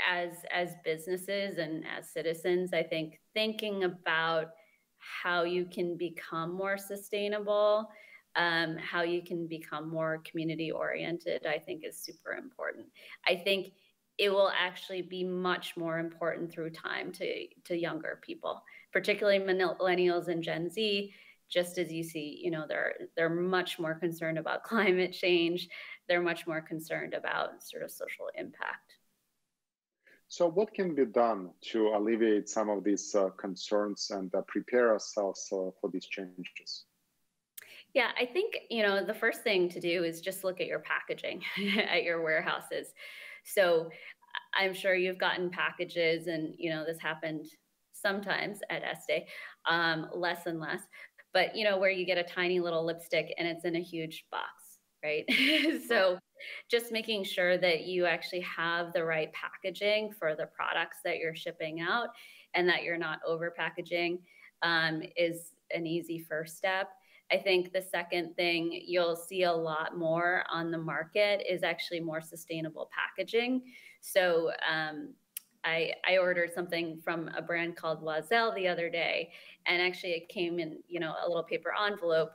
H: as businesses and as citizens, I think thinking about how you can become more sustainable, how you can become more community oriented, I think is super important. I think it will actually be much more important through time to younger people, particularly millennials and Gen Z. Just as you see, they're much more concerned about climate change. They're much more concerned about sort of social impact.
B: So what can be done to alleviate some of these concerns and prepare ourselves for these changes?
H: Yeah, I think, the first thing to do is just look at your packaging at your warehouses. So I'm sure you've gotten packages, and, this happened sometimes at Estee, less and less, but, where you get a tiny little lipstick and it's in a huge box, right? So just making sure that you actually have the right packaging for the products that you're shipping out and that you're not over packaging is an easy first step. I think the second thing you'll see a lot more on the market is actually more sustainable packaging. So I ordered something from a brand called Loisel the other day, and actually it came in, a little paper envelope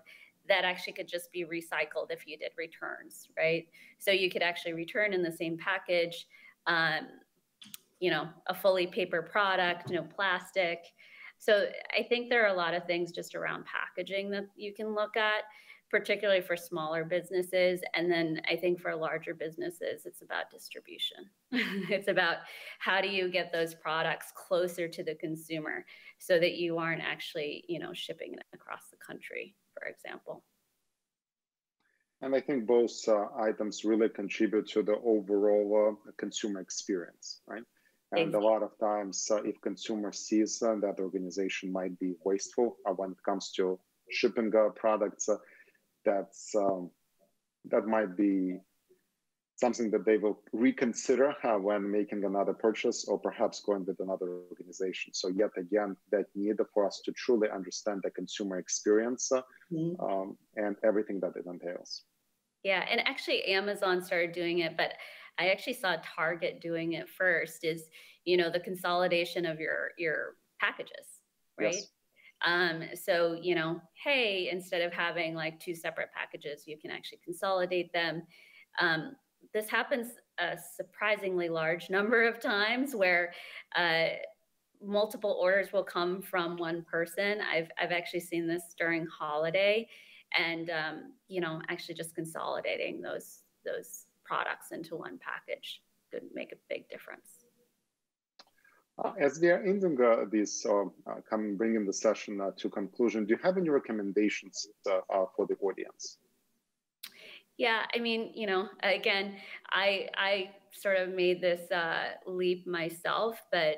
H: that actually could just be recycled if you did returns, right? So you could actually return in the same package, a fully paper product, no plastic. So I think there are a lot of things just around packaging that you can look at, particularly for smaller businesses. And then I think for larger businesses, it's about distribution. It's about how do you get those products closer to the consumer so that you aren't actually, shipping it across the country, for example.
B: And I think both items really contribute to the overall consumer experience, right? And a lot of times, if consumer sees that organization might be wasteful when it comes to shipping products, that might be something that they will reconsider when making another purchase, or perhaps going with another organization. So yet again, that need for us to truly understand the consumer experience and everything that it entails.
H: Yeah, and actually Amazon started doing it, but I actually saw Target doing it first, is, the consolidation of your packages, right? Yes. So, hey, instead of having like 2 separate packages, you can actually consolidate them. This happens a surprisingly large number of times where multiple orders will come from one person. I've actually seen this during holiday, and actually just consolidating those products into one package could make a big difference.
B: As we are ending bringing the session to conclusion, do you have any recommendations for the audience?
H: Yeah, I mean, again, I sort of made this leap myself, but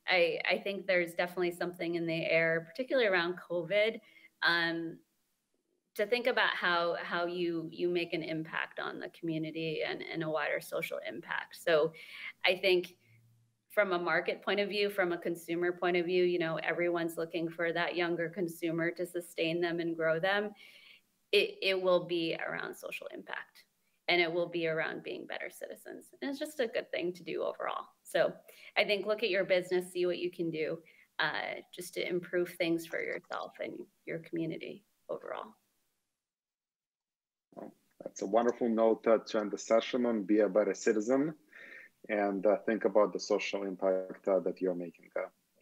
H: I think there's definitely something in the air, particularly around COVID, to think about how you make an impact on the community and a wider social impact. So I think from a market point of view, from a consumer point of view, everyone's looking for that younger consumer to sustain them and grow them. It will be around social impact, and it will be around being better citizens. And it's just a good thing to do overall. So I think look at your business, see what you can do just to improve things for yourself and your community overall.
B: That's a wonderful note to end the session on. Be a better citizen and think about the social impact that you're making.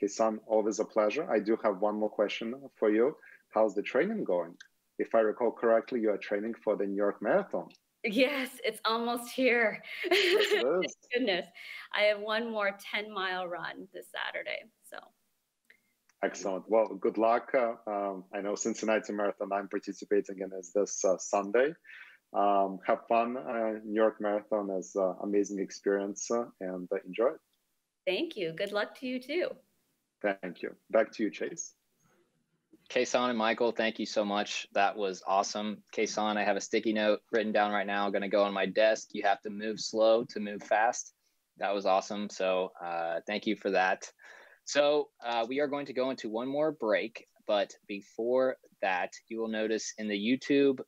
B: Kesone, always a pleasure. I do have one more question for you. How's the training going? If I recall correctly, you are training for the New York Marathon.
H: Yes, it's almost here.
B: Yes, it is.
H: Goodness. I have one more 10-mile run this Saturday. So
B: excellent. Well, good luck. I know Cincinnati Marathon I'm participating in is this Sunday. Have fun. New York Marathon is an amazing experience and enjoy it.
H: Thank you. Good luck to you too.
B: Thank you. Back to you, Chase.
A: Kesone and Michael, thank you so much. That was awesome. Kesone, I have a sticky note written down right now. I'm going to go on my desk. You have to move slow to move fast. That was awesome. So thank you for that. So we are going to go into one more break. But before that, you will notice in the YouTube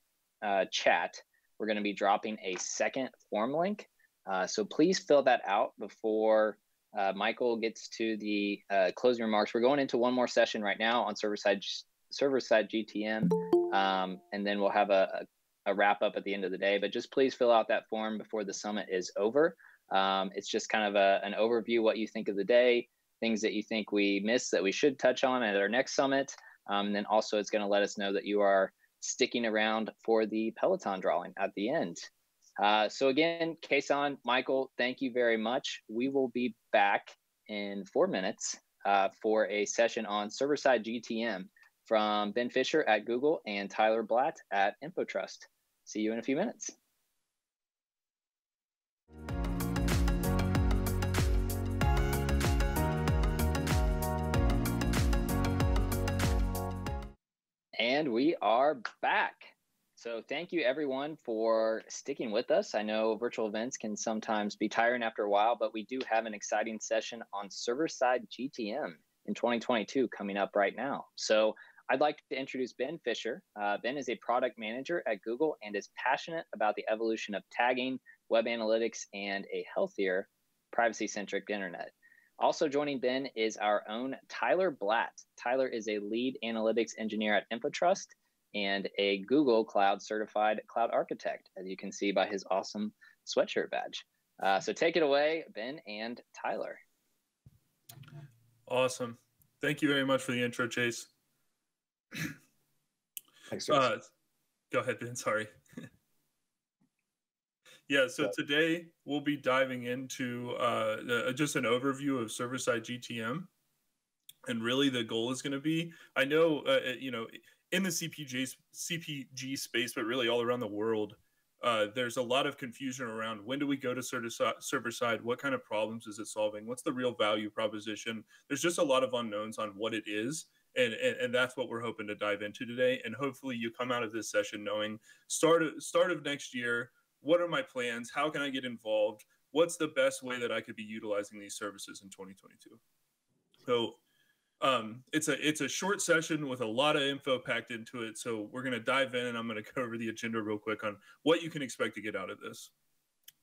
A: chat, we're going to be dropping a second form link. So please fill that out before Michael gets to the closing remarks. We're going into one more session right now on server-side GTM, and then we'll have a wrap up at the end of the day. But just please fill out that form before the summit is over. It's just kind of an overview, what you think of the day, things that you think we missed that we should touch on at our next summit. And then also it's going to let us know that you are sticking around for the Peloton drawing at the end. So again, Kesone, Michael, thank you very much. We will be back in 4 minutes for a session on server-side GTM from Ben Fisher at Google and Tyler Blatt at InfoTrust. See you in a few minutes. And we are back. So thank you everyone for sticking with us. I know virtual events can sometimes be tiring after a while, but we do have an exciting session on server-side GTM in 2022 coming up right now. So I'd like to introduce Ben Fisher. Ben is a product manager at Google and is passionate about the evolution of tagging, web analytics, and a healthier, privacy-centric internet. Also joining Ben is our own Tyler Blatt. Tyler is a lead analytics engineer at InfoTrust and a Google Cloud certified cloud architect, as you can see by his awesome sweatshirt badge. So take it away, Ben and Tyler.
I: Awesome. Thank you very much for the intro, Chase.
B: Thanks,
I: Go ahead, Ben. Sorry. Yeah, so today we'll be diving into just an overview of server-side GTM. And really the goal is going to be, I know, in the CPG space, but really all around the world, there's a lot of confusion around when do we go to server-side, what kind of problems is it solving, what's the real value proposition. There's just a lot of unknowns on what it is, and that's what we're hoping to dive into today. And hopefully you come out of this session knowing start of next year, what are my plans, how can I get involved, what's the best way that I could be utilizing these services in 2022. So it's a short session with a lot of info packed into it. So we're going to dive in and I'm going to go over the agenda real quick on what you can expect to get out of this.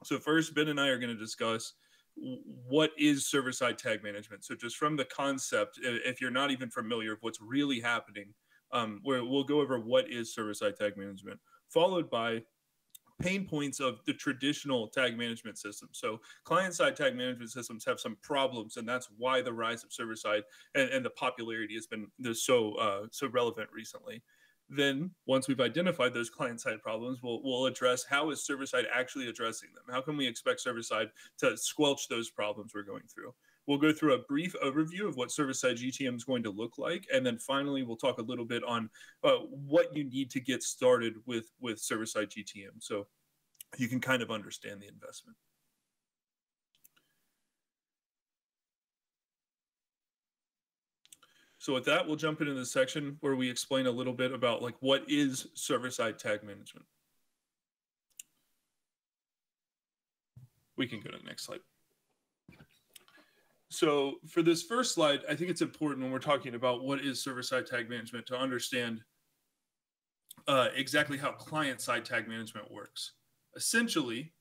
I: So first, Ben and I are going to discuss what is server-side tag management. So just from the concept, if you're not even familiar with what's really happening, we'll go over what is server-side tag management, followed by pain points of the traditional tag management system. So client-side tag management systems have some problems, and that's why the rise of server-side and the popularity has been so relevant recently. Then once we've identified those client-side problems, we'll address how is server-side actually addressing them? How can we expect server-side to squelch those problems we're going through? We'll go through a brief overview of what server-side GTM is going to look like. And then finally, we'll talk a little bit on what you need to get started with server-side GTM, so you can kind of understand the investment. So with that, we'll jump into the section where we explain a little bit about what is server-side tag management. We can go to the next slide. So for this first slide, I think it's important when we're talking about what is server-side tag management to understand exactly how client-side tag management works. Essentially,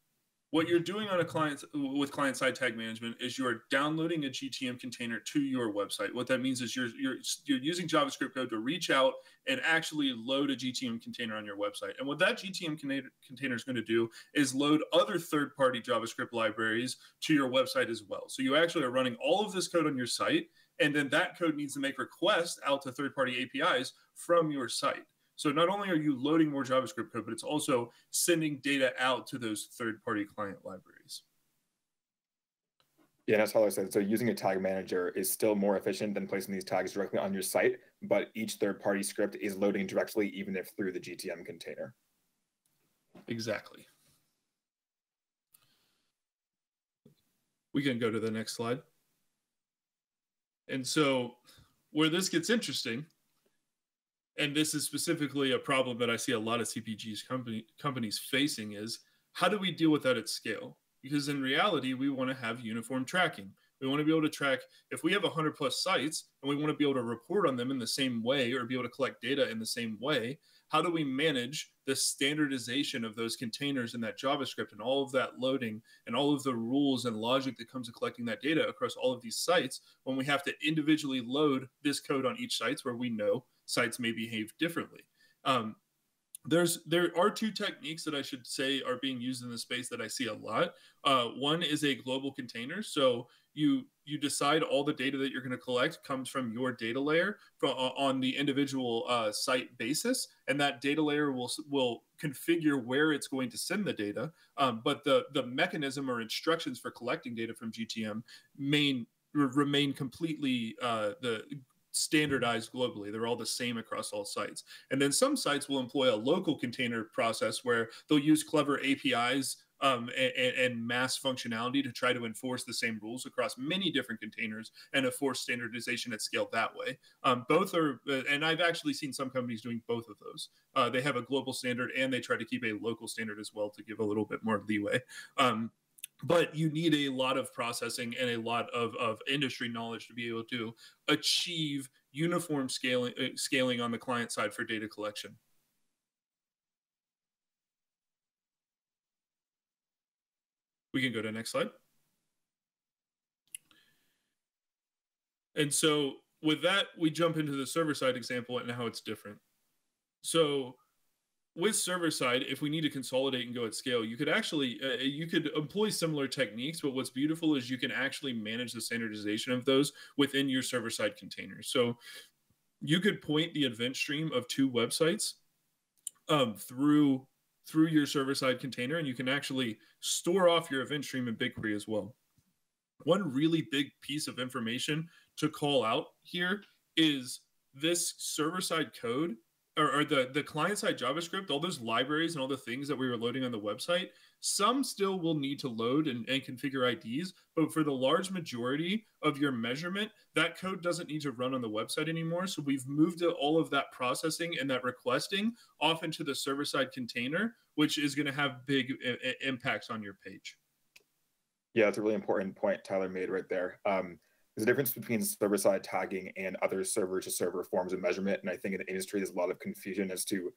I: what you're doing on a client with client-side tag management is you're downloading a GTM container to your website. What that means is you're using JavaScript code to reach out and actually load a GTM container on your website. And what that GTM container is going to do is load other third-party JavaScript libraries to your website as well. So you actually are running all of this code on your site, and then that code needs to make requests out to third-party APIs from your site. So not only are you loading more JavaScript code, but it's also sending data out to those third-party client libraries.
J: Yeah, that's how I said. So using a tag manager is still more efficient than placing these tags directly on your site, but each third-party script is loading directly, even if through the GTM container.
I: Exactly. We can go to the next slide. And so where this gets interesting, and this is specifically a problem that I see a lot of CPGs companies facing, is how do we deal with that at scale? Because in reality, we want to have uniform tracking. We want to be able to track, if we have 100 plus sites and we want to be able to report on them in the same way or be able to collect data in the same way, how do we manage the standardization of those containers and that JavaScript and all of that loading and all of the rules and logic that comes to collecting that data across all of these sites when we have to individually load this code on each site where we know sites may behave differently? There are two techniques that I should say are being used in the space that I see a lot. One is a global container. So you decide all the data that you're going to collect comes from your data layer on the individual site basis, and that data layer will configure where it's going to send the data. But the mechanism or instructions for collecting data from GTM remain completely standardized globally. They're all the same across all sites. And then some sites will employ a local container process where they'll use clever APIs and mass functionality to try to enforce the same rules across many different containers and enforce standardization at scale that way. Both are, and I've actually seen some companies doing both of those. They have a global standard and they try to keep a local standard as well to give a little bit more leeway. But you need a lot of processing and a lot of industry knowledge to be able to achieve uniform scaling on the client side for data collection. We can go to the next slide. And so with that, we jump into the server-side example and how it's different. So with server-side, if we need to consolidate and go at scale, you could actually, you could employ similar techniques, but what's beautiful is you can actually manage the standardization of those within your server-side containers. So you could point the event stream of two websites through your server-side container, and you can actually store off your event stream in BigQuery as well. One really big piece of information to call out here is this server-side code, or the client-side JavaScript, all those libraries and all the things that we were loading on the website, some still will need to load and configure IDs, but for the large majority of your measurement, that code doesn't need to run on the website anymore. So we've moved all of that processing and that requesting off into the server-side container, which is going to have big impacts on your page.
J: Yeah, that's a really important point Tyler made right there. There's a difference between server-side tagging and other server-to-server forms of measurement. And I think in the industry, there's a lot of confusion as to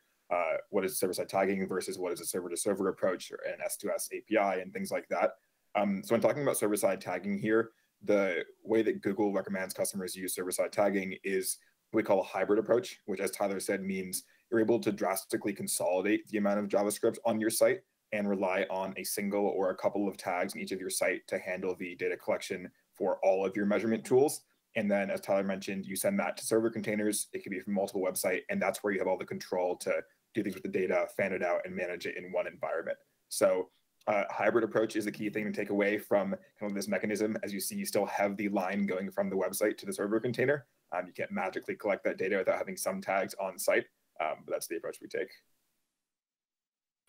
J: what is server-side tagging versus what is a server-to-server approach or an S2S API and things like that. So when talking about server-side tagging here, the way that Google recommends customers use server-side tagging is what we call a hybrid approach, which, as Tyler said, means you're able to drastically consolidate the amount of JavaScript on your site and rely on a single or a couple of tags in each of your site to handle the data collection for all of your measurement tools. And then, as Tyler mentioned, you send that to server containers. It can be from multiple websites, and that's where you have all the control to do things with the data, fan it out, and manage it in one environment. So hybrid approach is the key thing to take away from kind of this mechanism. As you see, you still have the line going from the website to the server container. You can't magically collect that data without having some tags on site, but that's the approach we take.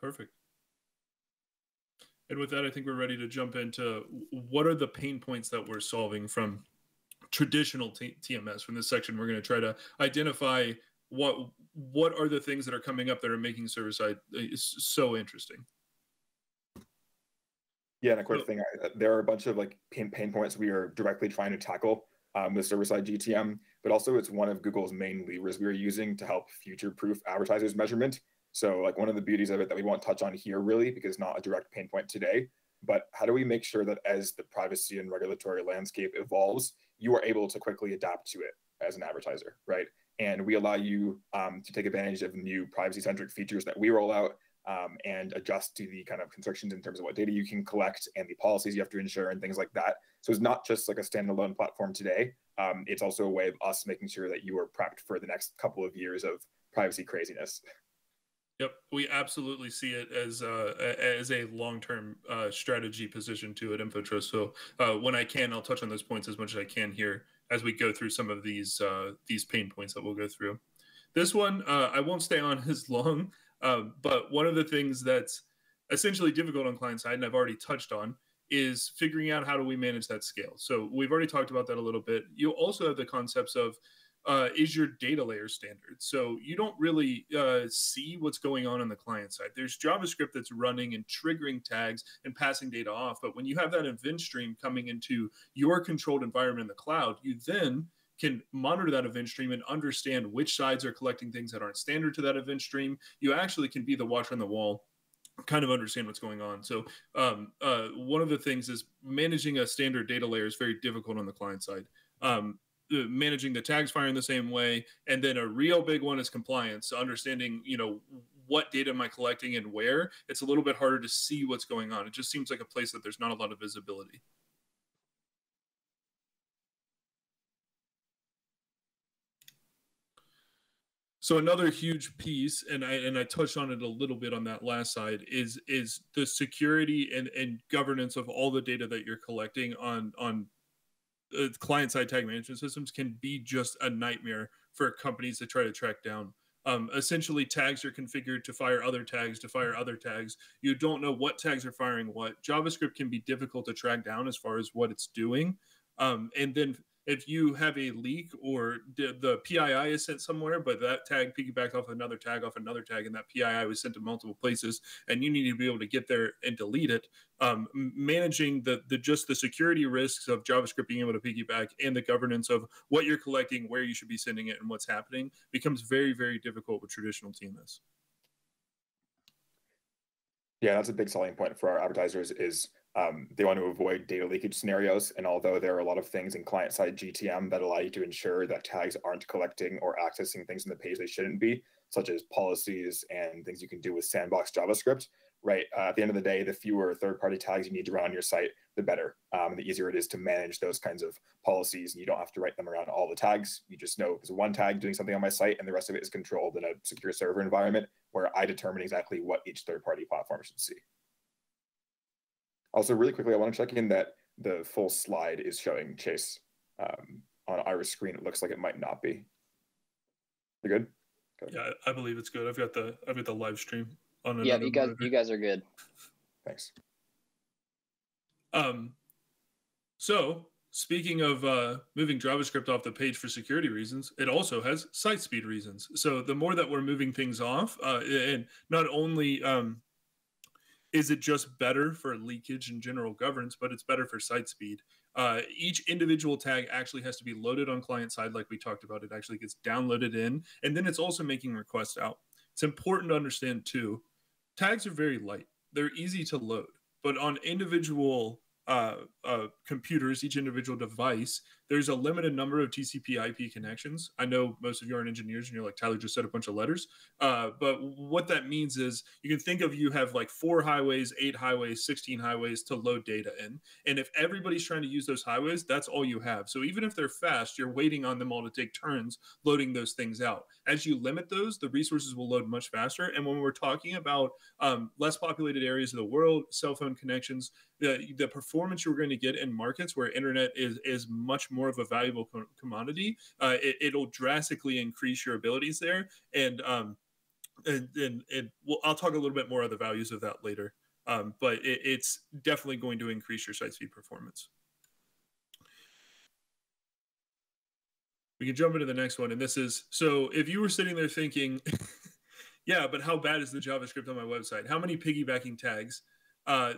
I: Perfect. And with that, I think we're ready to jump into what are the pain points that we're solving from traditional TMS. From this section, we're going to try to identify what are the things that are coming up that are making server-side so interesting.
J: Yeah, and a quick thing, there are a bunch of like pain points we are directly trying to tackle with server-side GTM, but also it's one of Google's main levers we are using to help future-proof advertisers measurement. So like one of the beauties of it that we won't touch on here really, because it's not a direct pain point today, but how do we make sure that as the privacy and regulatory landscape evolves, you are able to quickly adapt to it as an advertiser, right? And we allow you to take advantage of new privacy-centric features that we roll out and adjust to the kind of constrictions in terms of what data you can collect and the policies you have to ensure and things like that. So it's not just like a standalone platform today. It's also a way of us making sure that you are prepped for the next couple of years of privacy craziness.
I: Yep, we absolutely see it as a long-term strategy position to at InfoTrust. So when I can, I'll touch on those points as much as I can here as we go through some of these pain points that we'll go through. This one, I won't stay on as long, but one of the things that's essentially difficult on client side, and I've already touched on, is figuring out how do we manage that scale. So we've already talked about that a little bit. You also have the concepts of is your data layer standard. So you don't really see what's going on the client side. There's JavaScript that's running and triggering tags and passing data off. But when you have that event stream coming into your controlled environment in the cloud, you then can monitor that event stream and understand which sides are collecting things that aren't standard to that event stream. You actually can be the watcher on the wall, kind of understand what's going on. So one of the things is managing a standard data layer is very difficult on the client side. Managing the tags firing the same way, and then a real big one is compliance. Understanding, what data am I collecting and where. It's a little bit harder to see what's going on. It just seems like a place that there's not a lot of visibility. So another huge piece, and I touched on it a little bit on that last side, is the security and governance of all the data that you're collecting on client-side tag management systems can be just a nightmare for companies to try to track down. Essentially, tags are configured to fire other tags, to fire other tags. You don't know what tags are firing what. JavaScript can be difficult to track down as far as what it's doing. And then if you have a leak or the PII is sent somewhere, but that tag piggybacked off another tag, and that PII was sent to multiple places, and you need to be able to get there and delete it. Managing just the security risks of JavaScript being able to piggyback and the governance of what you're collecting, where you should be sending it, and what's happening becomes very, very difficult with traditional TMS.
J: Yeah, that's a big selling point for our advertisers is they want to avoid data leakage scenarios. And although there are a lot of things in client-side GTM that allow you to ensure that tags aren't collecting or accessing things in the page they shouldn't be, such as policies and things you can do with sandbox JavaScript, right? At the end of the day, the fewer third-party tags you need to run on your site, the better. The easier it is to manage those kinds of policies, and you don't have to write them around all the tags. You just know there's one tag doing something on my site, and the rest of it is controlled in a secure server environment where I determine exactly what each third-party platform should see. Also, really quickly, I want to check in that the full slide is showing Chase on Ira's screen. It looks like it might not be. You good? Okay.
I: Yeah, I believe it's good. I've got the live stream on.
A: Yeah, you guys are good.
J: Thanks.
I: So speaking of moving JavaScript off the page for security reasons, it also has site speed reasons. So the more that we're moving things off, and not only is it just better for leakage and general governance, but it's better for site speed. Each individual tag actually has to be loaded on client side, like we talked about. It actually gets downloaded in, and then it's also making requests out. It's important to understand too, tags are very light. They're easy to load, but on individual computers, each individual device, there's a limited number of TCP IP connections. I know most of you aren't engineers and you're like, Tyler just said a bunch of letters. But what that means is you can think of you have like 4 highways, 8 highways, 16 highways to load data in. And if everybody's trying to use those highways, that's all you have. So even if they're fast, you're waiting on them all to take turns loading those things out. As you limit those, the resources will load much faster. And when we're talking about less populated areas of the world, cell phone connections, the performance you're going to get in markets where internet is much more of a valuable commodity, it'll drastically increase your abilities there. And I'll talk a little bit more of the values of that later. But it's definitely going to increase your site speed performance. We can jump into the next one. And this is, so if you were sitting there thinking, yeah, but how bad is the JavaScript on my website? How many piggybacking tags?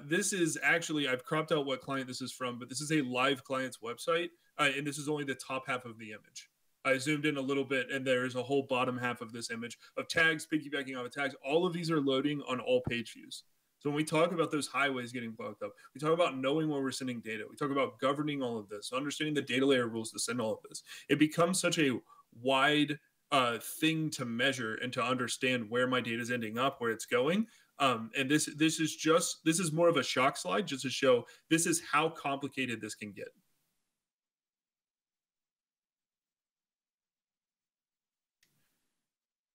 I: This is actually, I've cropped out what client this is from, but this is a live client's website. And this is only the top half of the image. I zoomed in a little bit, and there is a whole bottom half of this image of tags piggybacking off of tags. All of these are loading on all page views. So So when we talk about those highways getting blocked up, we talk about knowing where we're sending data. We talk about governing all of this, understanding the data layer rules to send all of this. It becomes such a wide thing to measure and to understand where my data is ending up, where it's going. And this is more of a shock slide just to show this is how complicated this can get.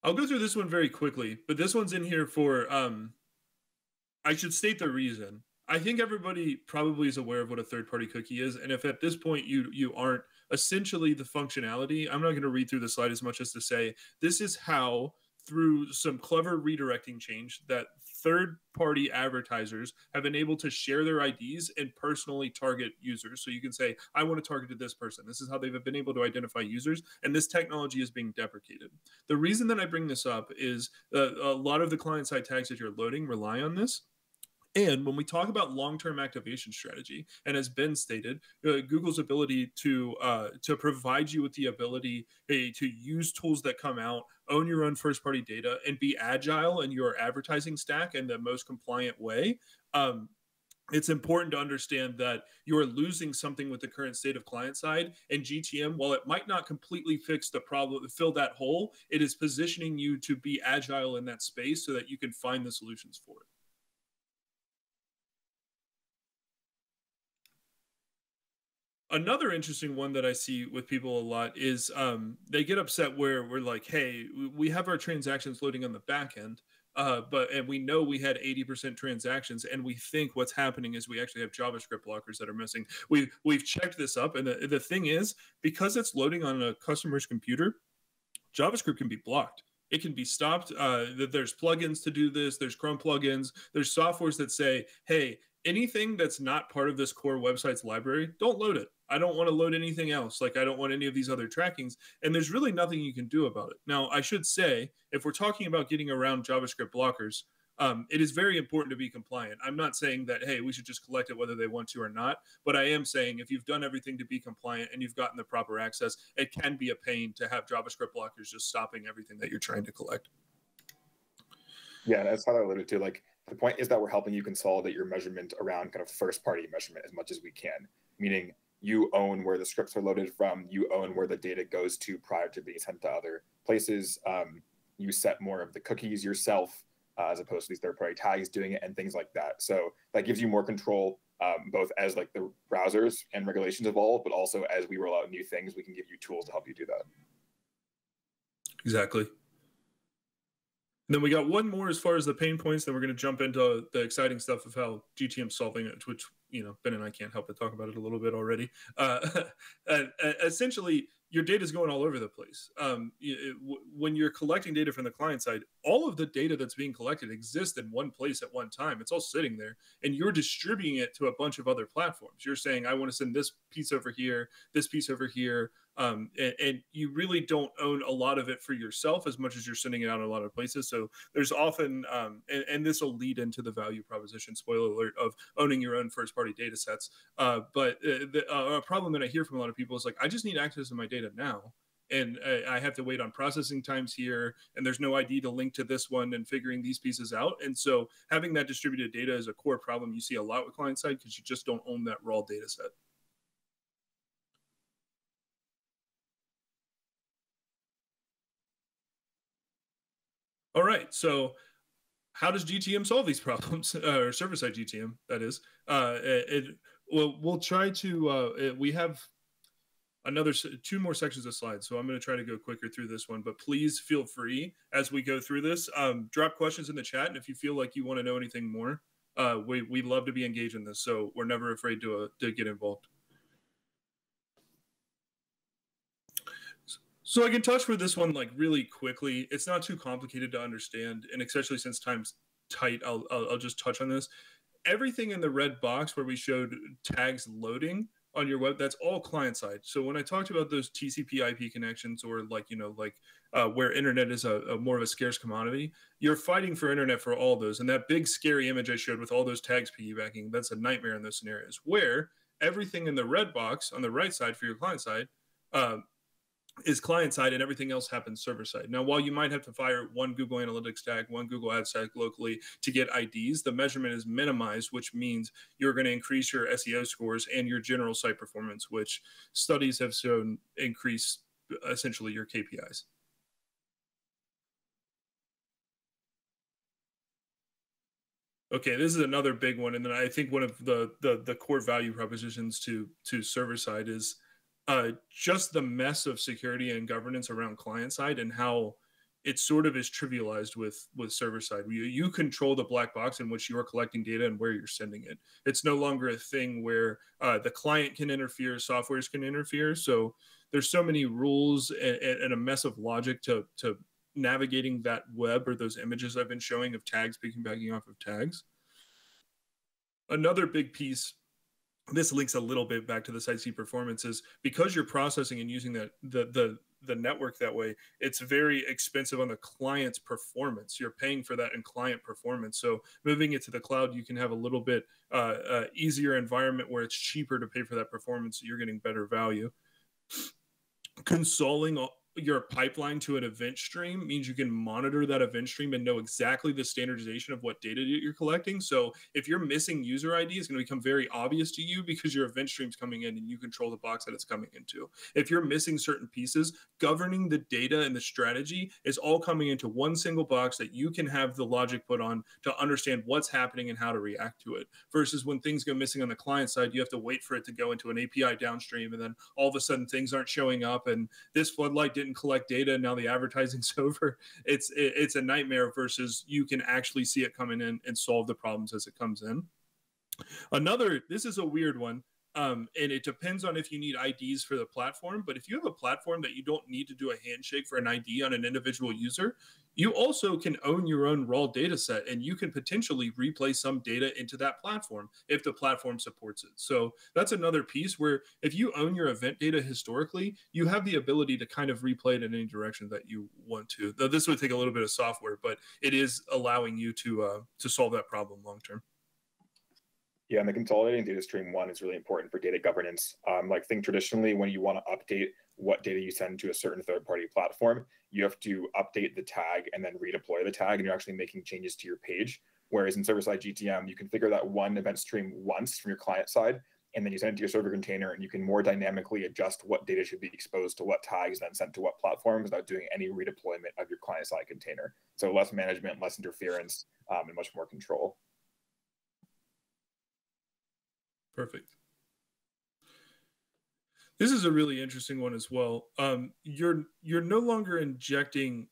I: I'll go through this one very quickly, but this one's in here for, I should state the reason. I think everybody probably is aware of what a third-party cookie is. And if at this point you aren't, essentially the functionality, I'm not going to read through the slide as much as to say, this is how, through some clever redirecting change, that third-party advertisers have been able to share their IDs and personally target users. So you can say, I want to target to this person. This is how they've been able to identify users, and this technology is being deprecated. The reason that I bring this up is a lot of the client-side tags that you're loading rely on this. And when we talk about long-term activation strategy, and as Ben stated, Google's ability to provide you with the ability to use tools that come out, own your own first-party data, and be agile in your advertising stack in the most compliant way, it's important to understand that you are losing something with the current state of client side. And GTM, while it might not completely fix the problem, fill that hole, it is positioning you to be agile in that space so that you can find the solutions for it. Another interesting one that I see with people a lot is they get upset where we're like, hey, we have our transactions loading on the back end, and we know we had 80% transactions, and we think what's happening is we actually have JavaScript blockers that are missing. We've checked this up, and the thing is, because it's loading on a customer's computer, JavaScript can be blocked. It can be stopped. There's plugins to do this. There's Chrome plugins. There's softwares that say, hey, anything that's not part of this core website's library, don't load it. I don't want to load anything else. Like, I don't want any of these other trackings. And there's really nothing you can do about it. Now, I should say, if we're talking about getting around JavaScript blockers, it is very important to be compliant. I'm not saying that, hey, we should just collect it whether they want to or not. But I am saying if you've done everything to be compliant and you've gotten the proper access, it can be a pain to have JavaScript blockers just stopping everything that you're trying to collect.
J: Yeah, that's how I alluded to. Like, the point is that we're helping you consolidate your measurement around kind of first-party measurement as much as we can, meaning you own where the scripts are loaded from, you own where the data goes to prior to being sent to other places. You set more of the cookies yourself as opposed to these third-party tags doing it and things like that. So that gives you more control, both as like the browsers and regulations evolve, but also as we roll out new things, we can give you tools to help you do that.
I: Exactly. And then we got one more as far as the pain points, then we're going to jump into the exciting stuff of how GTM's solving it, which, you know, Ben and I can't help but talk about it a little bit already. Essentially, your data is going all over the place. When you're collecting data from the client side, all of the data that's being collected exists in one place at one time. It's all sitting there, and you're distributing it to a bunch of other platforms. You're saying, I want to send this piece over here, this piece over here, and you really don't own a lot of it for yourself as much as you're sending it out in a lot of places. So there's often, and this will lead into the value proposition, spoiler alert, of owning your own first-party data sets. But a problem that I hear from a lot of people is like, I just need access to my data now, and I have to wait on processing times here, and there's no ID to link to this one, and figuring these pieces out. And so having that distributed data is a core problem you see a lot with client side, because you just don't own that raw data set. All right, so how does GTM solve these problems, or server-side GTM, that is? Well, we'll try to, we have two more sections of slides, so I'm going to try to go quicker through this one, but please feel free as we go through this, drop questions in the chat, and if you feel like you want to know anything more, we'd love to be engaged in this, so we're never afraid to get involved. So I can touch for this one like really quickly. It's not too complicated to understand, and especially since time's tight, I'll just touch on this. Everything in the red box where we showed tags loading on your web, that's all client side. So when I talked about those TCP IP connections, or like, you know, like where internet is a more of a scarce commodity, you're fighting for internet for all those. And that big scary image I showed with all those tags piggybacking, that's a nightmare in those scenarios, where everything in the red box on the right side for your client side is client side, and everything else happens server side. Now, while you might have to fire one Google Analytics tag, one Google Ads tag locally to get IDs, the measurement is minimized, which means you're going to increase your SEO scores and your general site performance, which studies have shown increase essentially your KPIs. Okay, this is another big one, and then I think one of the core value propositions to server side is just the mess of security and governance around client side and how it sort of is trivialized with server side. You control the black box in which you are collecting data and where you're sending it. It's no longer a thing where the client can interfere, softwares can interfere. So there's so many rules and a mess of logic to navigating that web or those images I've been showing of tags piggybacking off of tags. Another big piece, this links a little bit back to the site speed performance, is because you're processing and using that the network that way, it's very expensive on the client's performance. You're paying for that in client performance. So moving it to the cloud, you can have a little bit easier environment where it's cheaper to pay for that performance. So you're getting better value. Consoling your pipeline to an event stream means you can monitor that event stream and know exactly the standardization of what data you're collecting. So if you're missing user ID, it's going to become very obvious to you because your event stream's coming in and you control the box that it's coming into. If you're missing certain pieces, governing the data and the strategy is all coming into one single box that you can have the logic put on to understand what's happening and how to react to it. Versus when things go missing on the client side, you have to wait for it to go into an API downstream, and then all of a sudden things aren't showing up and this floodlight didn't collect data and now the advertising's over. It's a nightmare versus you can actually see it coming in and solve the problems as it comes in. This is a weird one. And it depends on if you need IDs for the platform, but if you have a platform that you don't need to do a handshake for an ID on an individual user, you also can own your own raw data set, and you can potentially replay some data into that platform if the platform supports it. So that's another piece where if you own your event data historically, you have the ability to kind of replay it in any direction that you want to. Though this would take a little bit of software, but it is allowing you to solve that problem long term.
J: Yeah, and the consolidating data stream one is really important for data governance. Think traditionally when you want to update what data you send to a certain third-party platform, you have to update the tag and then redeploy the tag, and you're actually making changes to your page. Whereas in server-side GTM, you configure that one event stream once from your client side, and then you send it to your server container, and you can more dynamically adjust what data should be exposed to what tags, then sent to what platforms without doing any redeployment of your client-side container. So less management, less interference, and much more control.
I: Perfect. This is a really interesting one as well. You're no longer injecting.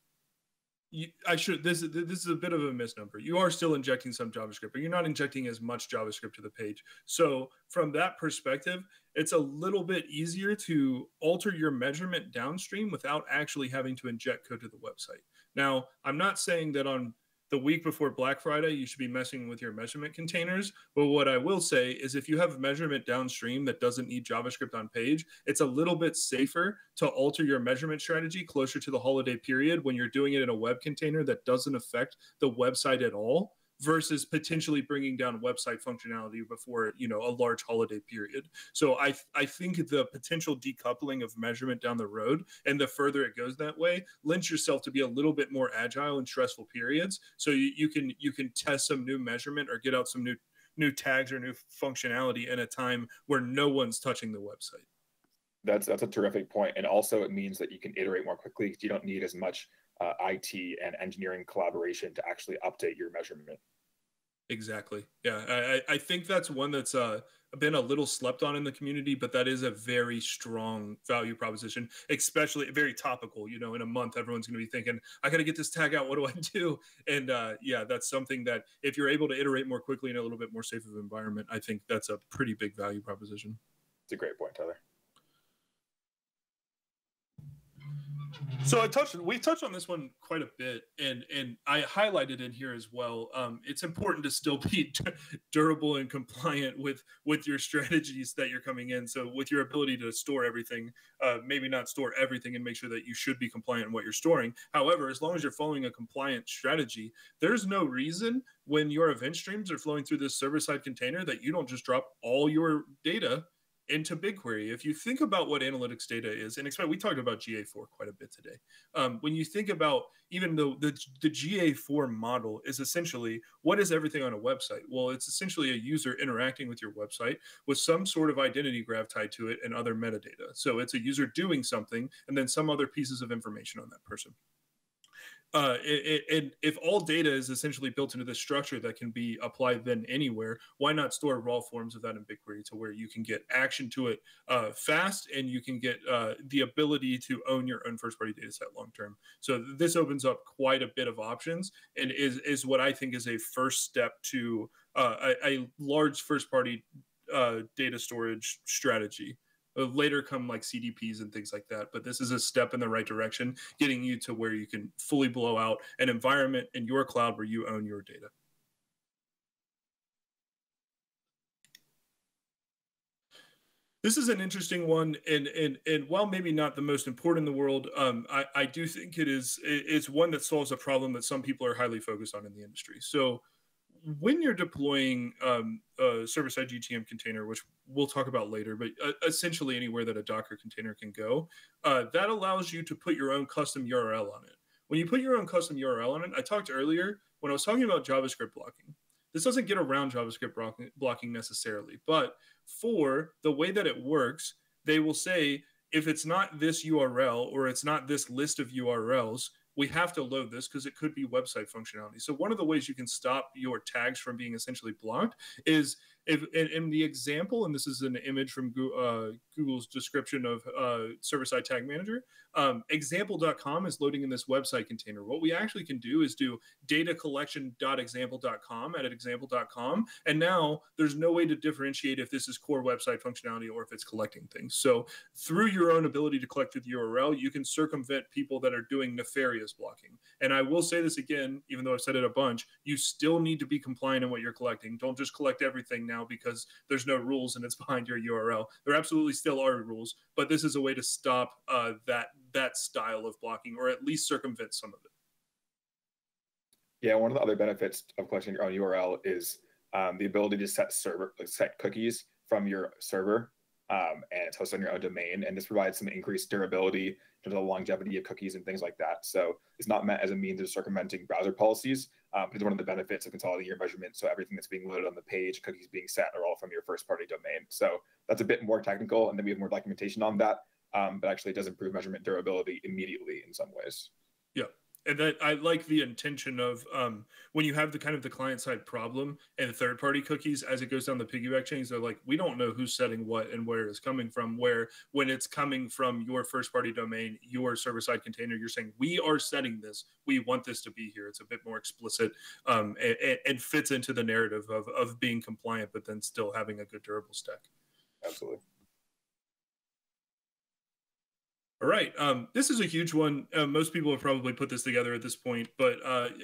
I: This is a bit of a misnomer. You are still injecting some JavaScript, but you're not injecting as much JavaScript to the page. So from that perspective, it's a little bit easier to alter your measurement downstream without actually having to inject code to the website. Now, I'm not saying that on the week before Black Friday, you should be messing with your measurement containers. But what I will say is if you have measurement downstream that doesn't need JavaScript on page, it's a little bit safer to alter your measurement strategy closer to the holiday period when you're doing it in a web container that doesn't affect the website at all, versus potentially bringing down website functionality before, a large holiday period. So I think the potential decoupling of measurement down the road, and the further it goes that way, lends yourself to be a little bit more agile in stressful periods. So you can test some new measurement or get out some new tags or new functionality in a time where no one's touching the website.
J: That's a terrific point. And also it means that you can iterate more quickly because you don't need as much IT and engineering collaboration to actually update your measurement.
I: Exactly. Yeah, I think that's one that's been a little slept on in the community, but that is a very strong value proposition, especially very topical. In a month, everyone's going to be thinking, I got to get this tag out. What do I do? And yeah, that's something that if you're able to iterate more quickly in a little bit more safe of environment, I think that's a pretty big value proposition.
J: It's a great point, Tyler.
I: So we touched on this one quite a bit, and I highlighted in here as well. It's important to still be durable and compliant with your strategies that you're coming in. So with your ability to store everything, maybe not store everything and make sure that you should be compliant in what you're storing. However, as long as you're following a compliant strategy, there's no reason when your event streams are flowing through this server-side container that you don't just drop all your data into BigQuery, if you think about what analytics data is, and we talked about GA4 quite a bit today. When you think about, even though the GA4 model is essentially, what is everything on a website? Well, it's essentially a user interacting with your website with some sort of identity graph tied to it and other metadata. So it's a user doing something and then some other pieces of information on that person. And if all data is essentially built into this structure that can be applied then anywhere, why not store raw forms of that in BigQuery to where you can get action to it fast, and you can get the ability to own your own first-party data set long-term. So this opens up quite a bit of options, and is what I think is a first step to a large first-party data storage strategy. Later come like CDPs and things like that, but this is a step in the right direction, getting you to where you can fully blow out an environment in your cloud where you own your data. This is an interesting one, and while maybe not the most important in the world, I do think it's one that solves a problem that some people are highly focused on in the industry. So when you're deploying a server-side GTM container, which we'll talk about later, but essentially anywhere that a Docker container can go, that allows you to put your own custom URL on it. When you put your own custom URL on it, I talked earlier when I was talking about JavaScript blocking. This doesn't get around JavaScript blocking necessarily, but for the way that it works, they will say, if it's not this URL or it's not this list of URLs, we have to load this because it could be website functionality. So one of the ways you can stop your tags from being essentially blocked is, if in the example, and this is an image from Google's description of server-side tag manager, example.com is loading in this website container. What we actually can do is do data collection.example.com at example.com, and now there's no way to differentiate if this is core website functionality or if it's collecting things. So through your own ability to collect through the URL, you can circumvent people that are doing nefarious blocking. And I will say this again, even though I've said it a bunch, you still need to be compliant in what you're collecting. Don't just collect everything now because there's no rules and it's behind your URL. There absolutely still are rules, but this is a way to stop that style of blocking, or at least circumvent some of it.
J: Yeah, one of the other benefits of collecting your own URL is the ability to set cookies from your server, and it's hosted on your own domain, and this provides some increased durability to the longevity of cookies and things like that. So it's not meant as a means of circumventing browser policies, but it's one of the benefits of consolidating your measurement. So everything that's being loaded on the page, cookies being set, are all from your first-party domain. So that's a bit more technical, and then we have more documentation on that, but actually it does improve measurement durability immediately in some ways.
I: Yeah. And that I like the intention of when you have the kind of the client-side problem and third-party cookies, as it goes down the piggyback chains, they're like, we don't know who's setting what and where it's coming from, where when it's coming from your first-party domain, your server-side container, you're saying, we are setting this. We want this to be here. It's a bit more explicit and fits into the narrative of being compliant, but then still having a good durable stack.
J: Absolutely.
I: All right, this is a huge one. Most people have probably put this together at this point, but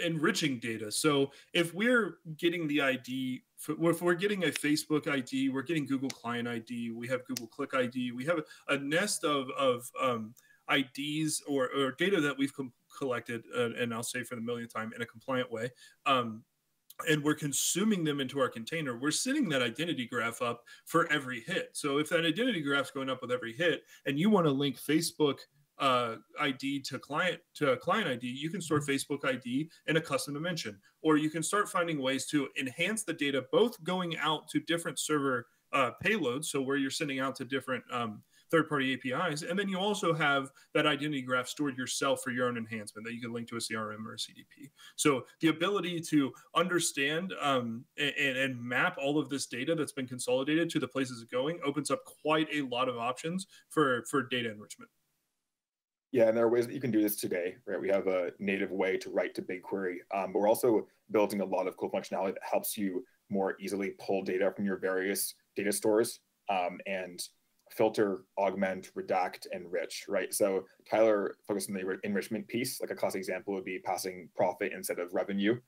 I: enriching data. So if we're getting the ID, if we're getting a Facebook ID, we're getting Google Client ID, we have Google Click ID, we have a nest of IDs or data that we've collected, and I'll say for the millionth time, in a compliant way, and we're consuming them into our container, we're setting that identity graph up for every hit. So if that identity graph's going up with every hit, and you want to link Facebook ID to client ID, you can store Facebook ID in a custom dimension, or you can start finding ways to enhance the data, both going out to different server payloads, so where you're sending out to different third-party APIs, and then you also have that identity graph stored yourself for your own enhancement that you can link to a CRM or a CDP. So the ability to understand and map all of this data that's been consolidated to the places it's going opens up quite a lot of options for data enrichment.
J: Yeah, and there are ways that you can do this today, right? We have a native way to write to BigQuery, but we're also building a lot of cool functionality that helps you more easily pull data from your various data stores and filter, augment, redact, enrich, right? So Tyler focused on the enrichment piece. Like a classic example would be passing profit instead of revenue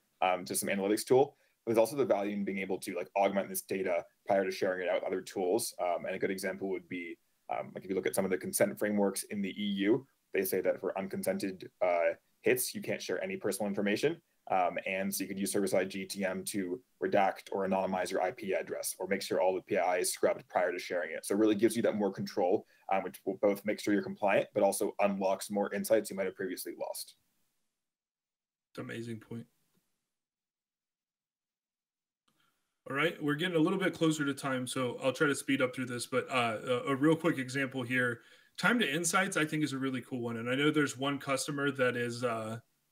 J: to some analytics tool. But there's also the value in being able to like augment this data prior to sharing it out with other tools. And a good example would be like if you look at some of the consent frameworks in the EU, they say that for unconsented hits, you can't share any personal information. And so you could use server-side GTM to redact or anonymize your IP address, or make sure all the PII is scrubbed prior to sharing it. So it really gives you that more control, which will both make sure you're compliant, but also unlocks more insights you might have previously lost.
I: Amazing point. All right, we're getting a little bit closer to time, so I'll try to speed up through this, but a real quick example here. Time to insights, I think, is a really cool one. And I know there's one customer that is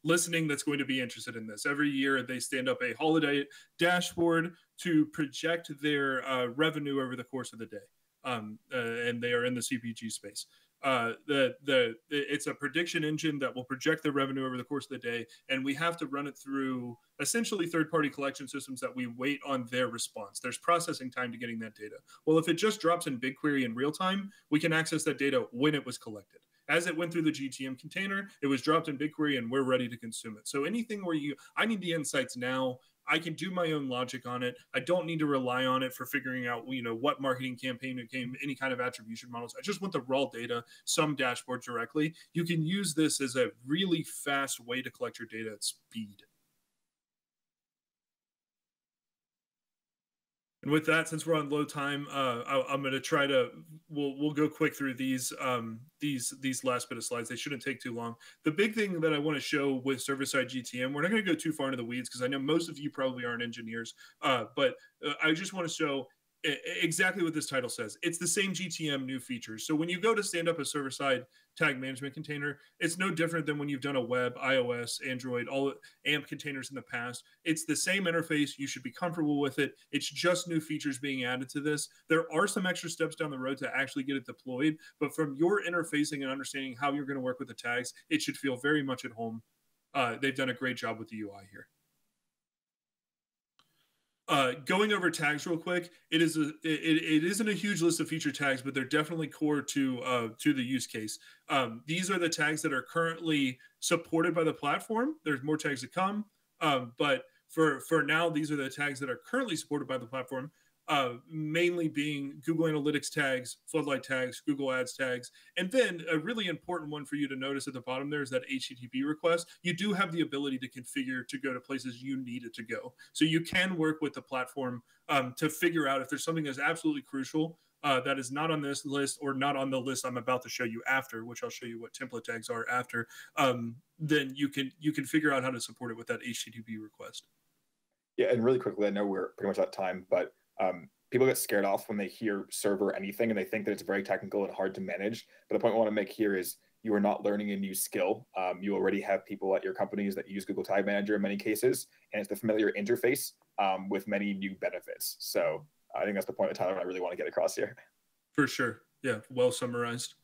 I: listening that's going to be interested in this. Every year, they stand up a holiday dashboard to project their revenue over the course of the day. And they are in the CPG space. It's a prediction engine that will project the revenue over the course of the day, and we have to run it through essentially third-party collection systems that we wait on their response. There's processing time to getting that data. Well, if it just drops in BigQuery in real time, we can access that data when it was collected. As it went through the GTM container, it was dropped in BigQuery, and we're ready to consume it. So anything where I need the insights now, I can do my own logic on it. I don't need to rely on it for figuring out, what marketing campaign it came, any kind of attribution models. I just want the raw data, some dashboard directly. You can use this as a really fast way to collect your data at speed. And with that, since we're on low time, I'm going to try to, we'll go quick through these last bit of slides. They shouldn't take too long. The big thing that I want to show with server-side GTM, we're not going to go too far into the weeds because I know most of you probably aren't engineers, but I just want to show exactly what this title says. It's the same GTM, new features. So when you go to stand up a server-side tag management container, it's no different than when you've done a web, iOS, Android, all AMP containers in the past. It's the same interface. You should be comfortable with it. It's just new features being added to this. There are some extra steps down the road to actually get it deployed, but from your interfacing and understanding how you're going to work with the tags, it should feel very much at home. They've done a great job with the UI here. Going over tags real quick, it isn't a huge list of feature tags, but they're definitely core to the use case. These are the tags that are currently supported by the platform. There's more tags to come, but for now, these are the tags that are currently supported by the platform. Mainly being Google Analytics tags, Floodlight tags, Google Ads tags. And then a really important one for you to notice at the bottom there is that HTTP request. You do have the ability to configure to go to places you need it to go. So you can work with the platform to figure out if there's something that's absolutely crucial that is not on this list or not on the list I'm about to show you after, which I'll show you what template tags are after, then you can figure out how to support it with that HTTP request.
J: Yeah, and really quickly, I know we're pretty much out of time, but people get scared off when they hear server anything and they think that it's very technical and hard to manage. But the point I want to make here is you are not learning a new skill. You already have people at your companies that use Google Tag Manager in many cases, and it's the familiar interface with many new benefits. So I think that's the point that Tyler and I really want to get across here.
I: For sure. Yeah, well summarized.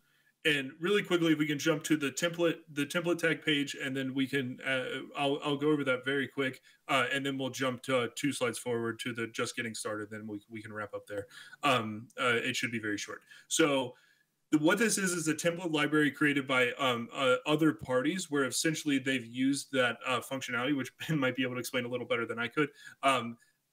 I: And really quickly, if we can jump to the template tag page, and then we can, I'll go over that very quick, and then we'll jump to 2 slides forward to the just getting started. Then we can wrap up there. It should be very short. So what this is a template library created by other parties, where essentially they've used that functionality, which Ben might be able to explain a little better than I could.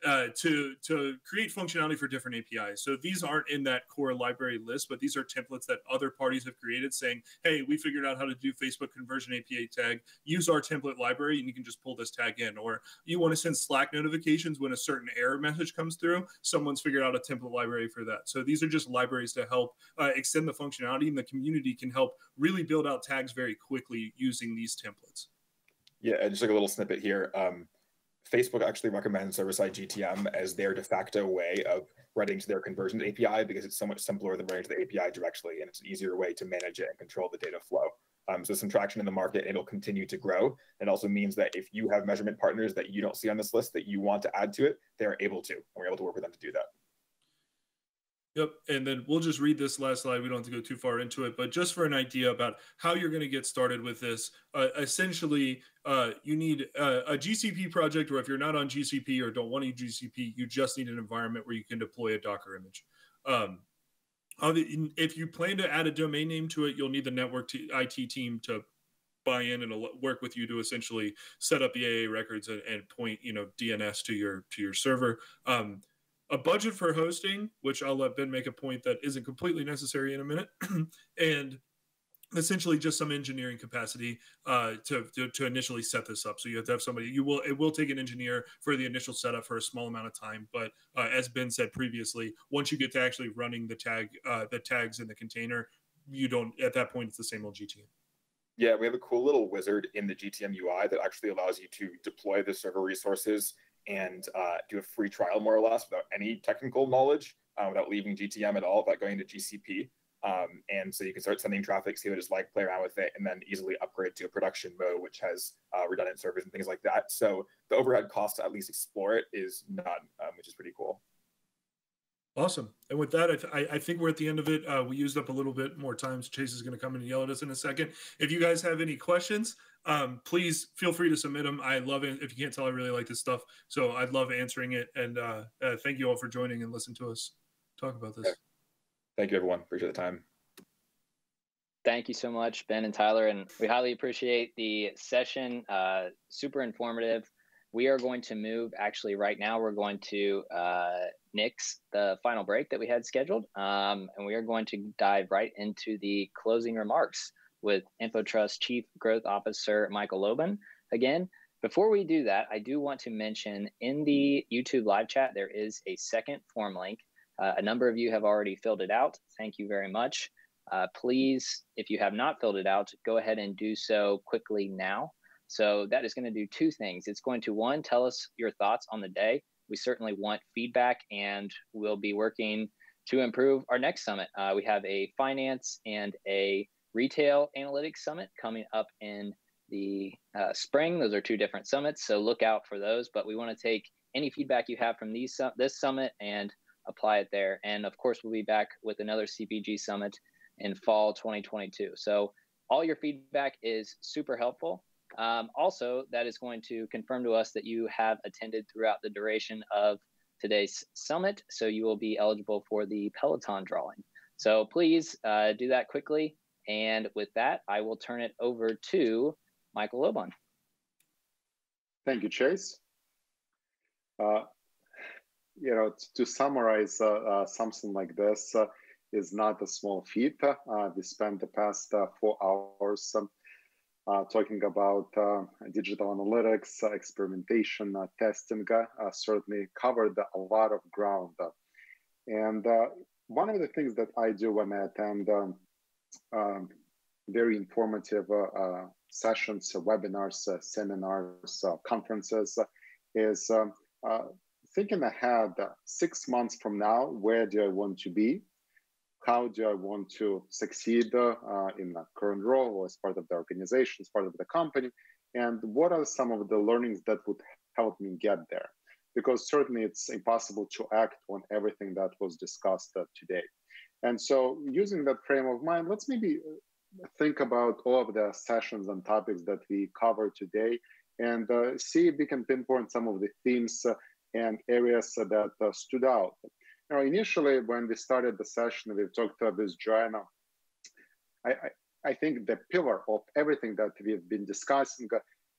I: To create functionality for different APIs. So these aren't in that core library list, but these are templates that other parties have created saying, hey, we figured out how to do Facebook conversion API tag, use our template library, and you can just pull this tag in. Or you want to send Slack notifications when a certain error message comes through, someone's figured out a template library for that. So these are just libraries to help extend the functionality, and the community can help really build out tags very quickly using these templates.
J: Yeah, just like a little snippet here. Facebook actually recommends server-side GTM as their de facto way of writing to their conversions API because it's so much simpler than writing to the API directly, and it's an easier way to manage it and control the data flow. So some traction in the market, and it'll continue to grow. It also means that if you have measurement partners that you don't see on this list that you want to add to it, they're able to, and we're able to work with them to do that.
I: Yep, and then we'll just read this last slide. We don't have to go too far into it, but just for an idea about how you're going to get started with this, essentially, you need a GCP project, or if you're not on GCP or don't want to use GCP, you just need an environment where you can deploy a Docker image. If you plan to add a domain name to it, you'll need the network IT team to buy in and work with you to essentially set up the AA records and point, DNS to your server. A budget for hosting, which I'll let Ben make a point that isn't completely necessary in a minute, and essentially just some engineering capacity to initially set this up. So you have to have somebody. It will take an engineer for the initial setup for a small amount of time. But as Ben said previously, once you get to actually running the tags in the container, you don't. At that point, it's the same old GTM.
J: Yeah, we have a cool little wizard in the GTM UI that actually allows you to deploy the server resources and do a free trial, more or less, without any technical knowledge, without leaving GTM at all, without going to GCP. And so you can start sending traffic, see what it's like, play around with it, and then easily upgrade to a production mode, which has redundant servers and things like that. So the overhead cost to at least explore it is none, which is pretty cool.
I: Awesome. And with that, I think we're at the end of it. We used up a little bit more time. So Chase is going to come in and yell at us in a second. If you guys have any questions, please feel free to submit them. I love it. If you can't tell, I really like this stuff. So I'd love answering it. And thank you all for joining and listening to us talk about this.
J: Okay. Thank you, everyone. Appreciate the time.
A: Thank you so much, Ben and Tyler. And we highly appreciate the session. Super informative. We are going to move, actually right now, we're going to nix the final break that we had scheduled. And we are going to dive right into the closing remarks with InfoTrust Chief Growth Officer, Michael Loban. Again, before we do that, I do want to mention in the YouTube live chat, there is a second form link. A number of you have already filled it out. Thank you very much. Please, if you have not filled it out, go ahead and do so quickly now. So that is going to do two things. It's going to, one, tell us your thoughts on the day. We certainly want feedback, and we'll be working to improve our next summit. We have a finance and a retail analytics summit coming up in the spring. Those are two different summits, so look out for those. But we want to take any feedback you have from this summit and apply it there. And of course, we'll be back with another CPG summit in fall 2022. So all your feedback is super helpful. Also, that is going to confirm to us that you have attended throughout the duration of today's summit, so you will be eligible for the Peloton drawing. So please do that quickly. And with that, I will turn it over to Michael Loban.
B: Thank you, Chase. To summarize something like this is not a small feat. We spent the past 4 hours talking about digital analytics, experimentation, testing, certainly covered a lot of ground. And one of the things that I do when I attend very informative sessions, webinars, seminars, conferences, is thinking ahead 6 months from now, where do I want to be? How do I want to succeed in the current role or as part of the organization, as part of the company? And what are some of the learnings that would help me get there? Because certainly it's impossible to act on everything that was discussed today. And so using that frame of mind, let's maybe think about all of the sessions and topics that we covered today and see if we can pinpoint some of the themes and areas that stood out. Now, initially, when we started the session, we talked with Joanna. I think the pillar of everything that we've been discussing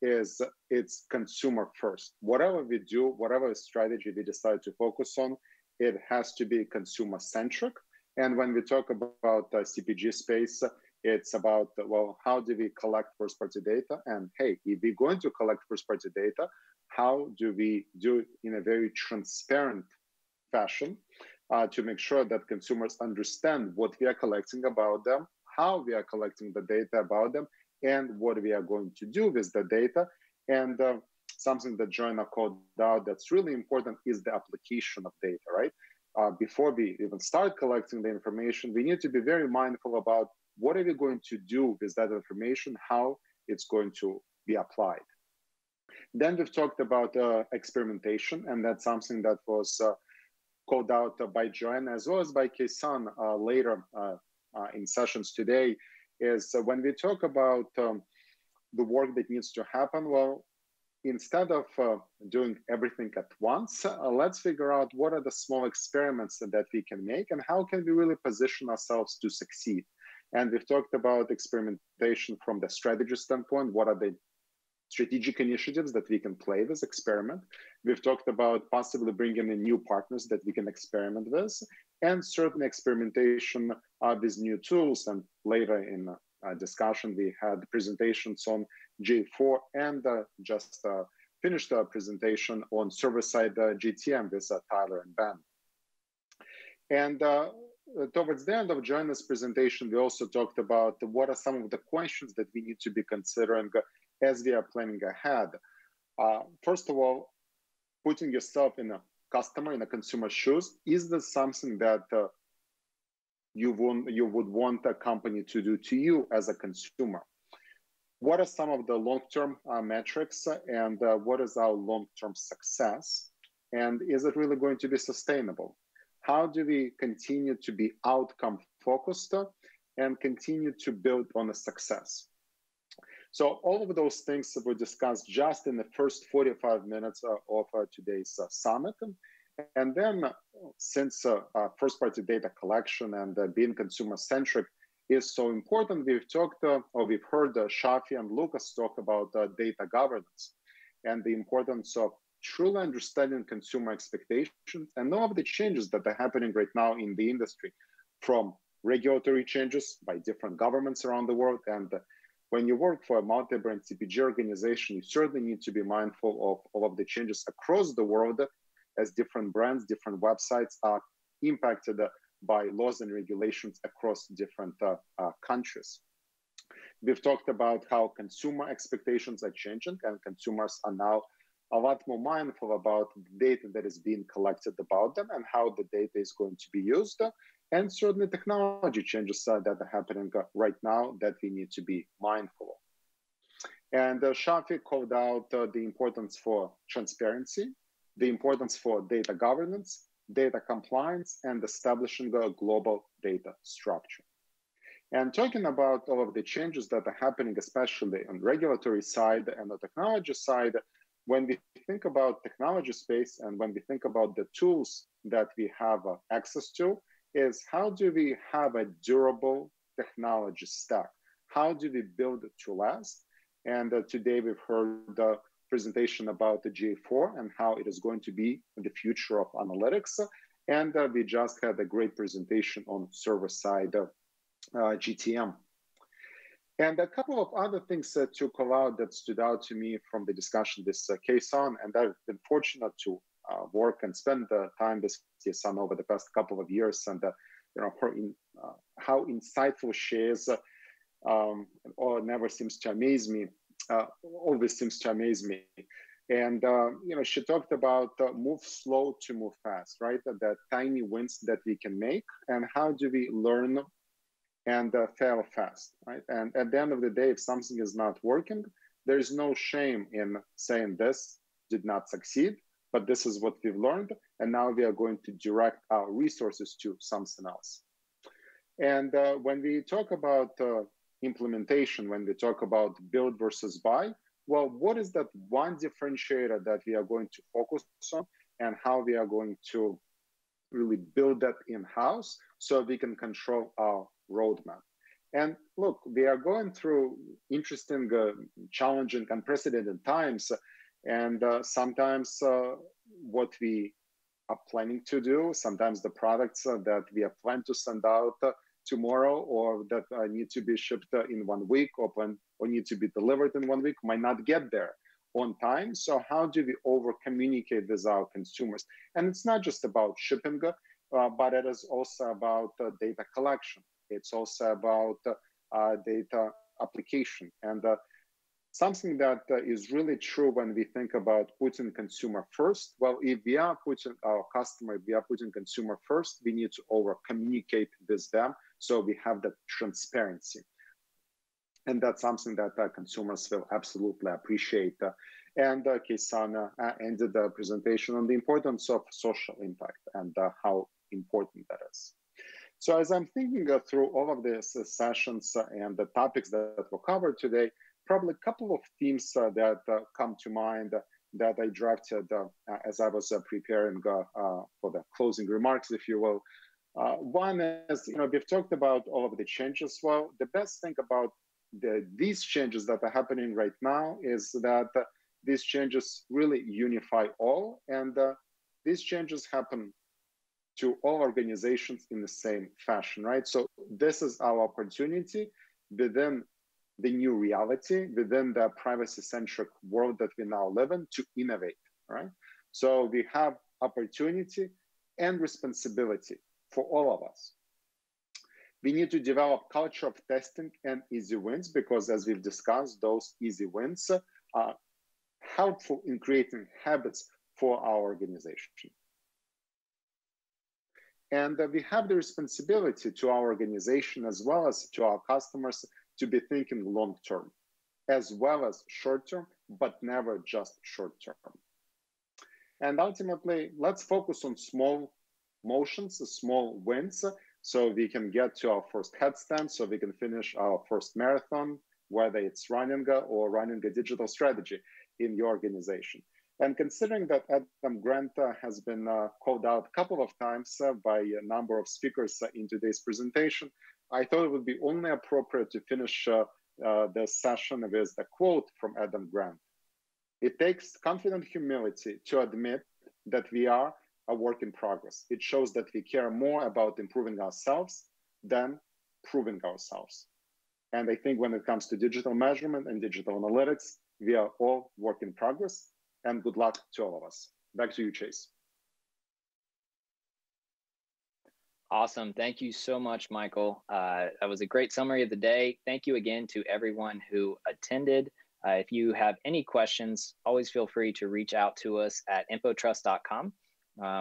B: is it's consumer first. Whatever we do, whatever strategy we decide to focus on, it has to be consumer centric. And when we talk about the CPG space, it's about, well, how do we collect first party data? And hey, if we're going to collect first party data, how do we do it in a very transparent fashion to make sure that consumers understand what we are collecting about them, how we are collecting the data about them, and what we are going to do with the data. And something that Joanna called out that's really important is the application of data, right? Before we even start collecting the information, we need to be very mindful about what are we going to do with that information, how it's going to be applied. Then we've talked about experimentation, and that's something that was called out by Joanna as well as by Kesone later in sessions today, is when we talk about the work that needs to happen, well, instead of doing everything at once, let's figure out what are the small experiments that we can make and how can we really position ourselves to succeed. And we've talked about experimentation from the strategy standpoint. What are the strategic initiatives that we can play with, experiment? We've talked about possibly bringing in new partners that we can experiment with, and certainly experimentation with new tools. And later in discussion. We had presentations on J4 and just finished a presentation on server-side GTM with Tyler and Ben. And towards the end of Joanna's presentation, we also talked about what are some of the questions that we need to be considering as we are planning ahead. First of all, putting yourself in a customer, in a consumer's shoes, is this something that you would want a company to do to you as a consumer? What are some of the long-term metrics, and what is our long-term success? And is it really going to be sustainable? How do we continue to be outcome-focused and continue to build on the success? So all of those things were discussed just in the first 45 minutes of today's summit. And then, since first-party data collection and being consumer-centric is so important, we've talked, or we've heard Shaafi and Lucas talk about data governance and the importance of truly understanding consumer expectations and all of the changes that are happening right now in the industry, from regulatory changes by different governments around the world. And when you work for a multi-brand CPG organization, you certainly need to be mindful of all of the changes across the world, as different brands, different websites are impacted by laws and regulations across different countries. We've talked about how consumer expectations are changing, and consumers are now a lot more mindful about the data that is being collected about them and how the data is going to be used. And certainly technology changes that are happening right now that we need to be mindful of. And Shaafi called out the importance for transparency, the importance for data governance, data compliance, and establishing a global data structure. And talking about all of the changes that are happening, especially on the regulatory side and the technology side, when we think about technology space and when we think about the tools that we have access to, is how do we have a durable technology stack? How do we build it to last? And today we've heard the presentation about the J4 and how it is going to be the future of analytics. And we just had a great presentation on server-side GTM. And a couple of other things to call out that stood out to me from the discussion with Kesone, and I've been fortunate to work and spend time with Kesone over the past couple of years, and how insightful she is, never seems to amaze me. Always seems to amaze me. And she talked about move slow to move fast, right? The tiny wins that we can make, and how do we learn and fail fast, right? And at the end of the day, if something is not working, there is no shame in saying this did not succeed, but this is what we've learned, and now we are going to direct our resources to something else. And when we talk about implementation, when we talk about build versus buy, well, what is that one differentiator that we are going to focus on, and how we are going to really build that in-house so we can control our roadmap? And look, we are going through interesting, challenging, unprecedented times. And sometimes what we are planning to do, sometimes the products that we are planning to send out tomorrow, or that need to be shipped in 1 week, or need to be delivered in 1 week, might not get there on time. So how do we over communicate with our consumers? And it's not just about shipping, but it is also about data collection. It's also about data application. And something that is really true when we think about putting consumer first. Well, if we are putting our customer, if we are putting consumer first, we need to over communicate with them so we have that transparency. And that's something that consumers will absolutely appreciate. And Kesone ended the presentation on the importance of social impact and how important that is. So as I'm thinking through all of these sessions and the topics that were covered today, probably a couple of themes that come to mind that I drafted as I was preparing for the closing remarks, if you will. One is, we've talked about all of the changes. Well, the best thing about these changes that are happening right now is that these changes really unify all, and these changes happen to all organizations in the same fashion, right? So this is our opportunity within the new reality, within the privacy-centric world that we now live in, to innovate, right? So we have opportunity and responsibility for all of us. We need to develop culture of testing and easy wins, because as we've discussed, those easy wins are helpful in creating habits for our organization. And we have the responsibility to our organization as well as to our customers to be thinking long-term, as well as short-term, but never just short-term. And ultimately, let's focus on small motions, small wins, so we can get to our first headstand, so we can finish our first marathon, whether it's running or running a digital strategy in your organization. And considering that Adam Grant has been called out a couple of times by a number of speakers in today's presentation, I thought it would be only appropriate to finish the session with a quote from Adam Grant. It takes confident humility to admit that we are a work in progress. It shows that we care more about improving ourselves than proving ourselves. And I think when it comes to digital measurement and digital analytics, we are all work in progress. And good luck to all of us. Back to you, Chase.
A: Awesome. Thank you so much, Michael. That was a great summary of the day. Thank you again to everyone who attended. If you have any questions, always feel free to reach out to us at InfoTrust.com.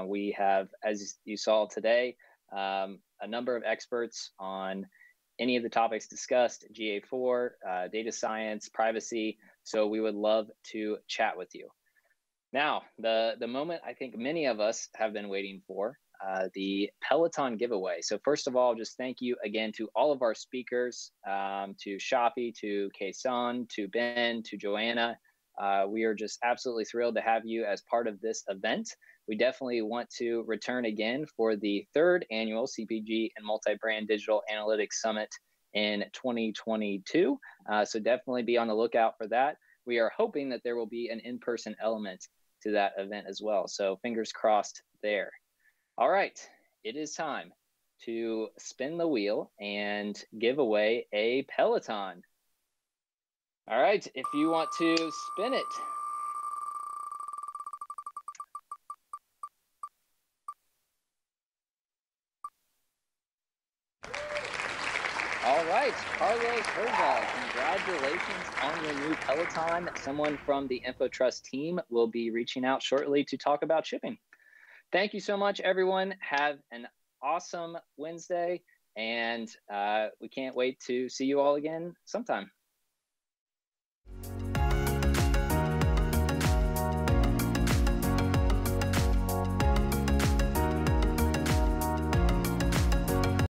A: We have, as you saw today, a number of experts on any of the topics discussed, GA4, data science, privacy. So we would love to chat with you. Now, the moment I think many of us have been waiting for, the Peloton giveaway. So first of all, just thank you again to all of our speakers, to Shaafi, to Kesone, to Ben, to Joanna. We are just absolutely thrilled to have you as part of this event. We definitely want to return again for the 3rd annual CPG and Multi-Brand Digital Analytics Summit in 2022. So definitely be on the lookout for that. We are hoping that there will be an in-person element to that event as well. So fingers crossed there. All right, it is time to spin the wheel and give away a Peloton. All right, if you want to spin it. All right, Carlos Herval, congratulations on your new Peloton. Someone from the InfoTrust team will be reaching out shortly to talk about shipping. Thank you so much, everyone. Have an awesome Wednesday, and we can't wait to see you all again sometime.